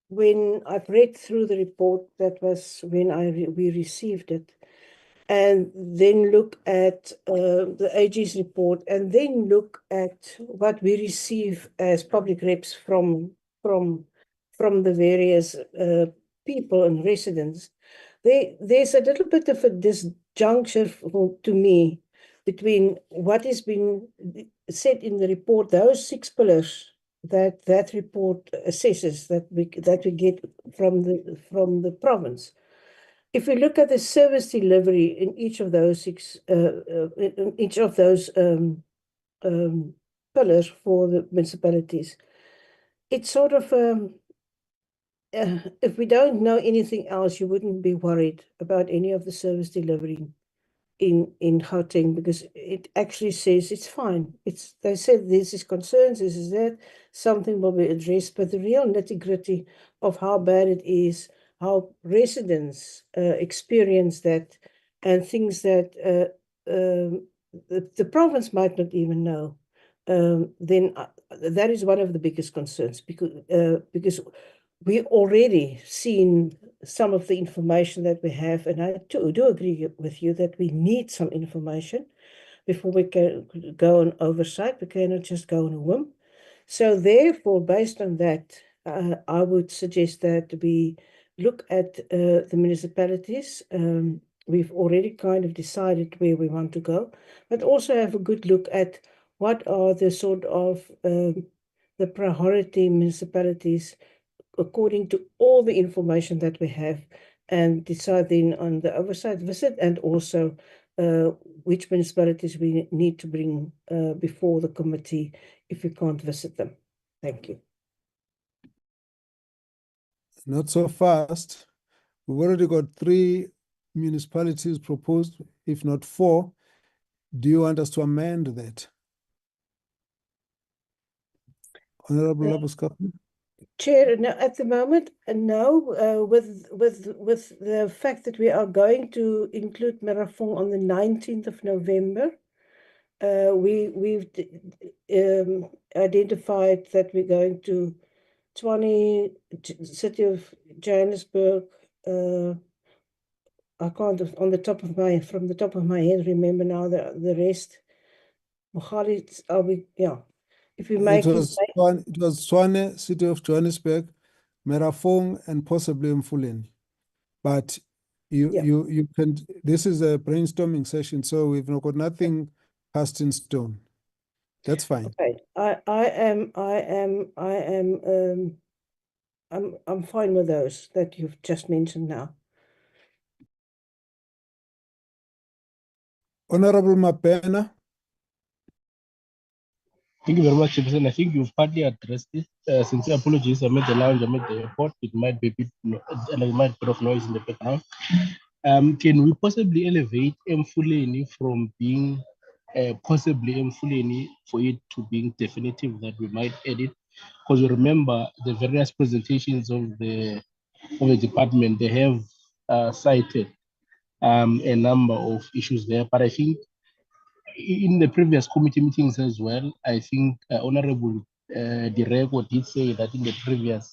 Speaker 14: when I've read through the report. That was when we received it, and then look at the AG's report, and then look at what we receive as public reps from the various people and residents. There's a little bit of a disjuncture to me between what has been said in the report, those 6 pillars that report assesses that we get from the province. If we look at the service delivery in each of those 6 in each of those pillars for the municipalities, it's sort of if we don't know anything else, you wouldn't be worried about any of the service delivery in Gauteng, because it actually says it's fine. They said this is concerns, this is that, something will be addressed, but the real nitty-gritty of how bad it is, how residents experience that, and things that the province might not even know, then that is one of the biggest concerns, because we already seen some of the information that we have, and I do agree with you that we need some information before we can go on oversight. We cannot just go on a whim. So therefore, based on that, I would suggest that we look at the municipalities. We've already kind of decided where we want to go, but also have a good look at what are the sort of the priority municipalities according to all the information that we have, and decide then on the oversight visit and also which municipalities we need to bring before the committee if we can't visit them. Thank you.
Speaker 3: Not so fast. We've already got 3 municipalities proposed, if not 4. Do you want us to amend that? Honorable Labuskapu?
Speaker 14: Chair, no, at the moment, no. With the fact that we are going to include Merafong on the 19th of November, we've identified that we're going to Tshwane, City of Johannesburg. I can't from the top of my head remember now the rest. Mogale, yeah. If we make
Speaker 3: it was Tshwane, City of Johannesburg, Merafong, and possibly Mfuleni. But you can. This is a brainstorming session, so we've got nothing cast in stone. That's fine.
Speaker 14: Okay, I'm fine with those that you've just mentioned now.
Speaker 3: Honorable Mapena.
Speaker 6: Thank you very much, Chairperson. I think you've partly addressed it. Sincere apologies. I made the lounge, I made the report. It might be a bit, of noise in the background. Can we possibly elevate Mfuleni from being possibly Mfuleni for it to being definitive that we might edit? Because you remember the various presentations of the department, they have cited a number of issues there, but I think in the previous committee meetings as well, I think Honorable Direko did say that in the previous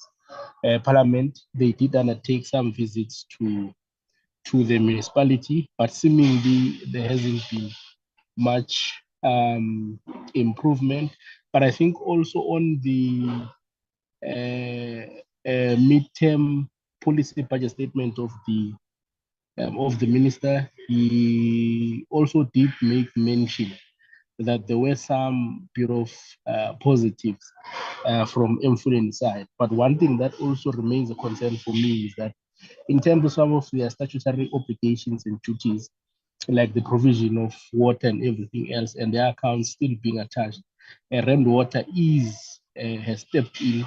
Speaker 6: parliament, they did undertake some visits to the municipality, but seemingly there hasn't been much improvement. But I think also on the midterm policy budget statement of the minister, he also did make mention that there were some bit of positives from Mfuleni side. But one thing that also remains a concern for me is that in terms of some of their statutory obligations and duties, like the provision of water and everything else, and their accounts still being attached, Rand Water has stepped in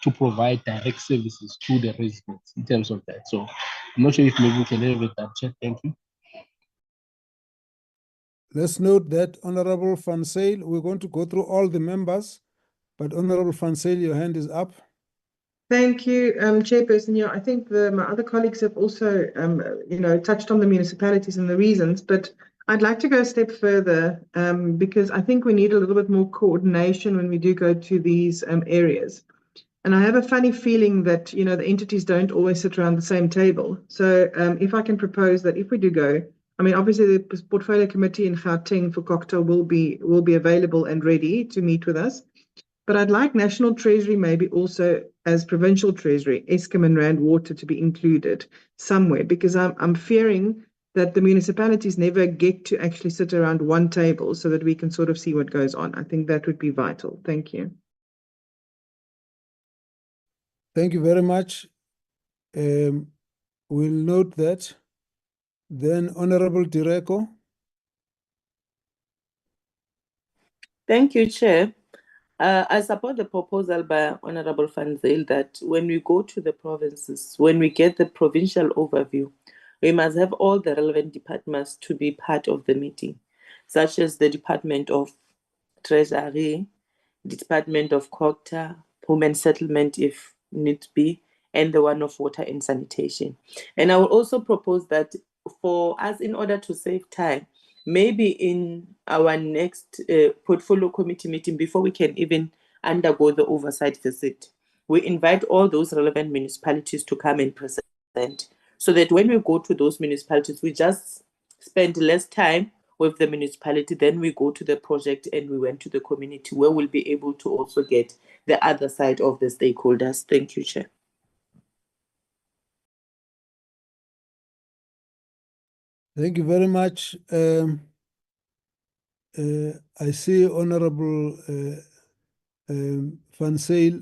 Speaker 6: to provide direct services to the residents in terms of that. So I'm not sure if maybe we can elevate that, Chair. Thank you.
Speaker 3: Let's note that Honorable Van Zyl, we're going to go through all the members, but Honorable Van Zyl, your hand is up.
Speaker 11: Thank you, Chairperson. Yeah, I think my other colleagues have also, touched on the municipalities and the reasons, but I'd like to go a step further because I think we need a little bit more coordination when we do go to these areas. And I have a funny feeling that, the entities don't always sit around the same table. So if I can propose that if we do go, I mean, obviously the portfolio committee in Gauteng for cocktail will be available and ready to meet with us. But I'd like National Treasury maybe also as Provincial Treasury, Eskom and Rand Water to be included somewhere, because I'm fearing that the municipalities never get to actually sit around one table so that we can sort of see what goes on. I think that would be vital. Thank you.
Speaker 3: Thank you very much. We'll note that. Then Honorable Direko.
Speaker 5: Thank you, Chair. I support the proposal by Honorable Van Zyl that when we go to the provinces, when we get the provincial overview, we must have all the relevant departments to be part of the meeting, such as the Department of Treasury, Department of COGTA, Home and Settlement if need be, and the one of Water and Sanitation. And I will also propose that for us, in order to save time, maybe in our next portfolio committee meeting, before we can even undergo the oversight visit, we invite all those relevant municipalities to come and present, so that when we go to those municipalities, we just spend less time with the municipality, then we go to the project and we went to the community where we'll be able to also get the other side of the stakeholders. Thank you, Chair.
Speaker 3: Thank you very much. I see Honorable Van Zyl,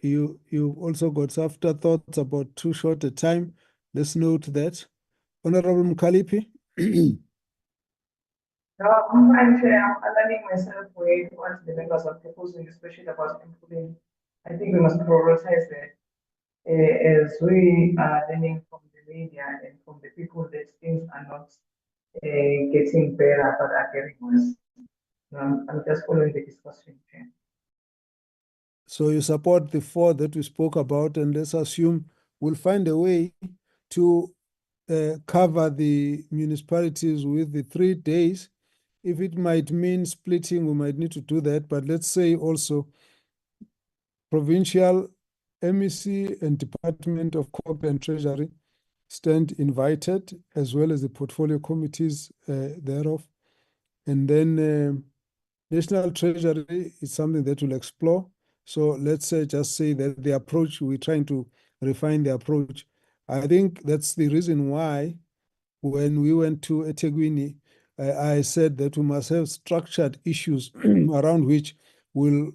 Speaker 3: you've also got afterthoughts about too short a time. Let's note that. Honorable Mkhaliphi.
Speaker 1: No, I'm fine, Chair. I'm aligning myself with what the members are proposing, especially about employing. I think we must prioritize that as we are learning from the media and from the people that things are not getting better but are getting worse. I'm just following the discussion, Chair.
Speaker 3: So you support the 4 that we spoke about, and let's assume we'll find a way to cover the municipalities with the 3 days. If it might mean splitting, we might need to do that. But let's say also provincial MEC and Department of Corporate and Treasury stand invited, as well as the portfolio committees thereof. And then National Treasury is something that we'll explore. So let's just say that the approach, we're trying to refine the approach. I think that's the reason why when we went to eThekwini, I said that we must have structured issues around which we'll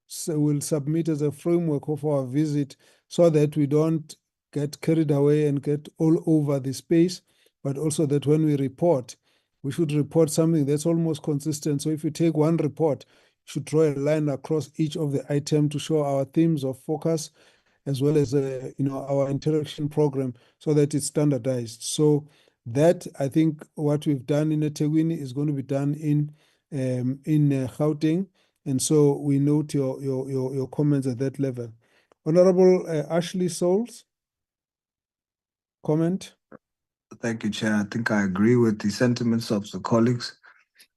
Speaker 3: submit as a framework of our visit so that we don't get carried away and get all over the space, but also that when we report, we should report something that's almost consistent. So if you take one report, you should draw a line across each of the items to show our themes of focus, as well as our interaction program, so that it's standardized. So that, I think, what we've done in eThekwini is going to be done in Gauteng, and so we note your comments at that level. Honorable Ashley Souls, comment.
Speaker 8: Thank you, Chair. I think I agree with the sentiments of the colleagues.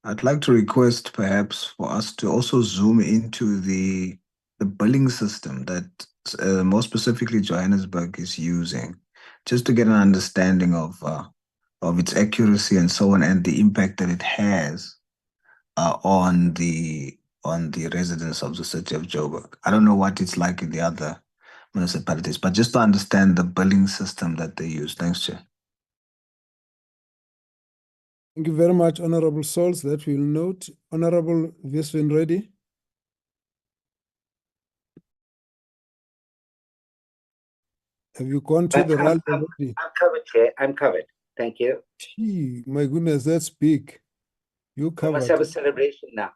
Speaker 8: I'd like to request perhaps for us to also zoom into the billing system that more specifically Johannesburg is using, just to get an understanding of its accuracy and so on, and the impact that it has on the residents of the city of Joburg. I don't know what it's like in the other municipalities, but just to understand the billing system that they use. Thanks, Chair.
Speaker 3: Thank you very much, Honorable Souls. That we'll note. Honorable Visvin Reddy. Have you gone to the rally already?
Speaker 4: I'm covered, Chair. I'm covered. Thank you.
Speaker 3: Gee, my goodness, that's big. You
Speaker 4: We
Speaker 3: covered.
Speaker 4: must have a celebration now.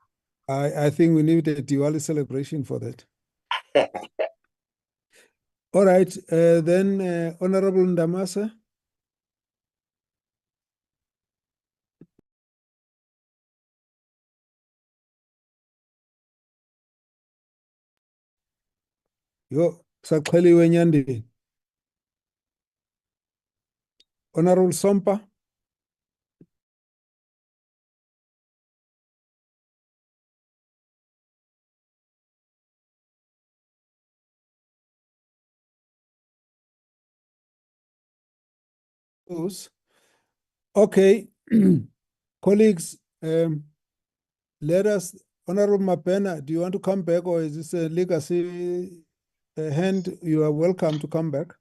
Speaker 3: I think we need a Diwali celebration for that. All right, then Honorable Ndamasa. Yo, Sakhaliwe Nyandeni. Honorable Sompa. Okay, colleagues, let us, Honorable Mapena, do you want to come back, or is this a legacy hand? You are welcome to come back.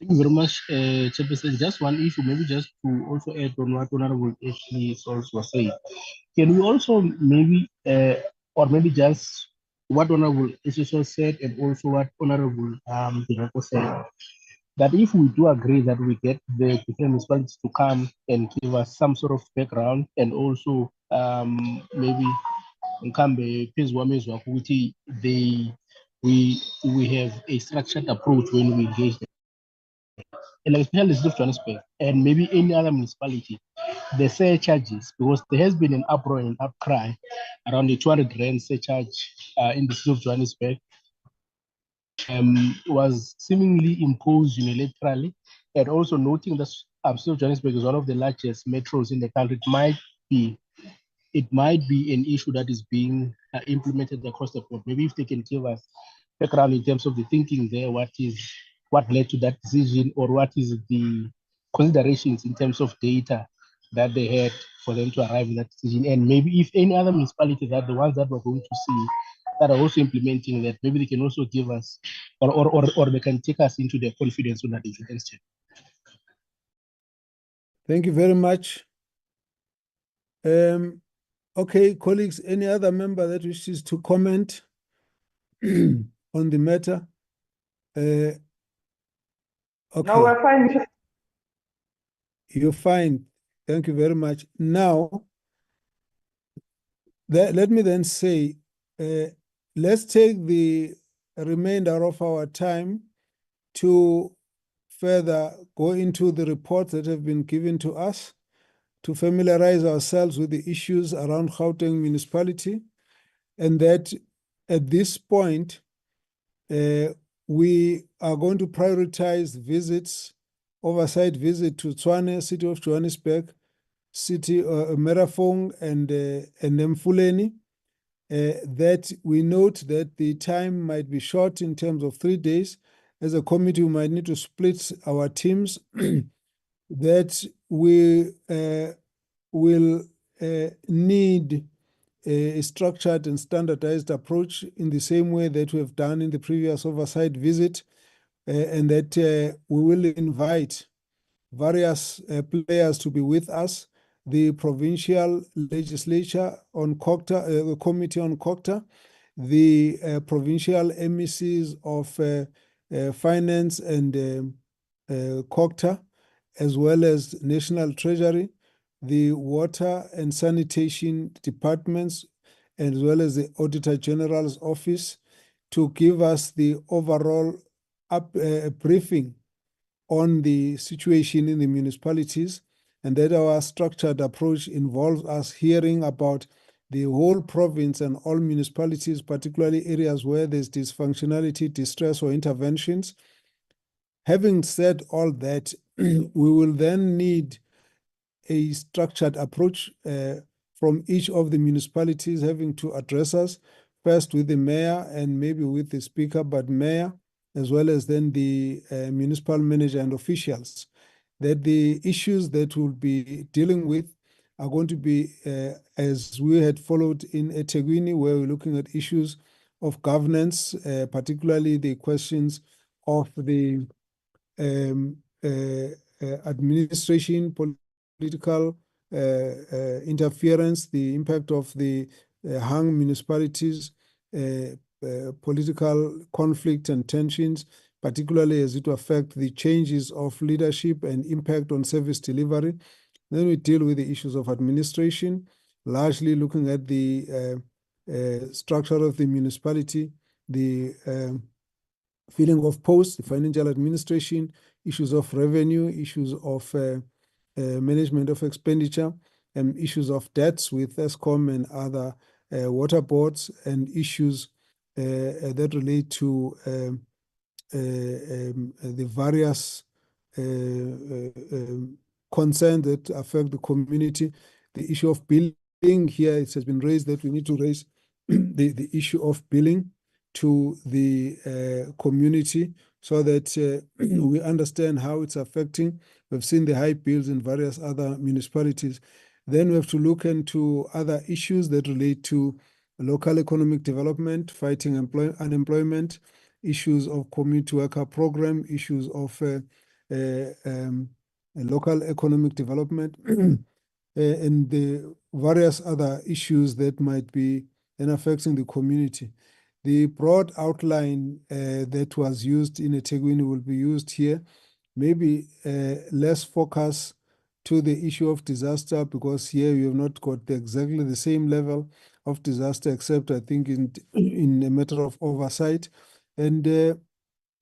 Speaker 6: Thank you very much, Chairperson. Just one issue, maybe just to also add on what Honorable Ashley Souls was saying. Can we also maybe, or maybe just what Honorable Ashley Souls said, and also what Honorable Dinako said, that if we do agree that we get the different municipalities to come and give us some sort of background, and also maybe we have a structured approach when we engage them. And especially the city of Johannesburg and maybe any other municipality, the surcharges, because there has been an uproar and outcry around the 200 rand surcharge in the city of Johannesburg, was seemingly imposed unilaterally, and also noting that city of Johannesburg is one of the largest metros in the country. It might be an issue that is being implemented across the board. Maybe if they can give us background in terms of the thinking there, what led to that decision, or what is the considerations in terms of data that they had for them to arrive at that decision. And maybe if any other municipalities are the ones that we're going to see that are also implementing that, maybe they can also give us, or they can take us into their confidence on that issue. Thanks, Chair.
Speaker 3: Thank you very much. Okay, colleagues, any other member that wishes to comment on the matter? Okay.
Speaker 1: No, we're fine.
Speaker 3: You're fine. Thank you very much. Now, let me then say, let's take the remainder of our time to further go into the reports that have been given to us, to familiarize ourselves with the issues around Gauteng municipality, and that at this point, we are going to prioritize visits, oversight visit to Tshwane, City of Johannesburg, City Merafong, and Mfuleni. That we note that the time might be short in terms of 3 days. As a committee, we might need to split our teams. That we will need a structured and standardized approach in the same way that we have done in the previous oversight visit, and that we will invite various players to be with us, the provincial legislature on COCTA, the committee on COCTA, the provincial MECs of finance and COCTA, as well as National Treasury, the water and sanitation departments, as well as the Auditor General's office, to give us the overall briefing on the situation in the municipalities, and that our structured approach involves us hearing about the whole province and all municipalities, particularly areas where there's dysfunctionality, distress, or interventions. Having said all that, we will then need a structured approach from each of the municipalities having to address us, first with the mayor and maybe with the speaker, but mayor, as well as then the municipal manager and officials. That the issues that we'll be dealing with are going to be, as we had followed in eThekwini, where we're looking at issues of governance, particularly the questions of the administration, political interference, the impact of the hung municipalities, political conflict and tensions, particularly as it affects the changes of leadership and impact on service delivery. Then we deal with the issues of administration, largely looking at the structure of the municipality, the filling of posts, the financial administration, issues of revenue, issues of management of expenditure, and issues of debts with ESCOM and other water boards, and issues that relate to the various concerns that affect the community. The issue of billing here, it has been raised that we need to raise the issue of billing to the community so that we understand how it's affecting. We've seen the high bills in various other municipalities. Then we have to look into other issues that relate to local economic development, fighting unemployment, issues of community worker program, issues of local economic development, and the various other issues that might be affecting the community. The broad outline that was used in eThekwini will be used here. Maybe less focus to the issue of disaster, because here you have not got exactly the same level of disaster, except I think in a matter of oversight. And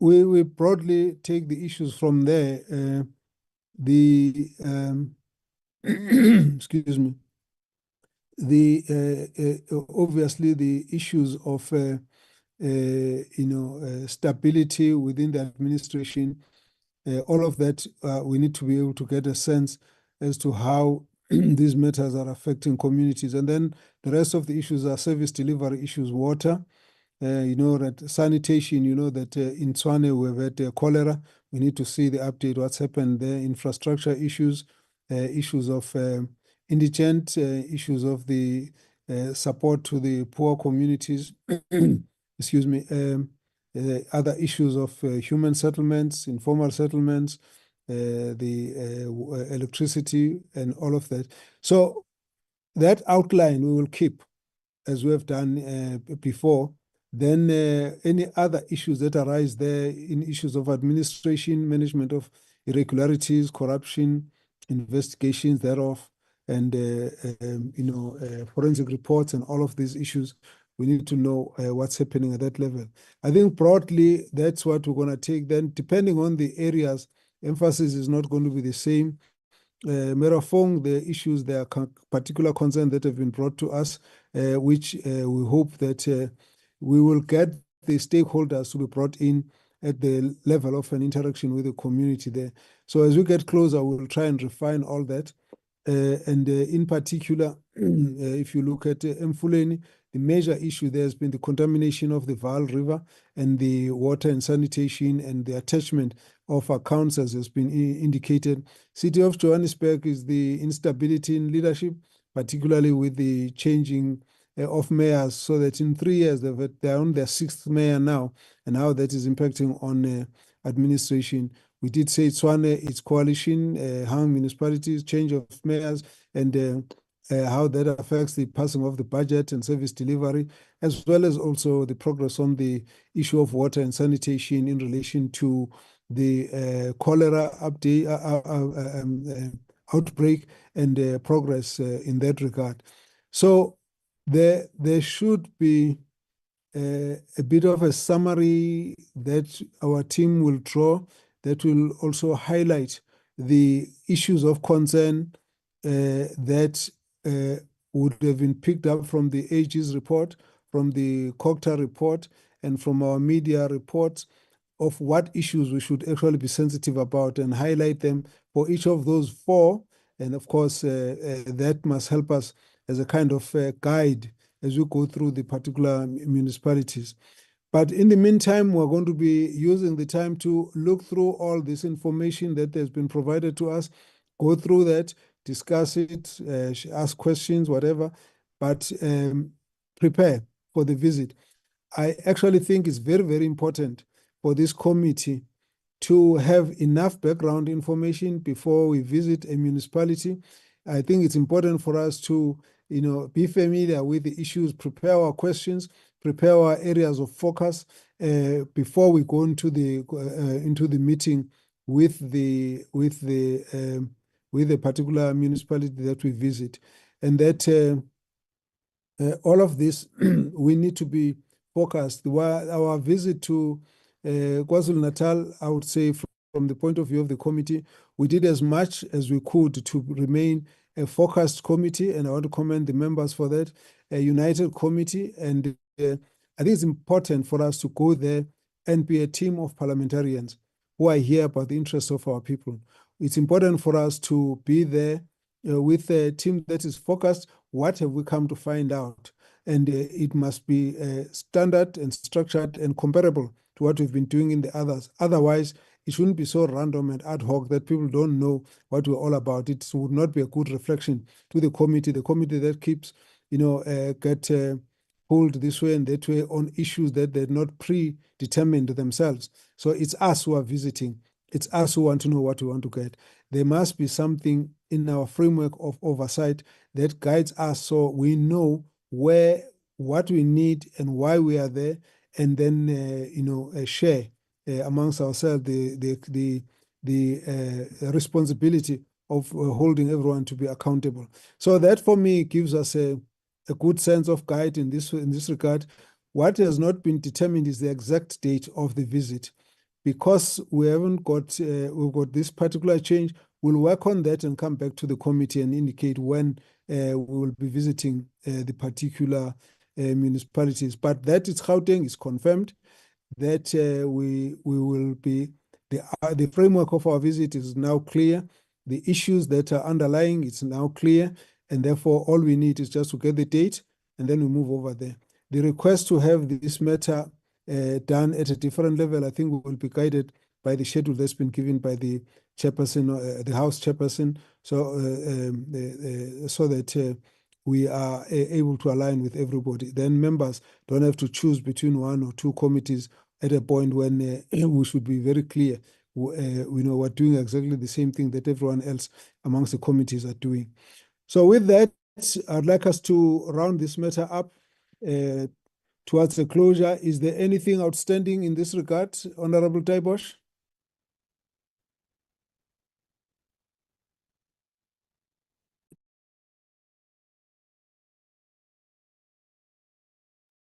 Speaker 3: we broadly take the issues from there. Excuse me. Obviously the issues of stability within the administration, all of that we need to be able to get a sense as to how these matters are affecting communities. And then the rest of the issues are service delivery issues, water, that sanitation, that in Tshwane we've had cholera. We need to see the update, what's happened there, infrastructure issues, issues of indigent, issues of the support to the poor communities, excuse me, other issues of human settlements, informal settlements, the electricity and all of that. So that outline we will keep as we have done before. Then any other issues that arise there in issues of administration, management of irregularities, corruption, investigations thereof, and forensic reports and all of these issues. We need to know what's happening at that level. I think broadly, that's what we're going to take. Then, depending on the areas, emphasis is not going to be the same. Merafong, the issues, there are particular concerns that have been brought to us, which we hope that we will get the stakeholders to be brought in at the level of an interaction with the community there. So as we get closer, we'll try and refine all that. In particular, if you look at Mfuleni, the major issue there has been the contamination of the Vaal River and the water and sanitation and the attachment of accounts, as has been indicated. City of Johannesburg is the instability in leadership, particularly with the changing of mayors, so that in 3 years they're on their 6th mayor now, and how that is impacting on administration. We did say Tshwane, its coalition, Hang municipalities, change of mayors, and how that affects the passing of the budget and service delivery, as well as also the progress on the issue of water and sanitation in relation to the cholera update, outbreak and progress in that regard. So there should be a bit of a summary that our team will draw that will also highlight the issues of concern that would have been picked up from the AG's report, from the COGTA report, and from our media reports of what issues we should actually be sensitive about and highlight them for each of those 4. And of course, that must help us as a kind of guide as we go through the particular municipalities. But in the meantime, we're going to be using the time to look through all this information that has been provided to us, go through that, discuss it, ask questions, whatever, but prepare for the visit. I actually think it's very, very important for this committee to have enough background information before we visit a municipality. I think it's important for us to be familiar with the issues, prepare our questions, prepare our areas of focus before we go into the meeting with the particular municipality that we visit, and that all of this we need to be focused. Our visit to KwaZulu-Natal, I would say, from the point of view of the committee, we did as much as we could to remain a focused committee, and I want to commend the members for that, a united committee. And I think it's important for us to go there and be a team of parliamentarians who are here about the interests of our people. It's important for us to be there with a team that is focused. What have we come to find out? And it must be standard and structured and comparable to what we've been doing in the others. Otherwise, it shouldn't be so random and ad hoc that people don't know what we're all about. It would not be a good reflection to the committee that keeps, get pulled this way and that way on issues that they're not predetermined themselves. So it's us who are visiting. It's us who want to know what we want to get. There must be something in our framework of oversight that guides us so we know what we need and why we are there, and then share amongst ourselves the responsibility of holding everyone to be accountable. So that for me gives us a good sense of guide in this regard. What has not been determined is the exact date of the visit. Because we haven't got we've got this particular change, we'll work on that and come back to the committee and indicate when we will be visiting the particular municipalities. But that is Gauteng is confirmed that we will be, the framework of our visit is now clear. The issues that are underlying, it's now clear. And therefore, all we need is just to get the date and then we move over there. The request to have this matter done at a different level, I think we will be guided by the schedule that's been given by the chairperson, the House chairperson, so that we are able to align with everybody. Then members don't have to choose between 1 or 2 committees at a point when we should be very clear. We're doing exactly the same thing that everyone else amongst the committees are doing. So with that, I'd like us to round this matter up towards a closure. Is there anything outstanding in this regard, Honorable Taibosh?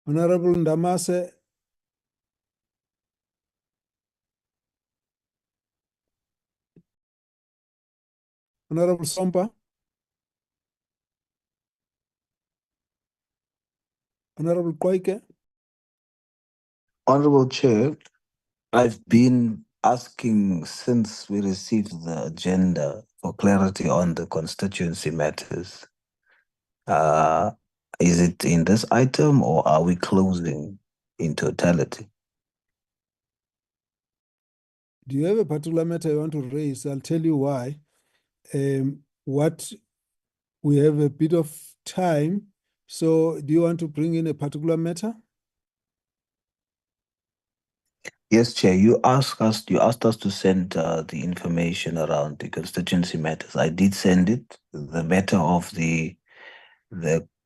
Speaker 3: Honorable Ndamase. Honorable Sompa. Honorable Koike.
Speaker 8: Honorable Chair, I've been asking since we received the agenda for clarity on the constituency matters. Is it in this item or are we closing in totality?
Speaker 3: Do you have a particular matter you want to raise? I'll tell you why. We have a bit of time. So do you want to bring in a particular matter?
Speaker 8: Yes, Chair, you asked us to send the information around the constituency matters. I did send it. The matter of the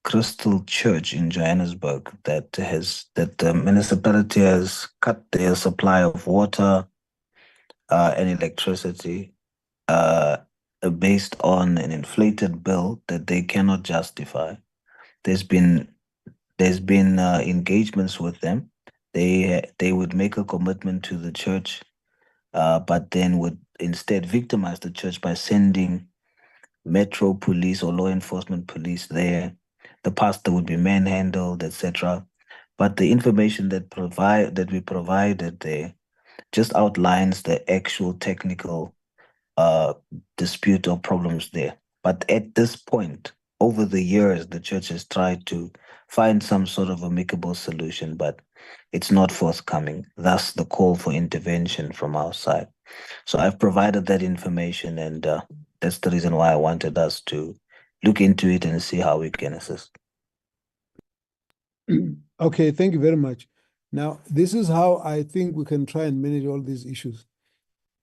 Speaker 8: Crystal Church in Johannesburg that the municipality has cut their supply of water and electricity based on an inflated bill that they cannot justify. There's been engagements with them. They would make a commitment to the church, but then would instead victimize the church by sending metro police or law enforcement police there. The pastor would be manhandled, etc. But the information that we provided there just outlines the actual technical dispute or problems there. But at this point, over the years, the church has tried to find some sort of amicable solution, but it's not forthcoming. Thus, the call for intervention from our side. So I've provided that information, and that's the reason why I wanted us to look into it and see how we can assist.
Speaker 3: Okay, thank you very much. Now, this is how I think we can try and manage all these issues.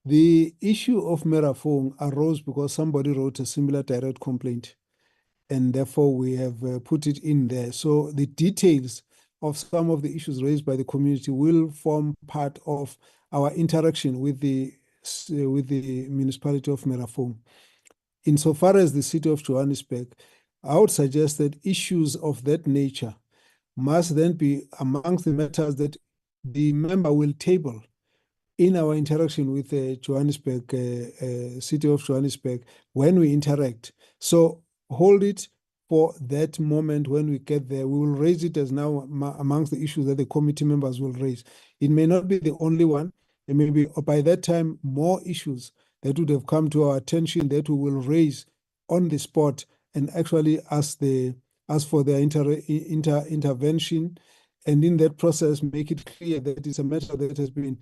Speaker 3: The issue of Merafong arose because somebody wrote a similar direct complaint, and therefore we have put it in there. So the details of some of the issues raised by the community will form part of our interaction with the municipality of Merafong. Insofar as the city of Johannesburg, I would suggest that issues of that nature must then be amongst the matters that the member will table in our interaction with the Johannesburg, city of Johannesburg, when we interact. So hold it for that moment when we get there. We will raise it as now amongst the issues that the committee members will raise. It may not be the only one. There may be, by that time, more issues that would have come to our attention that we will raise on the spot and actually ask for their intervention, and in that process make it clear that it's a matter that has been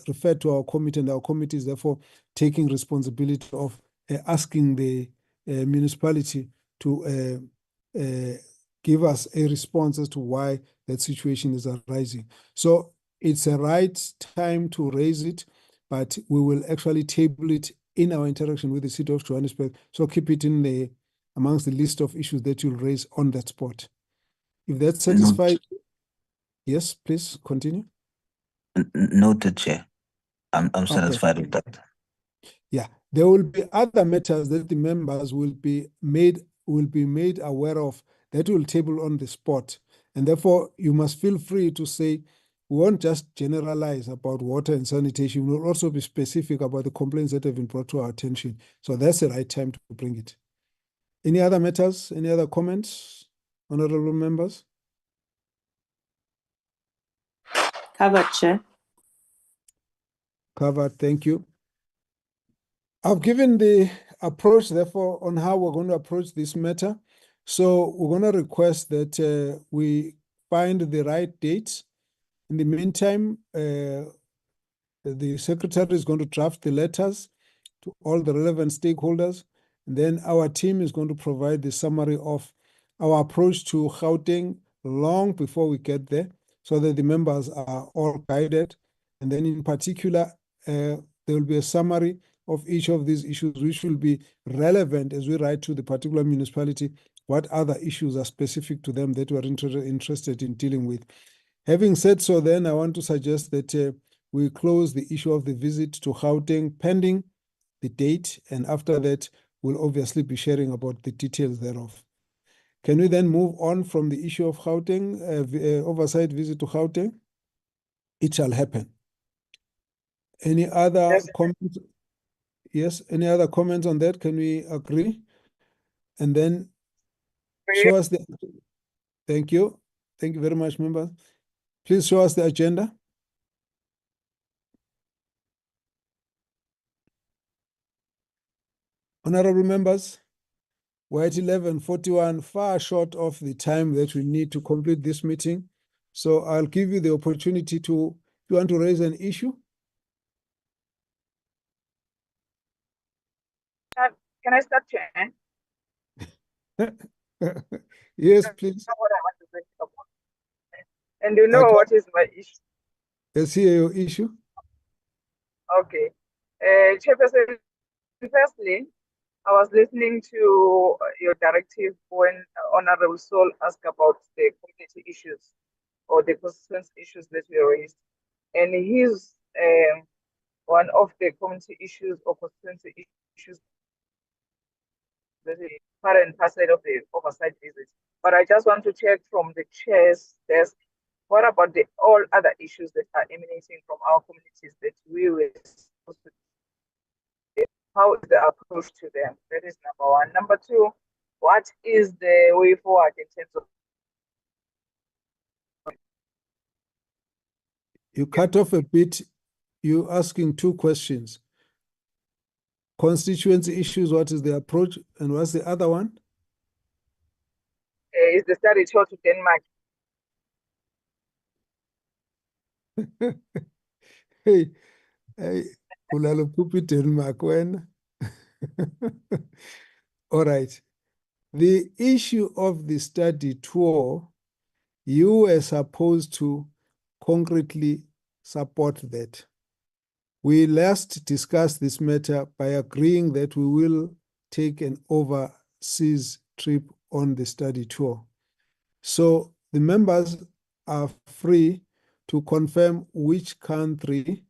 Speaker 3: referred to our committee, and our committee is therefore taking responsibility of asking the municipality to give us a response as to why that situation is arising. So it's a right time to raise it, but we will actually table it in our interaction with the city of Johannesburg. So keep it in amongst the list of issues that you'll raise on that spot. If that's satisfied, yes, please continue.
Speaker 8: Noted, Chair. I'm satisfied with that.
Speaker 3: Yeah, there will be other matters that the members will be made aware of that will table on the spot, and therefore you must feel free to say we won't just generalize about water and sanitation. We will also be specific about the complaints that have been brought to our attention. So that's the right time to bring it. Any other matters? Any other comments, honorable members?
Speaker 5: Covered, Chair.
Speaker 3: Covered, thank you. I've given the approach, therefore, on how we're going to approach this matter. So we're going to request that we find the right dates. In the meantime, the secretary is going to draft the letters to all the relevant stakeholders. And then our team is going to provide the summary of our approach to Gauteng long before we get there, so that the members are all guided. And then in particular, there will be a summary of each of these issues, which will be relevant as we write to the particular municipality, what other issues are specific to them that we are interested in dealing with. Having said so, then I want to suggest that we close the issue of the visit to Gauteng pending the date, and after that, we'll obviously be sharing about the details thereof. Can we then move on from the issue of Gauteng, oversight visit to Gauteng? It shall happen. Any other comments? Yes, any other comments on that? Can we agree? And then show us the, thank you. Thank you very much, members. Please show us the agenda. Honorable members, we're at 11:41, far short of the time that we need to complete this meeting. So I'll give you the opportunity to, if you want to raise an issue.
Speaker 1: Can I start, Chair?
Speaker 3: Yes, please.
Speaker 1: And you know what is my issue?
Speaker 3: Let's hear your issue.
Speaker 1: Okay. Chairperson, firstly, I was listening to your directive when Honorable Sol asked about the community issues or the constituency issues that were raised. And his one of the community issues or constituency issues that is part and parcel of the oversight visit. But I just want to check from the chair's desk, what about the all other issues that are emanating from our communities that we were supposed to do? How is the approach to them? That is number one. Number two, what is the way forward in terms of?
Speaker 3: You cut off a bit. You're asking two questions. Constituency issues, what is the approach? And what's the other one?
Speaker 1: Is the study tour to Denmark?
Speaker 3: Hey, ulalopupi Denmark when? All right. The issue of the study tour, you were supposed to concretely support that. We last discussed this matter by agreeing that we will take an overseas trip on the study tour. So the members are free to confirm which country,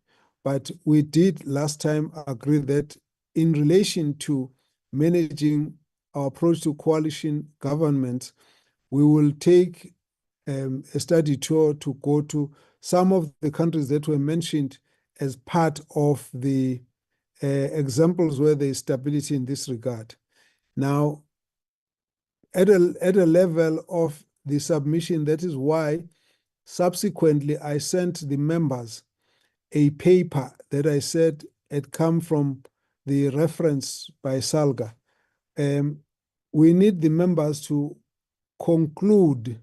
Speaker 3: but we did last time agree that in relation to managing our approach to coalition governments, we will take a study tour to go to some of the countries that were mentioned as part of the examples where there is stability in this regard. Now, at a level of the submission, that is why subsequently I sent the members a paper that I said had come from the reference by SALGA. We need the members to conclude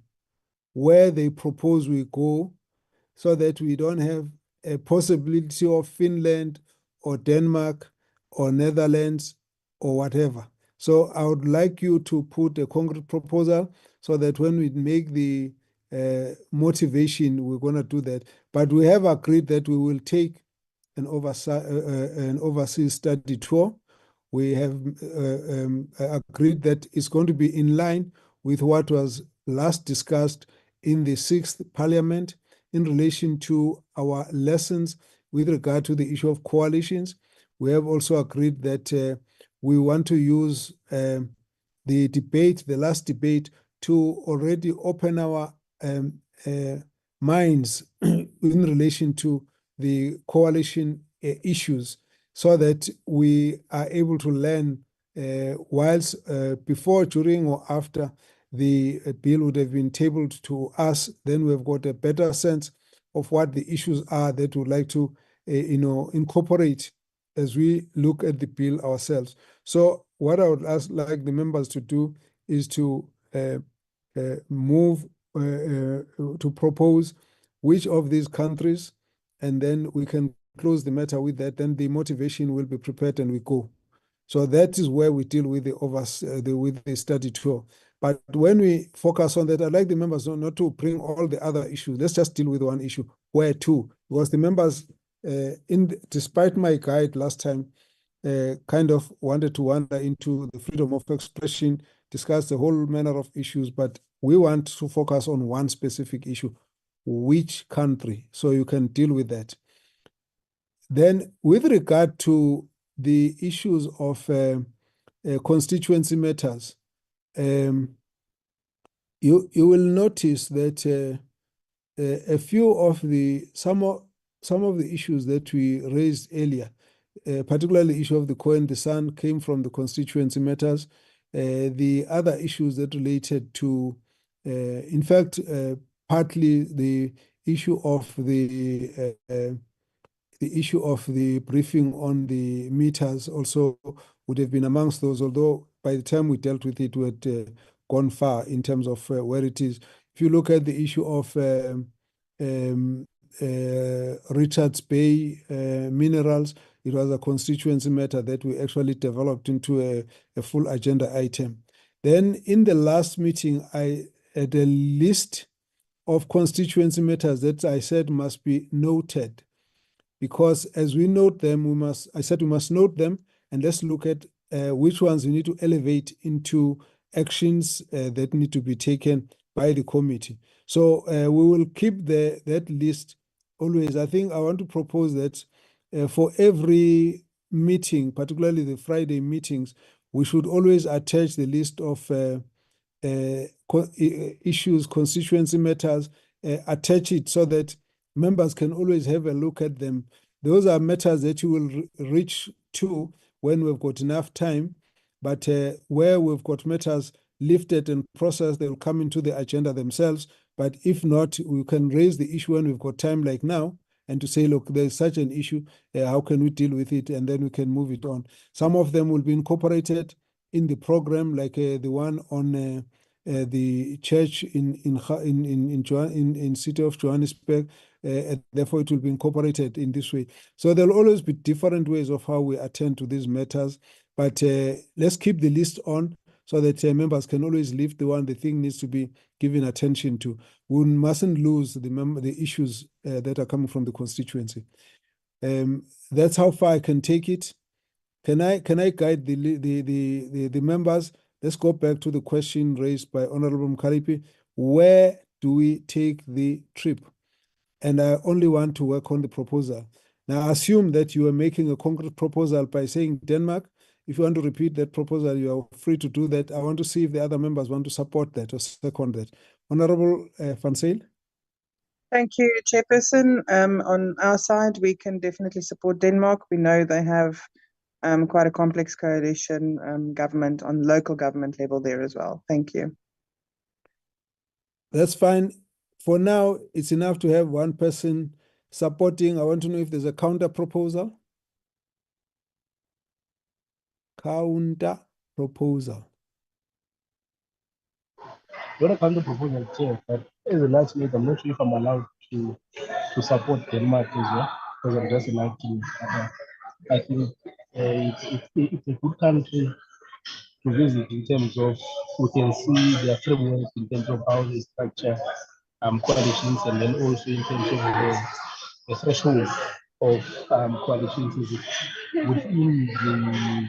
Speaker 3: where they propose we go so that we don't have a possibility of Finland or Denmark or Netherlands or whatever. So I would like you to put a concrete proposal so that when we make the motivation, we're going to do that. But we have agreed that we will take an overseas study tour. We have agreed that it's going to be in line with what was last discussed in the 6th Parliament in relation to our lessons with regard to the issue of coalitions. We have also agreed that we want to use the debate, the last debate, to already open our minds in relation to the coalition issues so that we are able to learn whilst before, during, or after the bill would have been tabled to us. Then we've got a better sense of what the issues are that we'd like to incorporate as we look at the bill ourselves. So what I would like the members to do is to move to propose which of these countries, and then we can close the matter with that. Then the motivation will be prepared and we go. So that is where we deal with with the study tour. But when we focus on that, I'd like the members not to bring all the other issues. Let's just deal with one issue. Where to? Because the members, despite my guide last time, kind of wanted to wander into the freedom of expression, discuss the whole manner of issues, but we want to focus on one specific issue. Which country? So you can deal with that. Then with regard to the issues of constituency matters, you will notice that a few of some of the issues that we raised earlier, particularly the issue of the Khoi and San, came from the constituency matters. The other issues that related to, in fact, partly the issue of the issue of the briefing on the meters also would have been amongst those, although by the time we dealt with it, we had gone far in terms of where it is. If you look at the issue of Richards Bay minerals, it was a constituency matter that we actually developed into a full agenda item. Then in the last meeting, I had a list of constituency matters that I said must be noted, because as we note them, I said we must note them, and let's look at which ones we need to elevate into actions that need to be taken by the committee. So we will keep that list always. I think I want to propose that for every meeting, particularly the Friday meetings, we should always attach the list of issues, constituency matters, attach it so that members can always have a look at them. Those are matters that you will reach to when we've got enough time, but where we've got matters lifted and processed, they will come into the agenda themselves. But if not, we can raise the issue when we've got time like now, and to say, look, there's such an issue, how can we deal with it? And then we can move it on. Some of them will be incorporated in the program, like the one on the church in city of Johannesburg, therefore it will be incorporated in this way. So there'll always be different ways of how we attend to these matters, but let's keep the list on so that members can always lift the one they think needs to be given attention to. We mustn't lose the issues that are coming from the constituency. That's how far I can take it. Can I guide the members? Let's go back to the question raised by Honorable Mkhalipi. Where do we take the trip? And I only want to work on the proposal. Now, assume that you are making a concrete proposal by saying Denmark. If you want to repeat that proposal, you are free to do that. I want to see if the other members want to support that or second that. Honorable Van Zyl.
Speaker 11: Thank you, Chairperson. On our side, we can definitely support Denmark. We know they have quite a complex coalition government on local government level there as well. Thank you.
Speaker 3: That's fine. For now, it's enough to have one person supporting. I want to know if there's a counter proposal. Counter proposal.
Speaker 6: Not a counter proposal, Chair, but as a last minute, I'm not sure if I'm allowed to support Denmark as well, because I'm just electing. I think it's a good country to visit in terms of we can see their framework in terms of how they structure coalitions, and then also in terms of the threshold of coalitions within the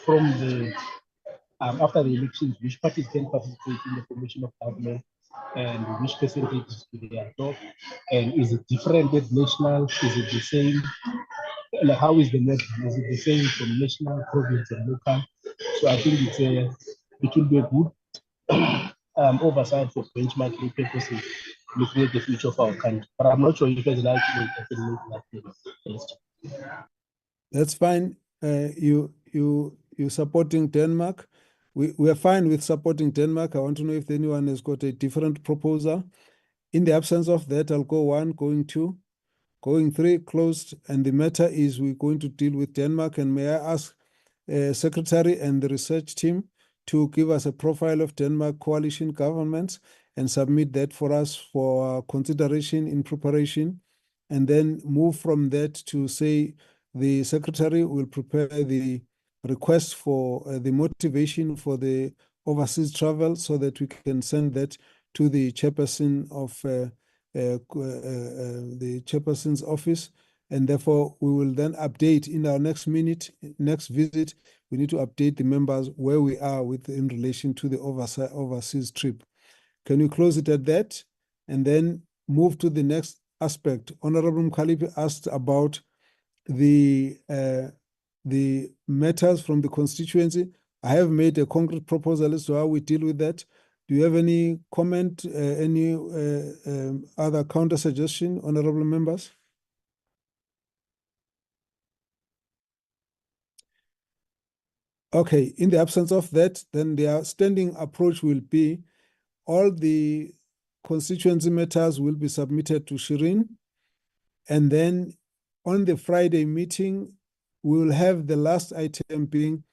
Speaker 6: from the after the elections, which parties can participate in the formation of government and which percentages do they adopt, and is it different at national? Is it the same? Like, how is the method? Is it the same from national, province, and local? So I think it will be a good oversight for benchmarking purposes, looking at the future of our country. But I'm not sure if it's like
Speaker 3: That's fine. You supporting Denmark. We are fine with supporting Denmark. I want to know if anyone has got a different proposal. In the absence of that, I'll go 1, going 2, going 3, closed. And the matter is we're going to deal with Denmark. And may I ask Secretary and the research team to give us a profile of Denmark coalition governments and submit that for us for consideration in preparation, and then move from that to say the Secretary will prepare the request for the motivation for the overseas travel so that we can send that to the chairperson of the chairperson's office. And therefore, we will then update in our next visit. We need to update the members where we are in relation to the overseas trip. Can you close it at that? And then move to the next aspect. Honorable Mkhalipi asked about the matters from the constituency. I have made a concrete proposal as to how we deal with that. Do you have any comment, any other counter suggestion, honorable members? Okay, in the absence of that, then the standing approach will be all the constituency matters will be submitted to Shireen. And then on the Friday meeting, we will have the last item being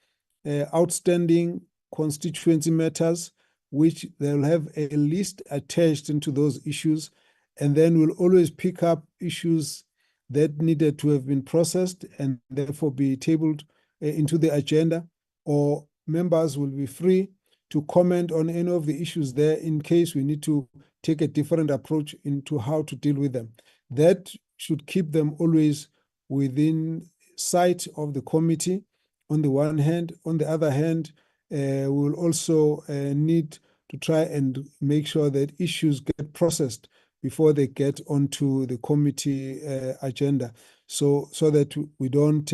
Speaker 3: outstanding constituency matters, which they'll have a list attached into those issues. And then we'll always pick up issues that needed to have been processed and therefore be tabled into the agenda, or members will be free to comment on any of the issues there in case we need to take a different approach into how to deal with them. That should keep them always within sight of the committee on the one hand. On the other hand, we will also need to try and make sure that issues get processed before they get onto the committee agenda, so that we don't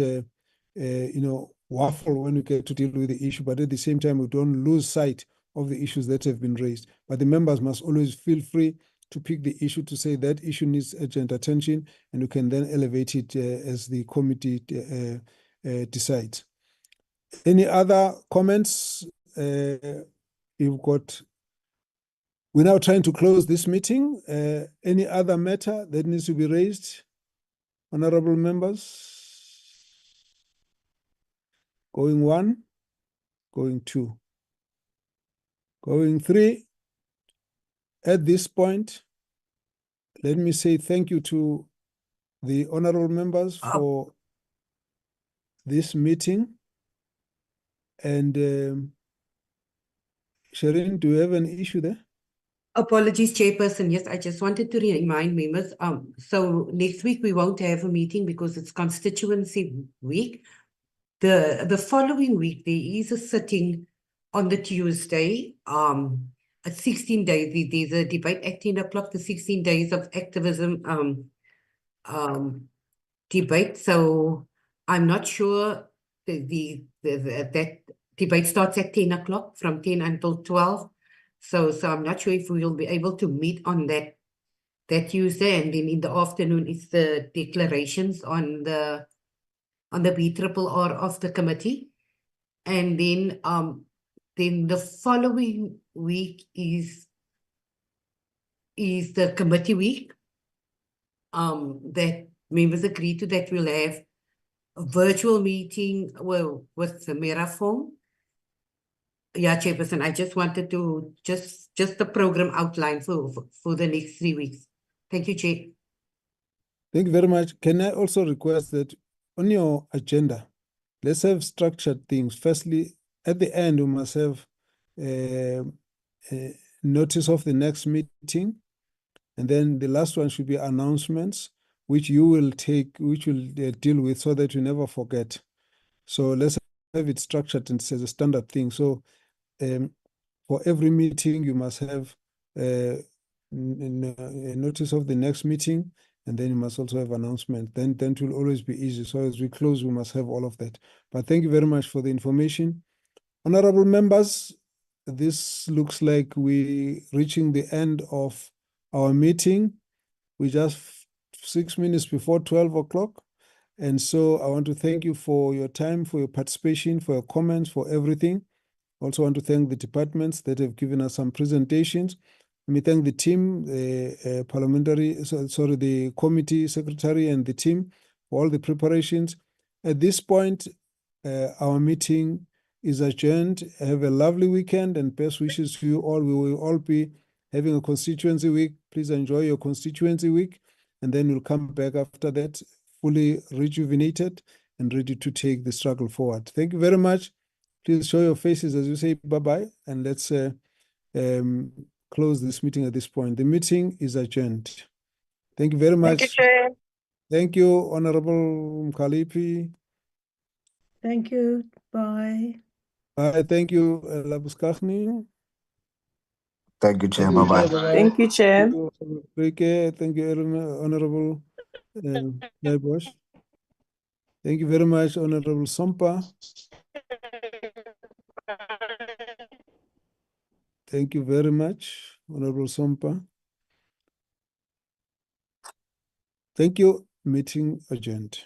Speaker 3: waffle when we get to deal with the issue, but at the same time we don't lose sight of the issues that have been raised. But the members must always feel free to pick the issue, to say that issue needs urgent attention, and we can then elevate it as the committee decides. Any other comments? You've got. We're now trying to close this meeting. Any other matter that needs to be raised, honorable members? Going one, going two, going three. At this point, let me say thank you to the honorable members for this meeting. And Shireen, do you have an issue there?
Speaker 2: Apologies, Chairperson. Yes, I just wanted to remind members. So next week we won't have a meeting because it's constituency week. The following week there is a sitting on the Tuesday. At 16 days, there's a debate at 10 o'clock. The 16 days of activism debate. So I'm not sure that debate starts at 10 o'clock from 10 until 12. So I'm not sure if we will be able to meet on that Tuesday, and then in the afternoon it's the declarations on the BRRR of the committee, and then the following week is the committee week. That members agree to that we'll have a virtual meeting with the MERA form. Yeah, Chairperson, I just wanted to just the program outline for the next 3 weeks. Thank you, Chair.
Speaker 3: Thank you very much. Can I also request that on your agenda, let's have structured things. Firstly, at the end, we must have a notice of the next meeting. And then the last one should be announcements, which you will take, which will deal with so that you never forget. So let's have it structured and as a standard thing. So for every meeting, you must have a notice of the next meeting, and then you must also have announcement. Then it will always be easy. So as we close, we must have all of that. But thank you very much for the information. Honorable members, this looks like we're reaching the end of our meeting. We just 6 minutes before 12 o'clock. And so I want to thank you for your time, for your participation, for your comments, for everything. Also want to thank the departments that have given us some presentations. Let me thank the team, the committee secretary and the team for all the preparations. At this point, our meeting is adjourned. Have a lovely weekend and best wishes to you all. We will all be having a constituency week. Please enjoy your constituency week. And then we'll come back after that, fully rejuvenated and ready to take the struggle forward. Thank you very much. Please show your faces as you say bye-bye, and let's close this meeting at this point. The meeting is adjourned. Thank you very much.
Speaker 1: Thank you, Chair.
Speaker 3: Thank you, Honorable Mkhaliphi.
Speaker 14: Thank you. Bye.
Speaker 3: Bye. Thank you, Labuskaghni.
Speaker 8: Thank you, Chair. Bye-bye.
Speaker 5: Thank you, Chair.
Speaker 3: Thank you, Honorable Naibosh. Thank you very much, Honorable Sompa. Thank you very much, Honorable Sompa. Thank you. Meeting adjourned.